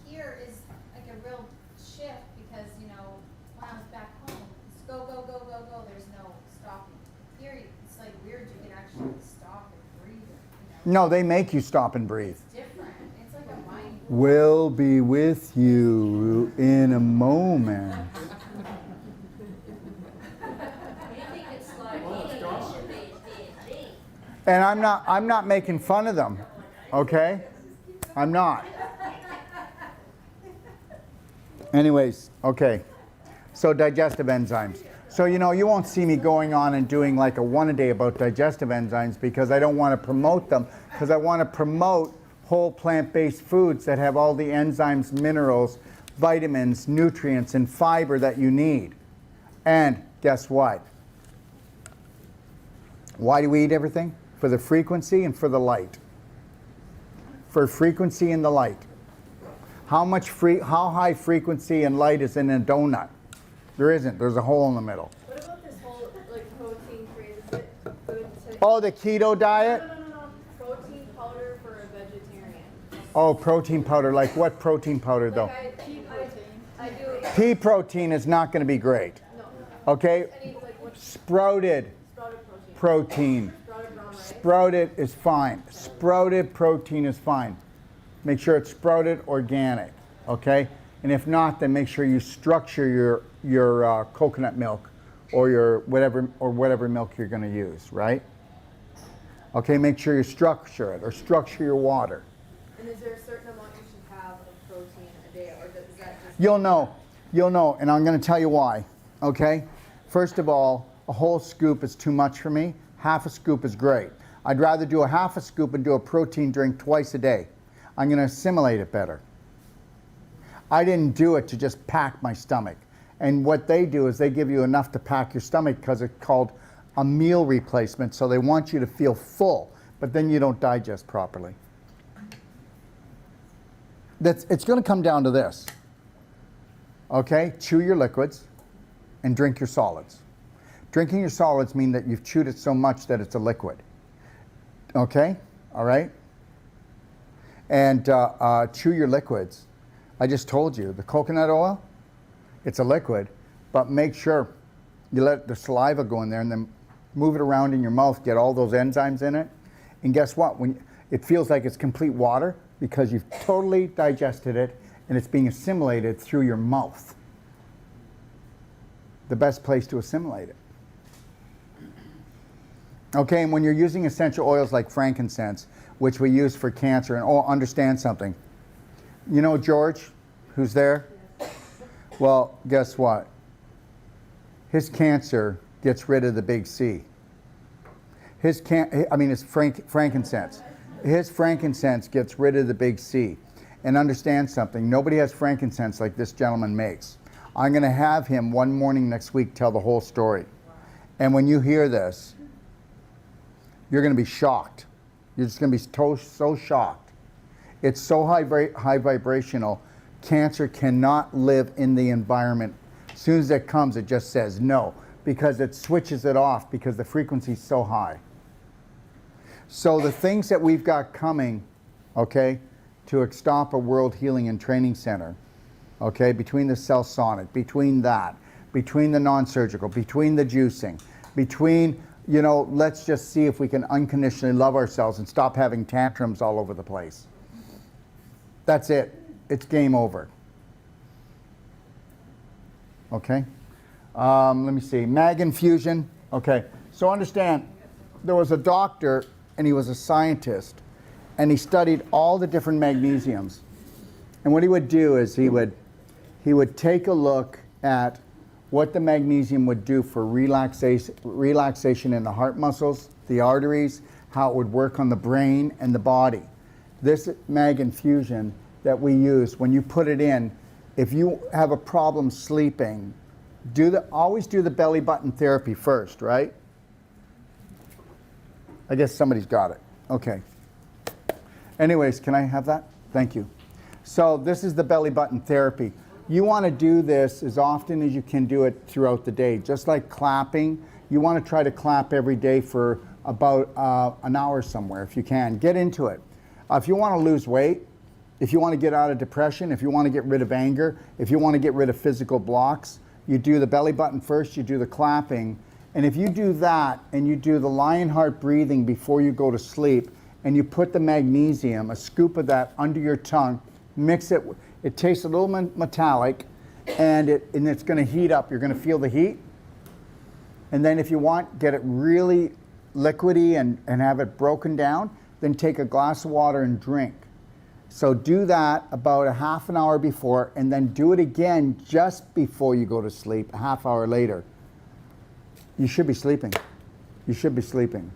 here is like a real shift because, you know, when I was back home, it's go, go, go, go, go. There's no stopping. Here, it's like weird. You can actually stop and breathe. You know? No, they make you stop and breathe. It's different. It's like a mind. We'll be with you in a moment. You think it's like eating, it should be a dead meat. And I'm not making fun of them, okay? I'm not. Anyways, okay. So digestive enzymes. So you know, you won't see me going on and doing like a one-a-day about digestive enzymes because I don't want to promote them, because I want to promote whole plant-based foods that have all the enzymes, minerals, vitamins, nutrients, and fiber that you need. And guess what? Why do we eat everything? For the frequency and for the light. For frequency and the light. How high frequency and light is in a donut? There isn't. There's a hole in the middle. What about this whole like protein craze? Is it good to? Oh, the keto diet? No. Protein powder for a vegetarian. Oh, protein powder. Like what protein powder though? Like I do. Pea protein is not going to be great. No. Okay? I need like what? Sprouted protein. Sprouted brown rice. Sprouted is fine. Sprouted protein is fine. Make sure it's sprouted organic, okay? And if not, then make sure you structure your coconut milk or your whatever milk you're going to use, right? Okay, make sure you structure it or structure your water. And is there a certain amount you should have of protein a day, or is that just? You'll know, and I'm going to tell you why, okay? First of all, a whole scoop is too much for me. Half a scoop is great. I'd rather do a half a scoop and do a protein drink twice a day. I'm going to assimilate it better. I didn't do it to just pack my stomach. And what they do is they give you enough to pack your stomach because it's called a meal replacement. So they want you to feel full, but then you don't digest properly. It's going to come down to this. Okay? Chew your liquids and drink your solids. Drinking your solids mean that you've chewed it so much that it's a liquid. Okay? All right? And chew your liquids. I just told you, the coconut oil, it's a liquid, but make sure you let the saliva go in there and then move it around in your mouth, get all those enzymes in it. And guess what? It feels like it's complete water because you've totally digested it and it's being assimilated through your mouth. The best place to assimilate it. Okay, and when you're using essential oils like frankincense, which we use for cancer, and understand something. You know George, who's there? Well, guess what? His cancer gets rid of the big C. His frankincense. His frankincense gets rid of the big C. And understand something, nobody has frankincense like this gentleman makes. I'm going to have him one morning next week tell the whole story. And when you hear this, you're going to be shocked. You're just going to be so shocked. It's so high vibrational, cancer cannot live in the environment. As soon as it comes, it just says no, because it switches it off because the frequency is so high. So the things that we've got coming, okay, to Ixtapa World Healing and Training Center, okay, between the cell sonic, between the non-surgical, between the juicing, between, you know, let's just see if we can unconditionally love ourselves and stop having tantrums all over the place. That's it. It's game over. Okay? Let me see. Mag infusion. Okay. So understand, there was a doctor and he was a scientist and he studied all the different magnesiums. And what he would do is he would take a look at what the magnesium would do for relaxation in the heart muscles, the arteries, how it would work on the brain and the body. This mag infusion that we use, when you put it in, if you have a problem sleeping, always do the belly button therapy first, right? I guess somebody's got it. Okay. Anyways, can I have that? Thank you. So this is the belly button therapy. You want to do this as often as you can do it throughout the day. Just like clapping, you want to try to clap every day for about an hour somewhere if you can. Get into it. If you want to lose weight, if you want to get out of depression, if you want to get rid of anger, if you want to get rid of physical blocks, you do the belly button first, you do the clapping. And if you do that and you do the lion heart breathing before you go to sleep and you put the magnesium, a scoop of that under your tongue, mix it, it tastes a little metallic and it's going to heat up. You're going to feel the heat. And then if you want, get it really liquidy and have it broken down, then take a glass of water and drink. So do that about a half an hour before and then do it again just before you go to sleep, a half hour later. You should be sleeping. You should be sleeping.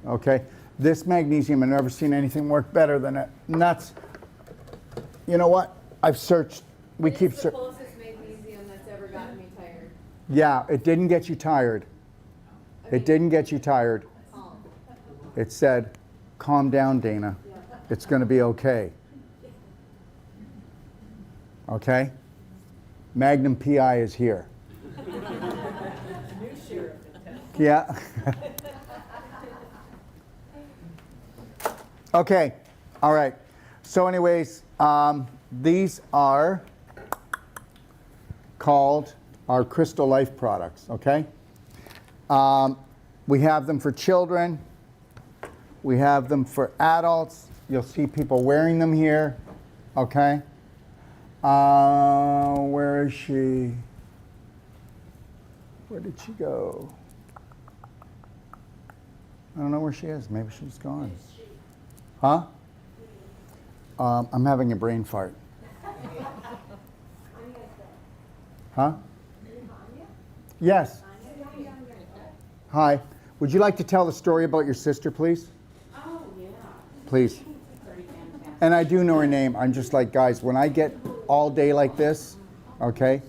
Okay? This magnesium, I've never seen anything work better than it. And that's, you know what? I've searched. We keep searching. It's the closest magnesium that's ever gotten me tired. Yeah, it didn't get you tired. It didn't get you tired. Calm. It said, calm down, Dana. Yeah. It's going to be okay. Okay? Magnum PI is here. Yeah. Okay. All right. So anyways, these are called our Crystal Life products, okay? We have them for children. We have them for adults. You'll see people wearing them here, okay? Where is she? Where did she go? I don't know where she is. Maybe she's gone. Huh? I'm having a brain fart. Huh? Yes. Hi. Would you like to tell the story about your sister, please? Oh, yeah. Please. Very fantastic. And I do know her name. I'm just like, guys, when I get all day like this, okay?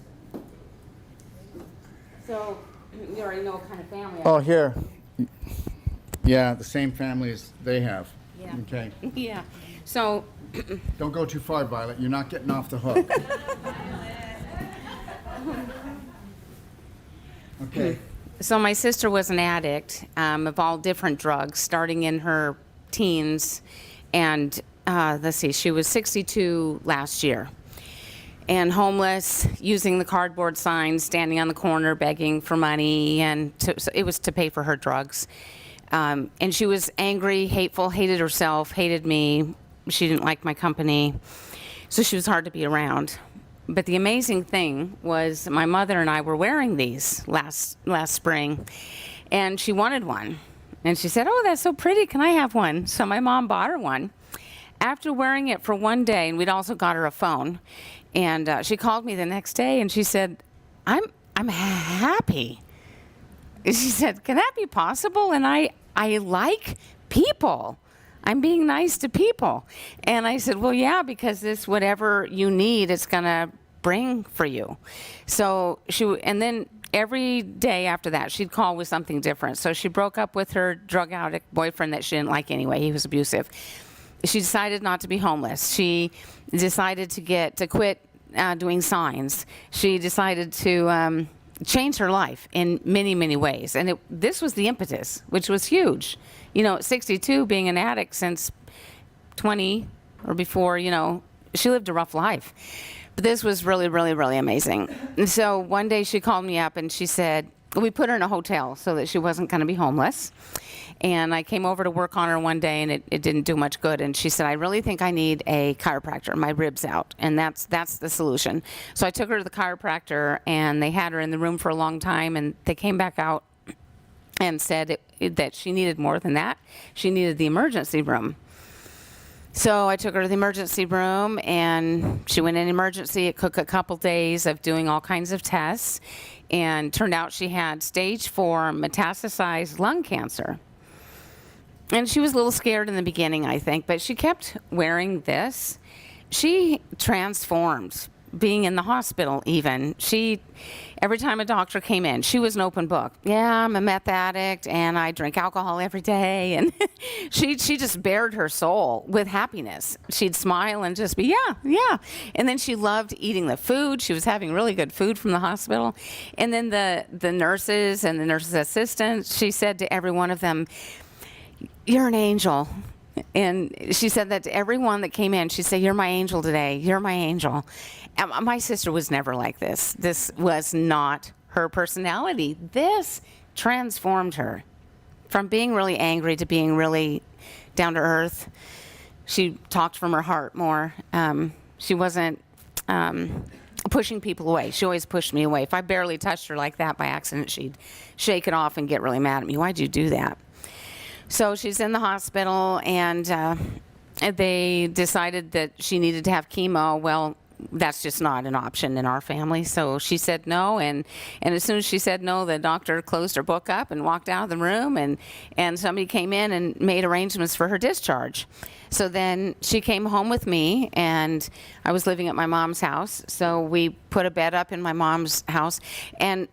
So, you already know what kind of family Oh, here. Yeah, the same family as they have. Yeah. Okay. Yeah. So, Don't go too far, Violet. You're not getting off the hook. Okay. so my sister was an addict of all different drugs, starting in her teens. And let's see, she was 62 last year. And homeless, using the cardboard signs, standing on the corner, begging for money. And so it was to pay for her drugs. And she was angry, hateful, hated herself, hated me. She didn't like my company. So she was hard to be around. But the amazing thing was my mother and I were wearing these last spring, and she wanted one. And she said, oh, that's so pretty. Can I have one? So my mom bought her one. After wearing it for one day, and we'd also got her a phone, and she called me the next day and she said, I'm happy. She said, can that be possible? And I like people. I'm being nice to people. And I said, well, yeah, because this, whatever you need, it's going to bring for you. So and then every day after that, she'd call with something different. So she broke up with her drug addict boyfriend that she didn't like anyway. He was abusive. She decided not to be homeless. She decided to quit doing signs. She decided to change her life in many, many ways. And this was the impetus, which was huge. You know, at 62, being an addict since 20 or before, you know, she lived a rough life. But this was really, really, really amazing. And so one day she called me up and she said, we put her in a hotel so that she wasn't going to be homeless. And I came over to work on her one day, and it didn't do much good. And she said, I really think I need a chiropractor. My rib's out, and that's the solution. So I took her to the chiropractor, and they had her in the room for a long time, and they came back out and said that she needed more than that. She needed the emergency room. So I took her to the emergency room, and she went in emergency. It took a couple days of doing all kinds of tests, and turned out she had stage 4 metastasized lung cancer. And she was a little scared in the beginning, I think, but she kept wearing this. She transformed, being in the hospital even. Every time a doctor came in, she was an open book. Yeah, I'm a meth addict, and I drink alcohol every day. And she just bared her soul with happiness. She'd smile and just be, yeah. And then she loved eating the food. She was having really good food from the hospital. And then the nurses and the nurses' assistants, she said to every one of them, you're an angel. And she said that to everyone that came in. She'd say, you're my angel today. You're my angel. And my sister was never like this. This was not her personality. This transformed her from being really angry to being really down to earth. She talked from her heart more. She wasn't pushing people away. She always pushed me away. If I barely touched her like that by accident, she'd shake it off and get really mad at me. Why'd you do that? So she's in the hospital, and they decided that she needed to have chemo. Well, that's just not an option in our family. So she said no, and as soon as she said no, the doctor closed her book up and walked out of the room, and somebody came in and made arrangements for her discharge. So then she came home with me, and I was living at my mom's house. So we put a bed up in my mom's house. And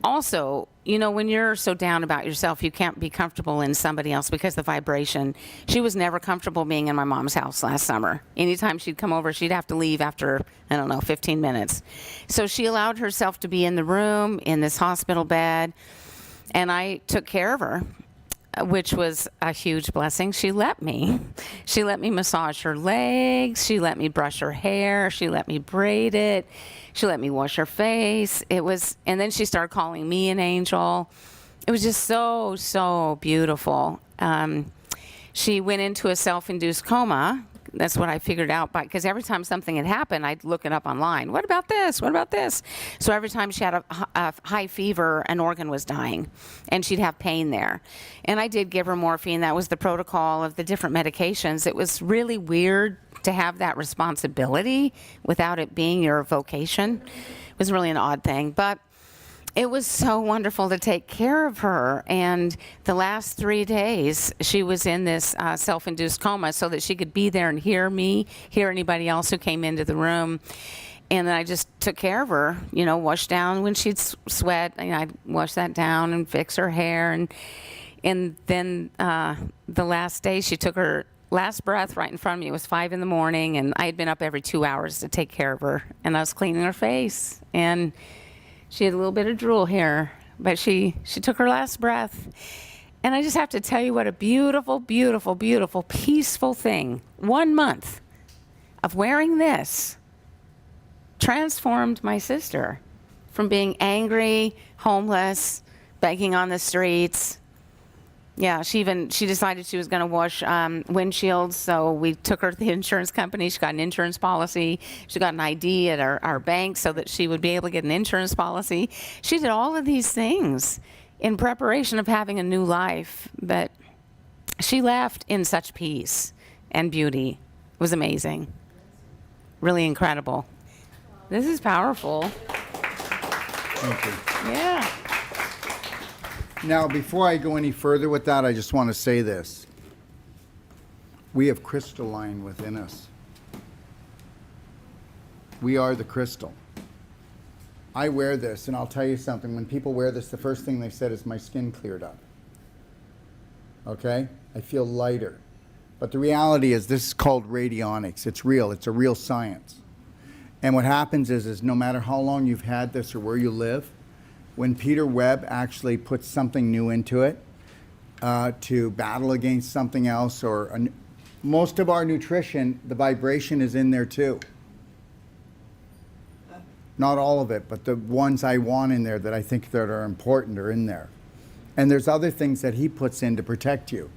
also, you know, when you're so down about yourself, you can't be comfortable in somebody else because of the vibration. She was never comfortable being in my mom's house last summer. Anytime she'd come over, she'd have to leave after, 15 minutes. So she allowed herself to be in the room, in this hospital bed, and I took care of her, which was a huge blessing. She let me massage her legs. She let me brush her hair. She let me braid it. She let me wash her face. And then she started calling me an angel. It was just so, so beautiful. She went into a self-induced coma. That's what I figured out because every time something had happened, I'd look it up online. What about this? What about this? So every time she had a high fever, an organ was dying, and she'd have pain there. And I did give her morphine. That was the protocol of the different medications. It was really weird to have that responsibility without it being your vocation. It was really an odd thing, but it was so wonderful to take care of her. And the last 3 days, she was in this self-induced coma so that she could be there and hear me, hear anybody else who came into the room. And then I just took care of her, washed down when she'd sweat. I'd wash that down and fix her hair. And then the last day, she took her last breath right in front of me. It was 5 a.m, and I had been up every 2 hours to take care of her. And I was cleaning her face. And she had a little bit of drool here, but she took her last breath. And I just have to tell you what a beautiful, beautiful, beautiful, peaceful thing. 1 month of wearing this transformed my sister from being angry, homeless, begging on the streets. Yeah, she decided she was going to wash windshields, so we took her to the insurance company. She got an insurance policy. She got an ID at our bank so that she would be able to get an insurance policy. She did all of these things, in preparation of having a new life. But she left in such peace and beauty. It was amazing. Really incredible. This is powerful. Thank you. Yeah. Now, before I go any further with that, I just want to say this. We have crystalline within us. We are the crystal. I wear this, and I'll tell you something. When people wear this, the first thing they said is my skin cleared up. Okay? I feel lighter. But the reality is this is called radionics. It's real. It's a real science. And what happens is no matter how long you've had this or where you live, when Peter Webb actually puts something new into it to battle against something else, most of our nutrition, the vibration is in there too. Not all of it, but the ones I want in there that I think that are important are in there. And there's other things that he puts in to protect you.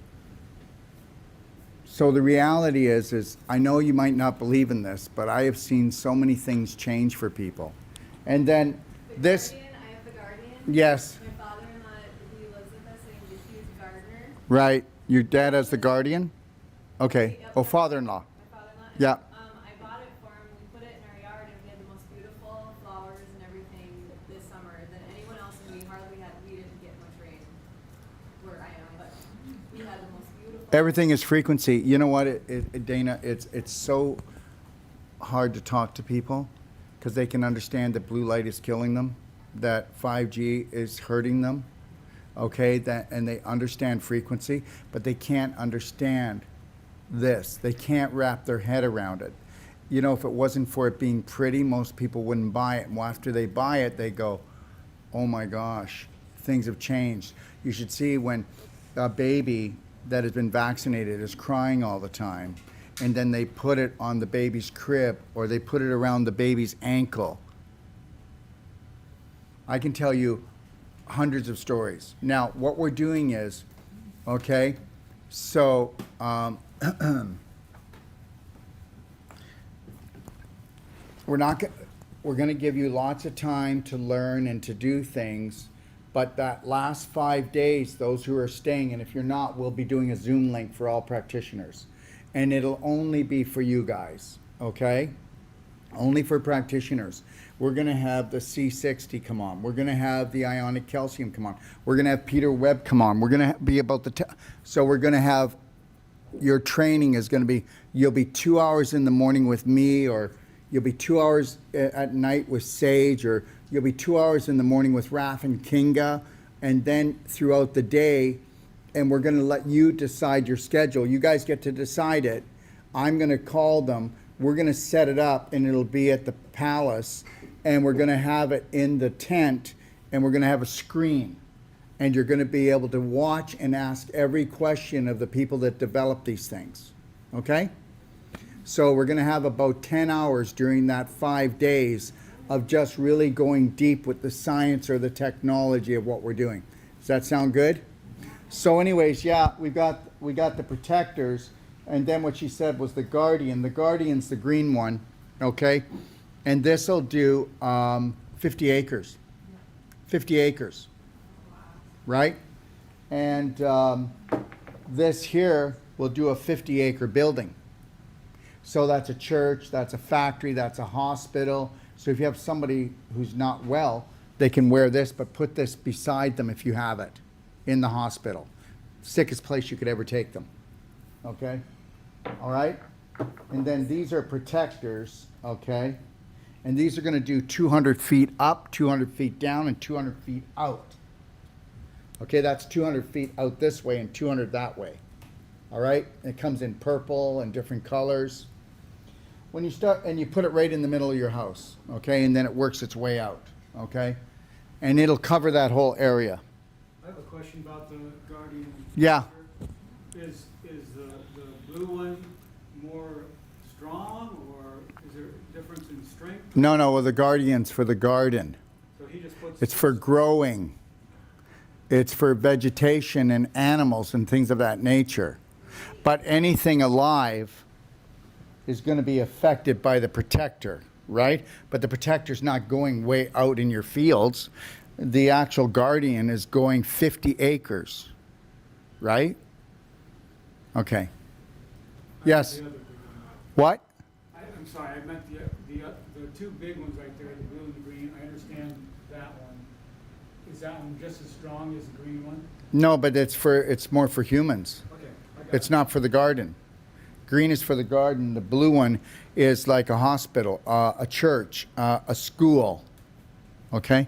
So the reality is I know you might not believe in this, but I have seen so many things change for people. And then this... Guardian, I have the Guardian. Yes. My father-in-law, he lives with us, and he was a gardener. Right. Your dad as the guardian? Okay. Yep. Oh, father-in-law. My father-in-law. Yeah. I bought it for him. We put it in our yard, and we had the most beautiful flowers and everything this summer than anyone else, and we didn't get much rain where I am, but we had the most beautiful. Everything is frequency. You know what, Dana? It's so hard to talk to people because they can understand that blue light is killing them, that 5G is hurting them, okay? And they understand frequency, but they can't understand this. They can't wrap their head around it. You know, if it wasn't for it being pretty, most people wouldn't buy it. And after they buy it, they go, oh my gosh, things have changed. You should see when a baby that has been vaccinated is crying all the time, and then they put it on the baby's crib or they put it around the baby's ankle. I can tell you hundreds of stories. Now, what we're doing is, okay, so we're going to give you lots of time to learn and to do things, but that last 5 days, those who are staying, and if you're not, we'll be doing a Zoom link for all practitioners. And it'll only be for you guys, okay? Only for practitioners. We're going to have the C60 come on. We're going to have the ionic calcium come on. We're going to have Peter Webb come on. We're going to be about so we're going to have, your training is going to be, you'll be 2 hours in the morning with me, or you'll be 2 hours at night with Sage, or you'll be 2 hours in the morning with Raf and Kinga, and then throughout the day, and we're going to let you decide your schedule. You guys get to decide it. I'm going to call them. We're going to set it up, and it'll be at the palace, and we're going to have it in the tent, and we're going to have a screen, and you're going to be able to watch and ask every question of the people that develop these things, okay? So we're going to have about 10 hours during that 5 days of just really going deep with the science or the technology of what we're doing. Does that sound good? So anyways, yeah, we got the protectors, and then what she said was the guardian. The guardian's the green one, okay? And this will do 50 acres. 50 acres, right? And this here will do a 50-acre building. So that's a church, that's a factory, that's a hospital. So if you have somebody who's not well, they can wear this, but put this beside them if you have it in the hospital. Sickest place you could ever take them, okay? All right? And then these are protectors, okay? And these are gonna do 200 feet up, 200 feet down, and 200 feet out. Okay, that's 200 feet out this way and 200 that way. All right? It comes in purple and different colors. When you start, and you put it right in the middle of your house, okay? And then it works its way out, okay? And it'll cover that whole area. I have a question about the Guardian. Yeah. Is the blue one more strong, or is there a difference in strength? No, well, the Guardian's for the garden. So he just puts... It's for growing. It's for vegetation and animals and things of that nature. But anything alive is going to be affected by the protector, right? But the protector's not going way out in your fields. the actual guardian is going 50 acres, right? Okay. Yes. The other big one. What? I'm sorry, I meant the two big ones right there, the blue and the green. I understand that one. Is that one just as strong as the green one? No, but it's more for humans. Okay, I got it. It's not for the garden. Green is for the garden. The blue one is like a hospital, a church, a school. Okay?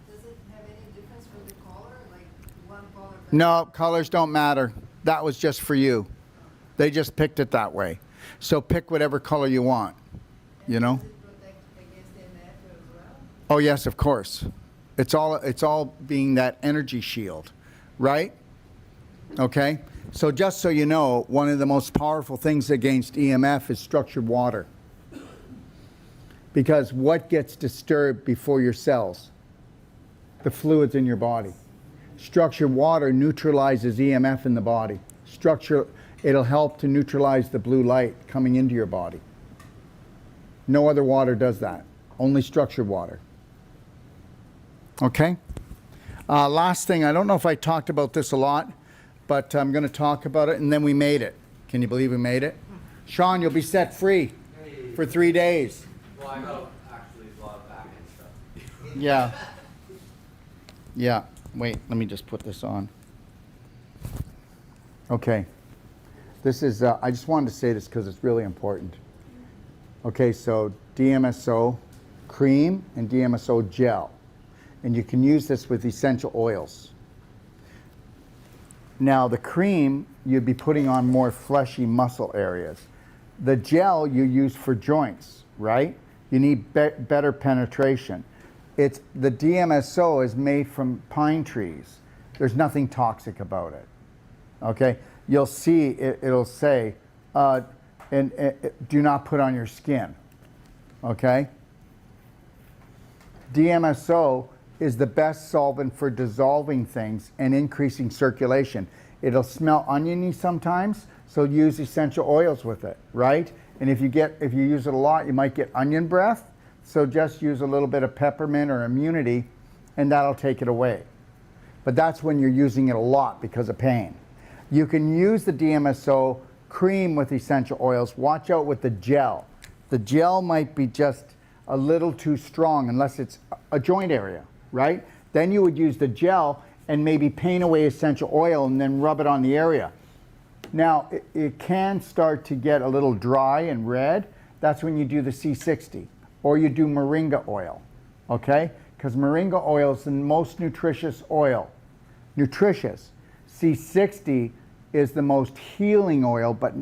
Does it have any difference for the color, like one color? No, colors don't matter. That was just for you. They just picked it that way. So pick whatever color you want, you know? Does it protect against MF as well? Oh yes, of course. It's all being that energy shield, right? Okay? So just so you know, one of the most powerful things against EMF is structured water. Because what gets disturbed before your cells? The fluids in your body. Structured water neutralizes EMF in the body. It'll help to neutralize the blue light coming into your body. No other water does that. Only structured water. Okay? Last thing, I don't know if I talked about this a lot, but I'm going to talk about it, and then we made it. Can you believe we made it? Sean, you'll be set free for 3 days. Well, I got actually a lot of back end stuff. Yeah. Yeah. Wait, let me just put this on. Okay. This is, I just wanted to say this because it's really important. Okay, so DMSO cream and DMSO gel. And you can use this with essential oils. Now the cream, you'd be putting on more fleshy muscle areas. The gel you use for joints, right? You need better penetration. The DMSO is made from pine trees. There's nothing toxic about it. Okay? You'll see it'll say, do not put on your skin. Okay? DMSO is the best solvent for dissolving things and increasing circulation. It'll smell oniony sometimes, so use essential oils with it, right? And if you use it a lot, you might get onion breath. So just use a little bit of peppermint or immunity, and that'll take it away. But that's when you're using it a lot because of pain. You can use the DMSO cream with essential oils. Watch out with the gel. The gel might be just a little too strong unless it's a joint area, right? Then you would use the gel and maybe paint away essential oil and then rub it on the area. Now, it can start to get a little dry and red. That's when you do the C60. Or you do moringa oil, okay? Because moringa oil is the most nutritious oil. Nutritious. C60 is the most healing oil, but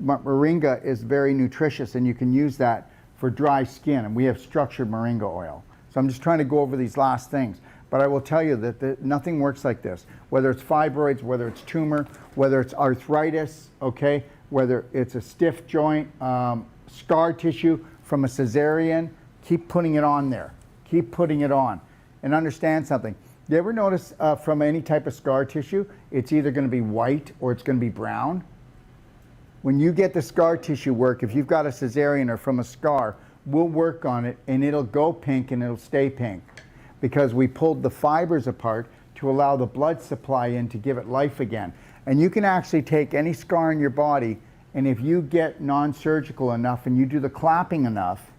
moringa is very nutritious, and you can use that for dry skin, and we have structured moringa oil. So I'm just trying to go over these last things. But I will tell you that nothing works like this. Whether it's fibroids, whether it's tumor, whether it's arthritis, okay? Whether it's a stiff joint, scar tissue from a cesarean, keep putting it on there. Keep putting it on. And understand something. You ever notice from any type of scar tissue, it's either going to be white or it's going to be brown? When you get the scar tissue work, if you've got a cesarean or from a scar, we'll work on it and it'll go pink and it'll stay pink. Because we pulled the fibers apart to allow the blood supply in to give it life again. And you can actually take any scar in your body, and if you get non-surgical enough and you do the clapping enough,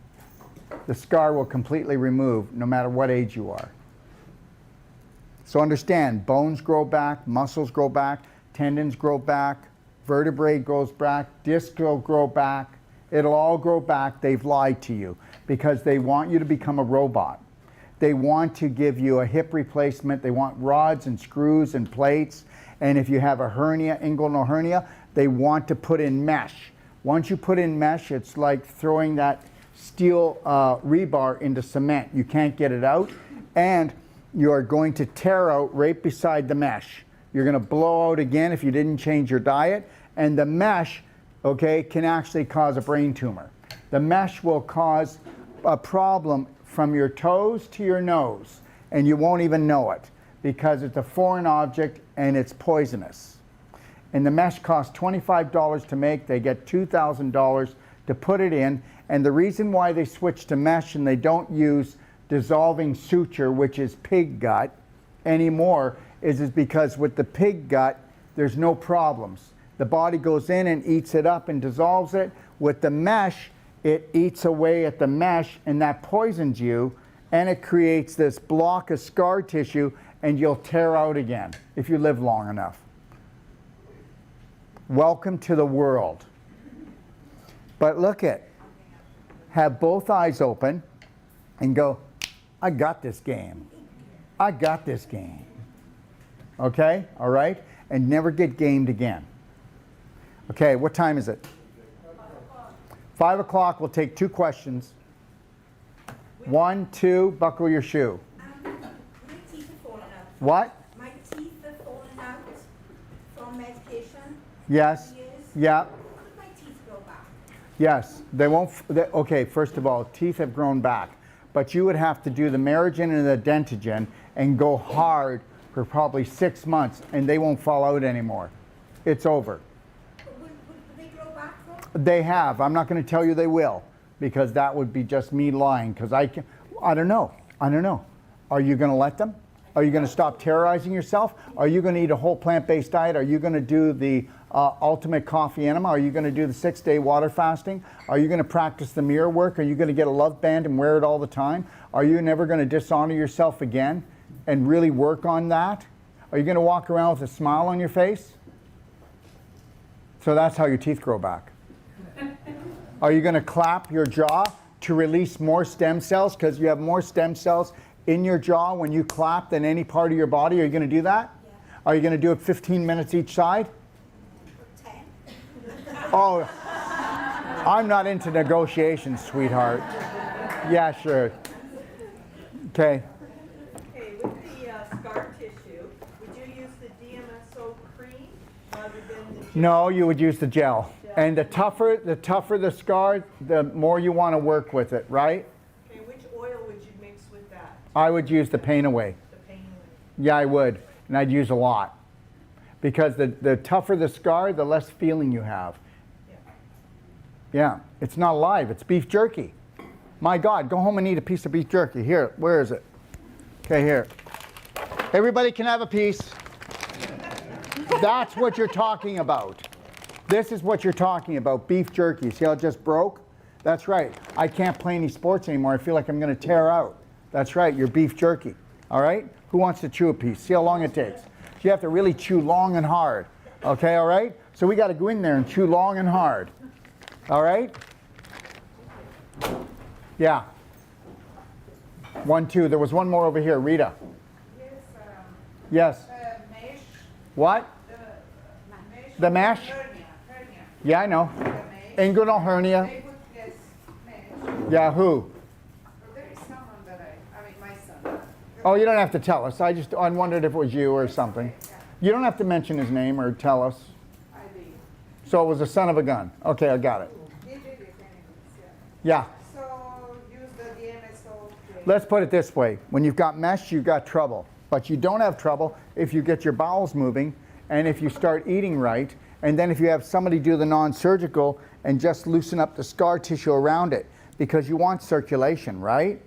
the scar will completely remove no matter what age you are. So understand, bones grow back, muscles grow back, tendons grow back, vertebrae grows back, discs will grow back. It'll all grow back. They've lied to you because they want you to become a robot. They want to give you a hip replacement. They want rods and screws and plates. And if you have a hernia, inguinal hernia, they want to put in mesh. Once you put in mesh, it's like throwing that steel rebar into cement. You can't get it out, and you're going to tear out right beside the mesh. You're going to blow out again if you didn't change your diet, and the mesh, okay, can actually cause a brain tumor. The mesh will cause a problem from your toes to your nose, and you won't even know it because it's a foreign object and it's poisonous. And the mesh costs $25 to make. They get $2,000 to put it in. And the reason why they switch to mesh and they don't use dissolving suture, which is pig gut, anymore is because with the pig gut, there's no problems. The body goes in and eats it up and dissolves it. With the mesh, it eats away at the mesh, and that poisons you, and it creates this block of scar tissue, and you'll tear out again if you live long enough. Welcome to the world. But look at, have both eyes open and go, I got this game. I got this game. Okay? All right? And never get gamed again. Okay, what time is it? 5 o'clock. We'll take 2 questions. 1, 2, buckle your shoe. My teeth are falling out. What? My teeth are falling out from medication. Yes. Years. Yeah. Could my teeth grow back? Yes. They won't. Okay, first of all, teeth have grown back. But you would have to do the Merigen and the Dentagen and go hard for probably 6 months, and they won't fall out anymore. It's over. Would they grow back though? They have. I'm not going to tell you they will, because that would be just me lying, because I don't know. I don't know. Are you going to let them? Are you going to stop terrorizing yourself? Are you going to eat a whole plant-based diet? Are you going to do the ultimate coffee enema? Are you going to do the 6-day water fasting? Are you going to practice the mirror work? Are you going to get a love band and wear it all the time? Are you never going to dishonor yourself again and really work on that? Are you going to walk around with a smile on your face? So that's how your teeth grow back. Are you going to clap your jaw to release more stem cells because you have more stem cells in your jaw when you clap than any part of your body? Are you going to do that? Yeah. Are you going to do it 15 minutes each side? 10. Oh, I'm not into negotiations, sweetheart. Yeah, sure. Okay. Okay, with the scar tissue, would you use the DMSO cream rather than the gel? No, you would use the gel. And the tougher the scar, the more you want to work with it, right? Okay, which oil would you mix with that? I would use the pain away. The pain away. Yeah, I would. And I'd use a lot. Because the tougher the scar, the less feeling you have. Yeah. Yeah, it's not alive. It's beef jerky. My God, go home and eat a piece of beef jerky. Here, where is it? Okay, here. Everybody can have a piece. That's what you're talking about. This is what you're talking about, beef jerky. See how it just broke? That's right. I can't play any sports anymore. I feel like I'm going to tear out. That's right, your beef jerky. All right? Who wants to chew a piece? See how long it takes. You have to really chew long and hard. Okay, all right? So we got to go in there and chew long and hard. All right? Yeah. 1, 2. There was one more over here. Rita. Yes, Yes. mesh, What? mesh. The mesh? Hernia. Yeah, I know. The mesh. Inguinal hernia. They put this mesh. Yeah, who? There is someone that my son. Oh, you don't have to tell us. I wondered if it was you or something. You don't have to mention his name or tell us. I did. So it was a son of a gun. Okay, I got it. He did it anyways, Yeah. yeah. So use the DMSO cream. Let's put it this way. When you've got mesh, you've got trouble. But you don't have trouble if you get your bowels moving and if you start eating right. And then if you have somebody do the non-surgical and just loosen up the scar tissue around it, because you want circulation, right?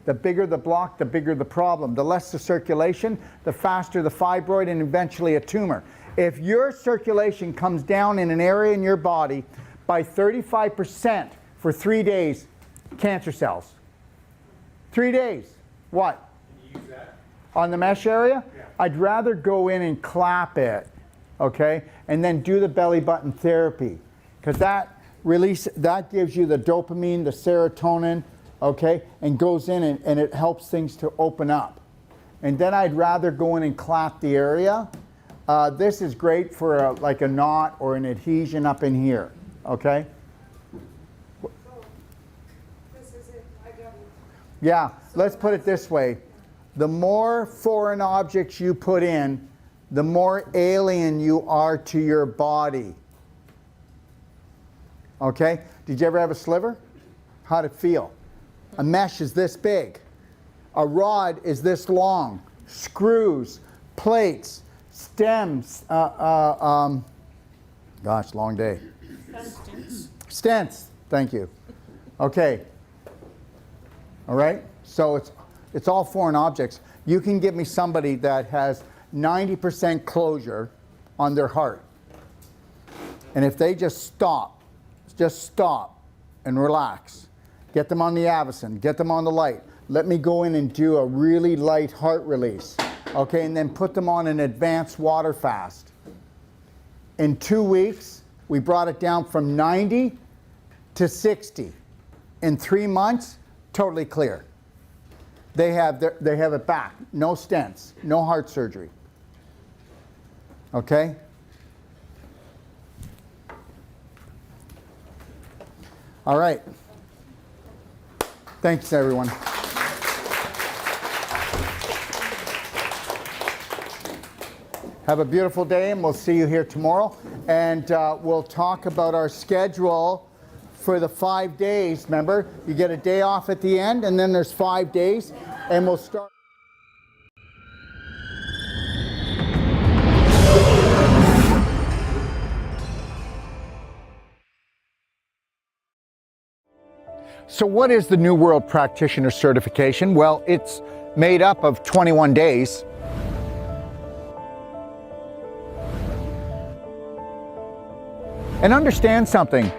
The bigger the block, the bigger the problem. The less the circulation, the faster the fibroid and eventually a tumor. If your circulation comes down in an area in your body by 35% for 3 days, cancer cells. 3 days. What? Can you use that? On the mesh area? Yeah. I'd rather go in and clap it, okay? And then do the belly button therapy. Because that gives you the dopamine, the serotonin, okay? And goes in and it helps things to open up. And then I'd rather go in and clap the area. This is great for like a knot or an adhesion up in here, okay? So, this is it, I got it. Yeah, let's put it this way. The more foreign objects you put in, the more alien you are to your body. Okay? Did you ever have a sliver? How'd it feel? A mesh is this big. A rod is this long. Screws, plates, stems, gosh, long day. Stents, thank you. Okay. All right? So it's It's all foreign objects. You can give me somebody that has 90% closure on their heart. And if they just stop and relax, get them on the Avicin, get them on the light, let me go in and do a really light heart release, okay, and then put them on an advanced water fast. In 2 weeks, we brought it down from 90 to 60. In 3 months, totally clear. They have it back. No stents, no heart surgery. Okay? All right. Thanks, everyone. Have a beautiful day, and we'll see you here tomorrow. And we'll talk about our schedule for the 5 days. Remember, you get a day off at the end, and then there's 5 days, and we'll start. So what is the New World Practitioner certification? Well, it's made up of 21 days. And understand something,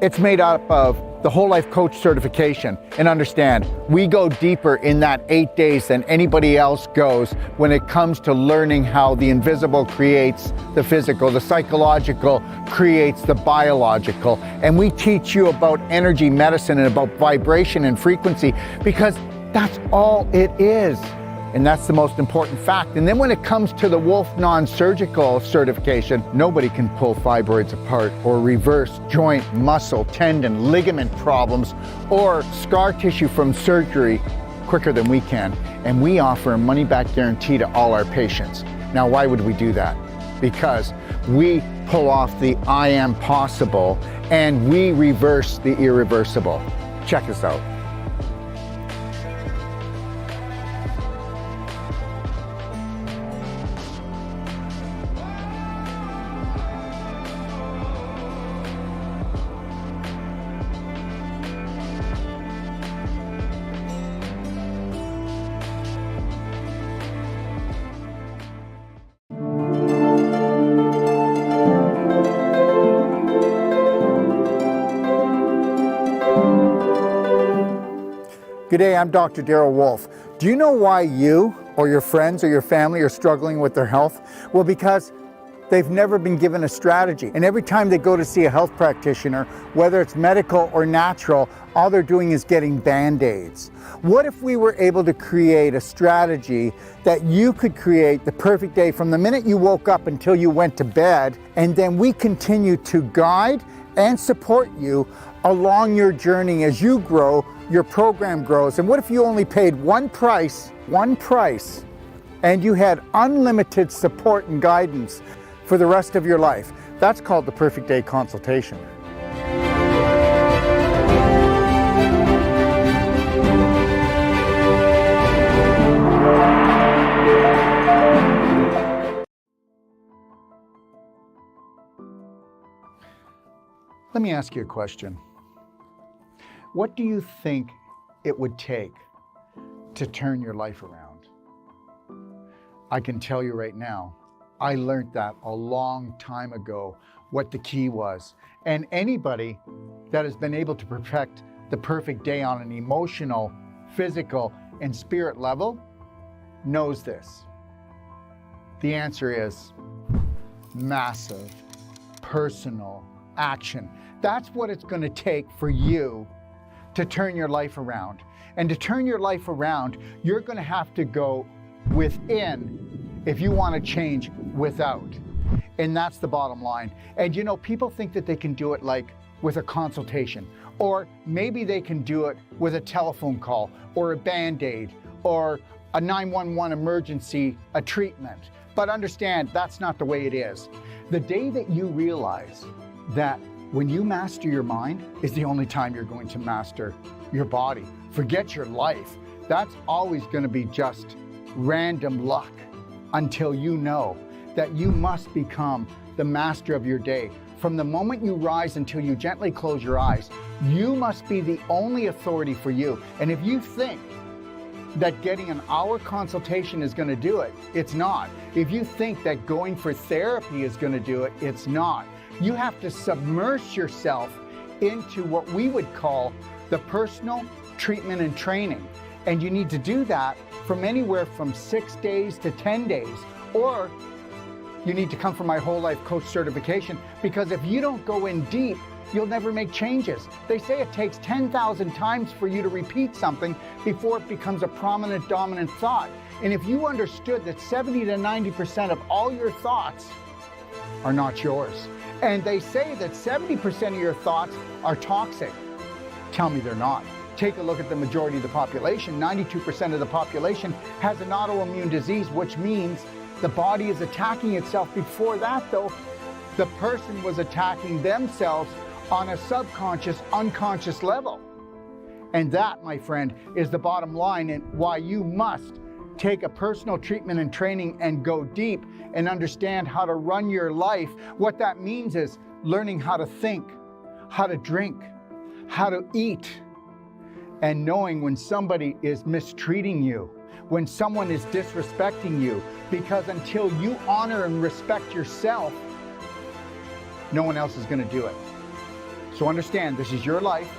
it's made up of the Whole Life Coach certification. And understand, we go deeper in that 8 days than anybody else goes when it comes to learning how the invisible creates the physical, the psychological creates the biological. And we teach you about energy medicine and about vibration and frequency, because that's all it is. And that's the most important fact. And then when it comes to the Wolf non-surgical certification, nobody can pull fibroids apart or reverse joint, muscle, tendon, ligament problems or scar tissue from surgery quicker than we can. And we offer a money-back guarantee to all our patients. Now, why would we do that? Because we pull off the I am possible and we reverse the irreversible. Check us out. Good day, I'm Dr. Darryl Wolf. Do you know why you or your friends or your family are struggling with their health? Well, because they've never been given a strategy. And every time they go to see a health practitioner, whether it's medical or natural, all they're doing is getting Band-Aids. What if we were able to create a strategy that you could create the perfect day from the minute you woke up until you went to bed, and then we continue to guide and support you along your journey as you grow, your program grows. And what if you only paid one price, and you had unlimited support and guidance for the rest of your life? That's called the Perfect Day Consultation. Let me ask you a question. What do you think it would take to turn your life around? I can tell you right now, I learned that a long time ago, what the key was. And anybody that has been able to perfect the perfect day on an emotional, physical, and spirit level knows this. The answer is massive, personal action. That's what it's going to take for you to turn your life around. And to turn your life around, you're going to have to go within if you want to change without. And that's the bottom line. And you know, people think that they can do it like with a consultation, or maybe they can do it with a telephone call or a Band-Aid or a 911 emergency, a treatment. But understand, that's not the way it is. The day that you realize that when you master your mind is the only time you're going to master your body. Forget your life. That's always going to be just random luck until you know that you must become the master of your day. From the moment you rise until you gently close your eyes, you must be the only authority for you. And if you think that getting an hour consultation is going to do it, it's not. If you think that going for therapy is going to do it, it's not. You have to submerge yourself into what we would call the personal treatment and training. And you need to do that from anywhere from 6 days to 10 days. Or you need to come for my whole life coach certification, because if you don't go in deep, you'll never make changes. They say it takes 10,000 times for you to repeat something before it becomes a prominent, dominant thought. And if you understood that 70 to 90% of all your thoughts are not yours, and they say that 70% of your thoughts are toxic, tell me they're not. Take a look at the majority of the population. 92% of the population has an autoimmune disease, which means the body is attacking itself. Before that, though, the person was attacking themselves on a subconscious, unconscious level. And that, my friend, is the bottom line, and why you must take a personal treatment and training and go deep and understand how to run your life. What that means is learning how to think, how to drink, how to eat, and knowing when somebody is mistreating you, when someone is disrespecting you, because until you honor and respect yourself, no one else is going to do it. So understand, this is your life.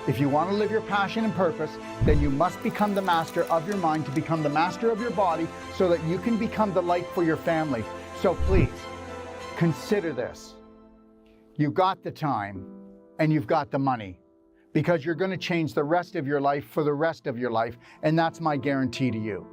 If you want to live your passion and purpose, then you must become the master of your mind to become the master of your body, so that you can become the light for your family. So please, consider this. You've got the time and you've got the money, because you're going to change the rest of your life for the rest of your life, and that's my guarantee to you.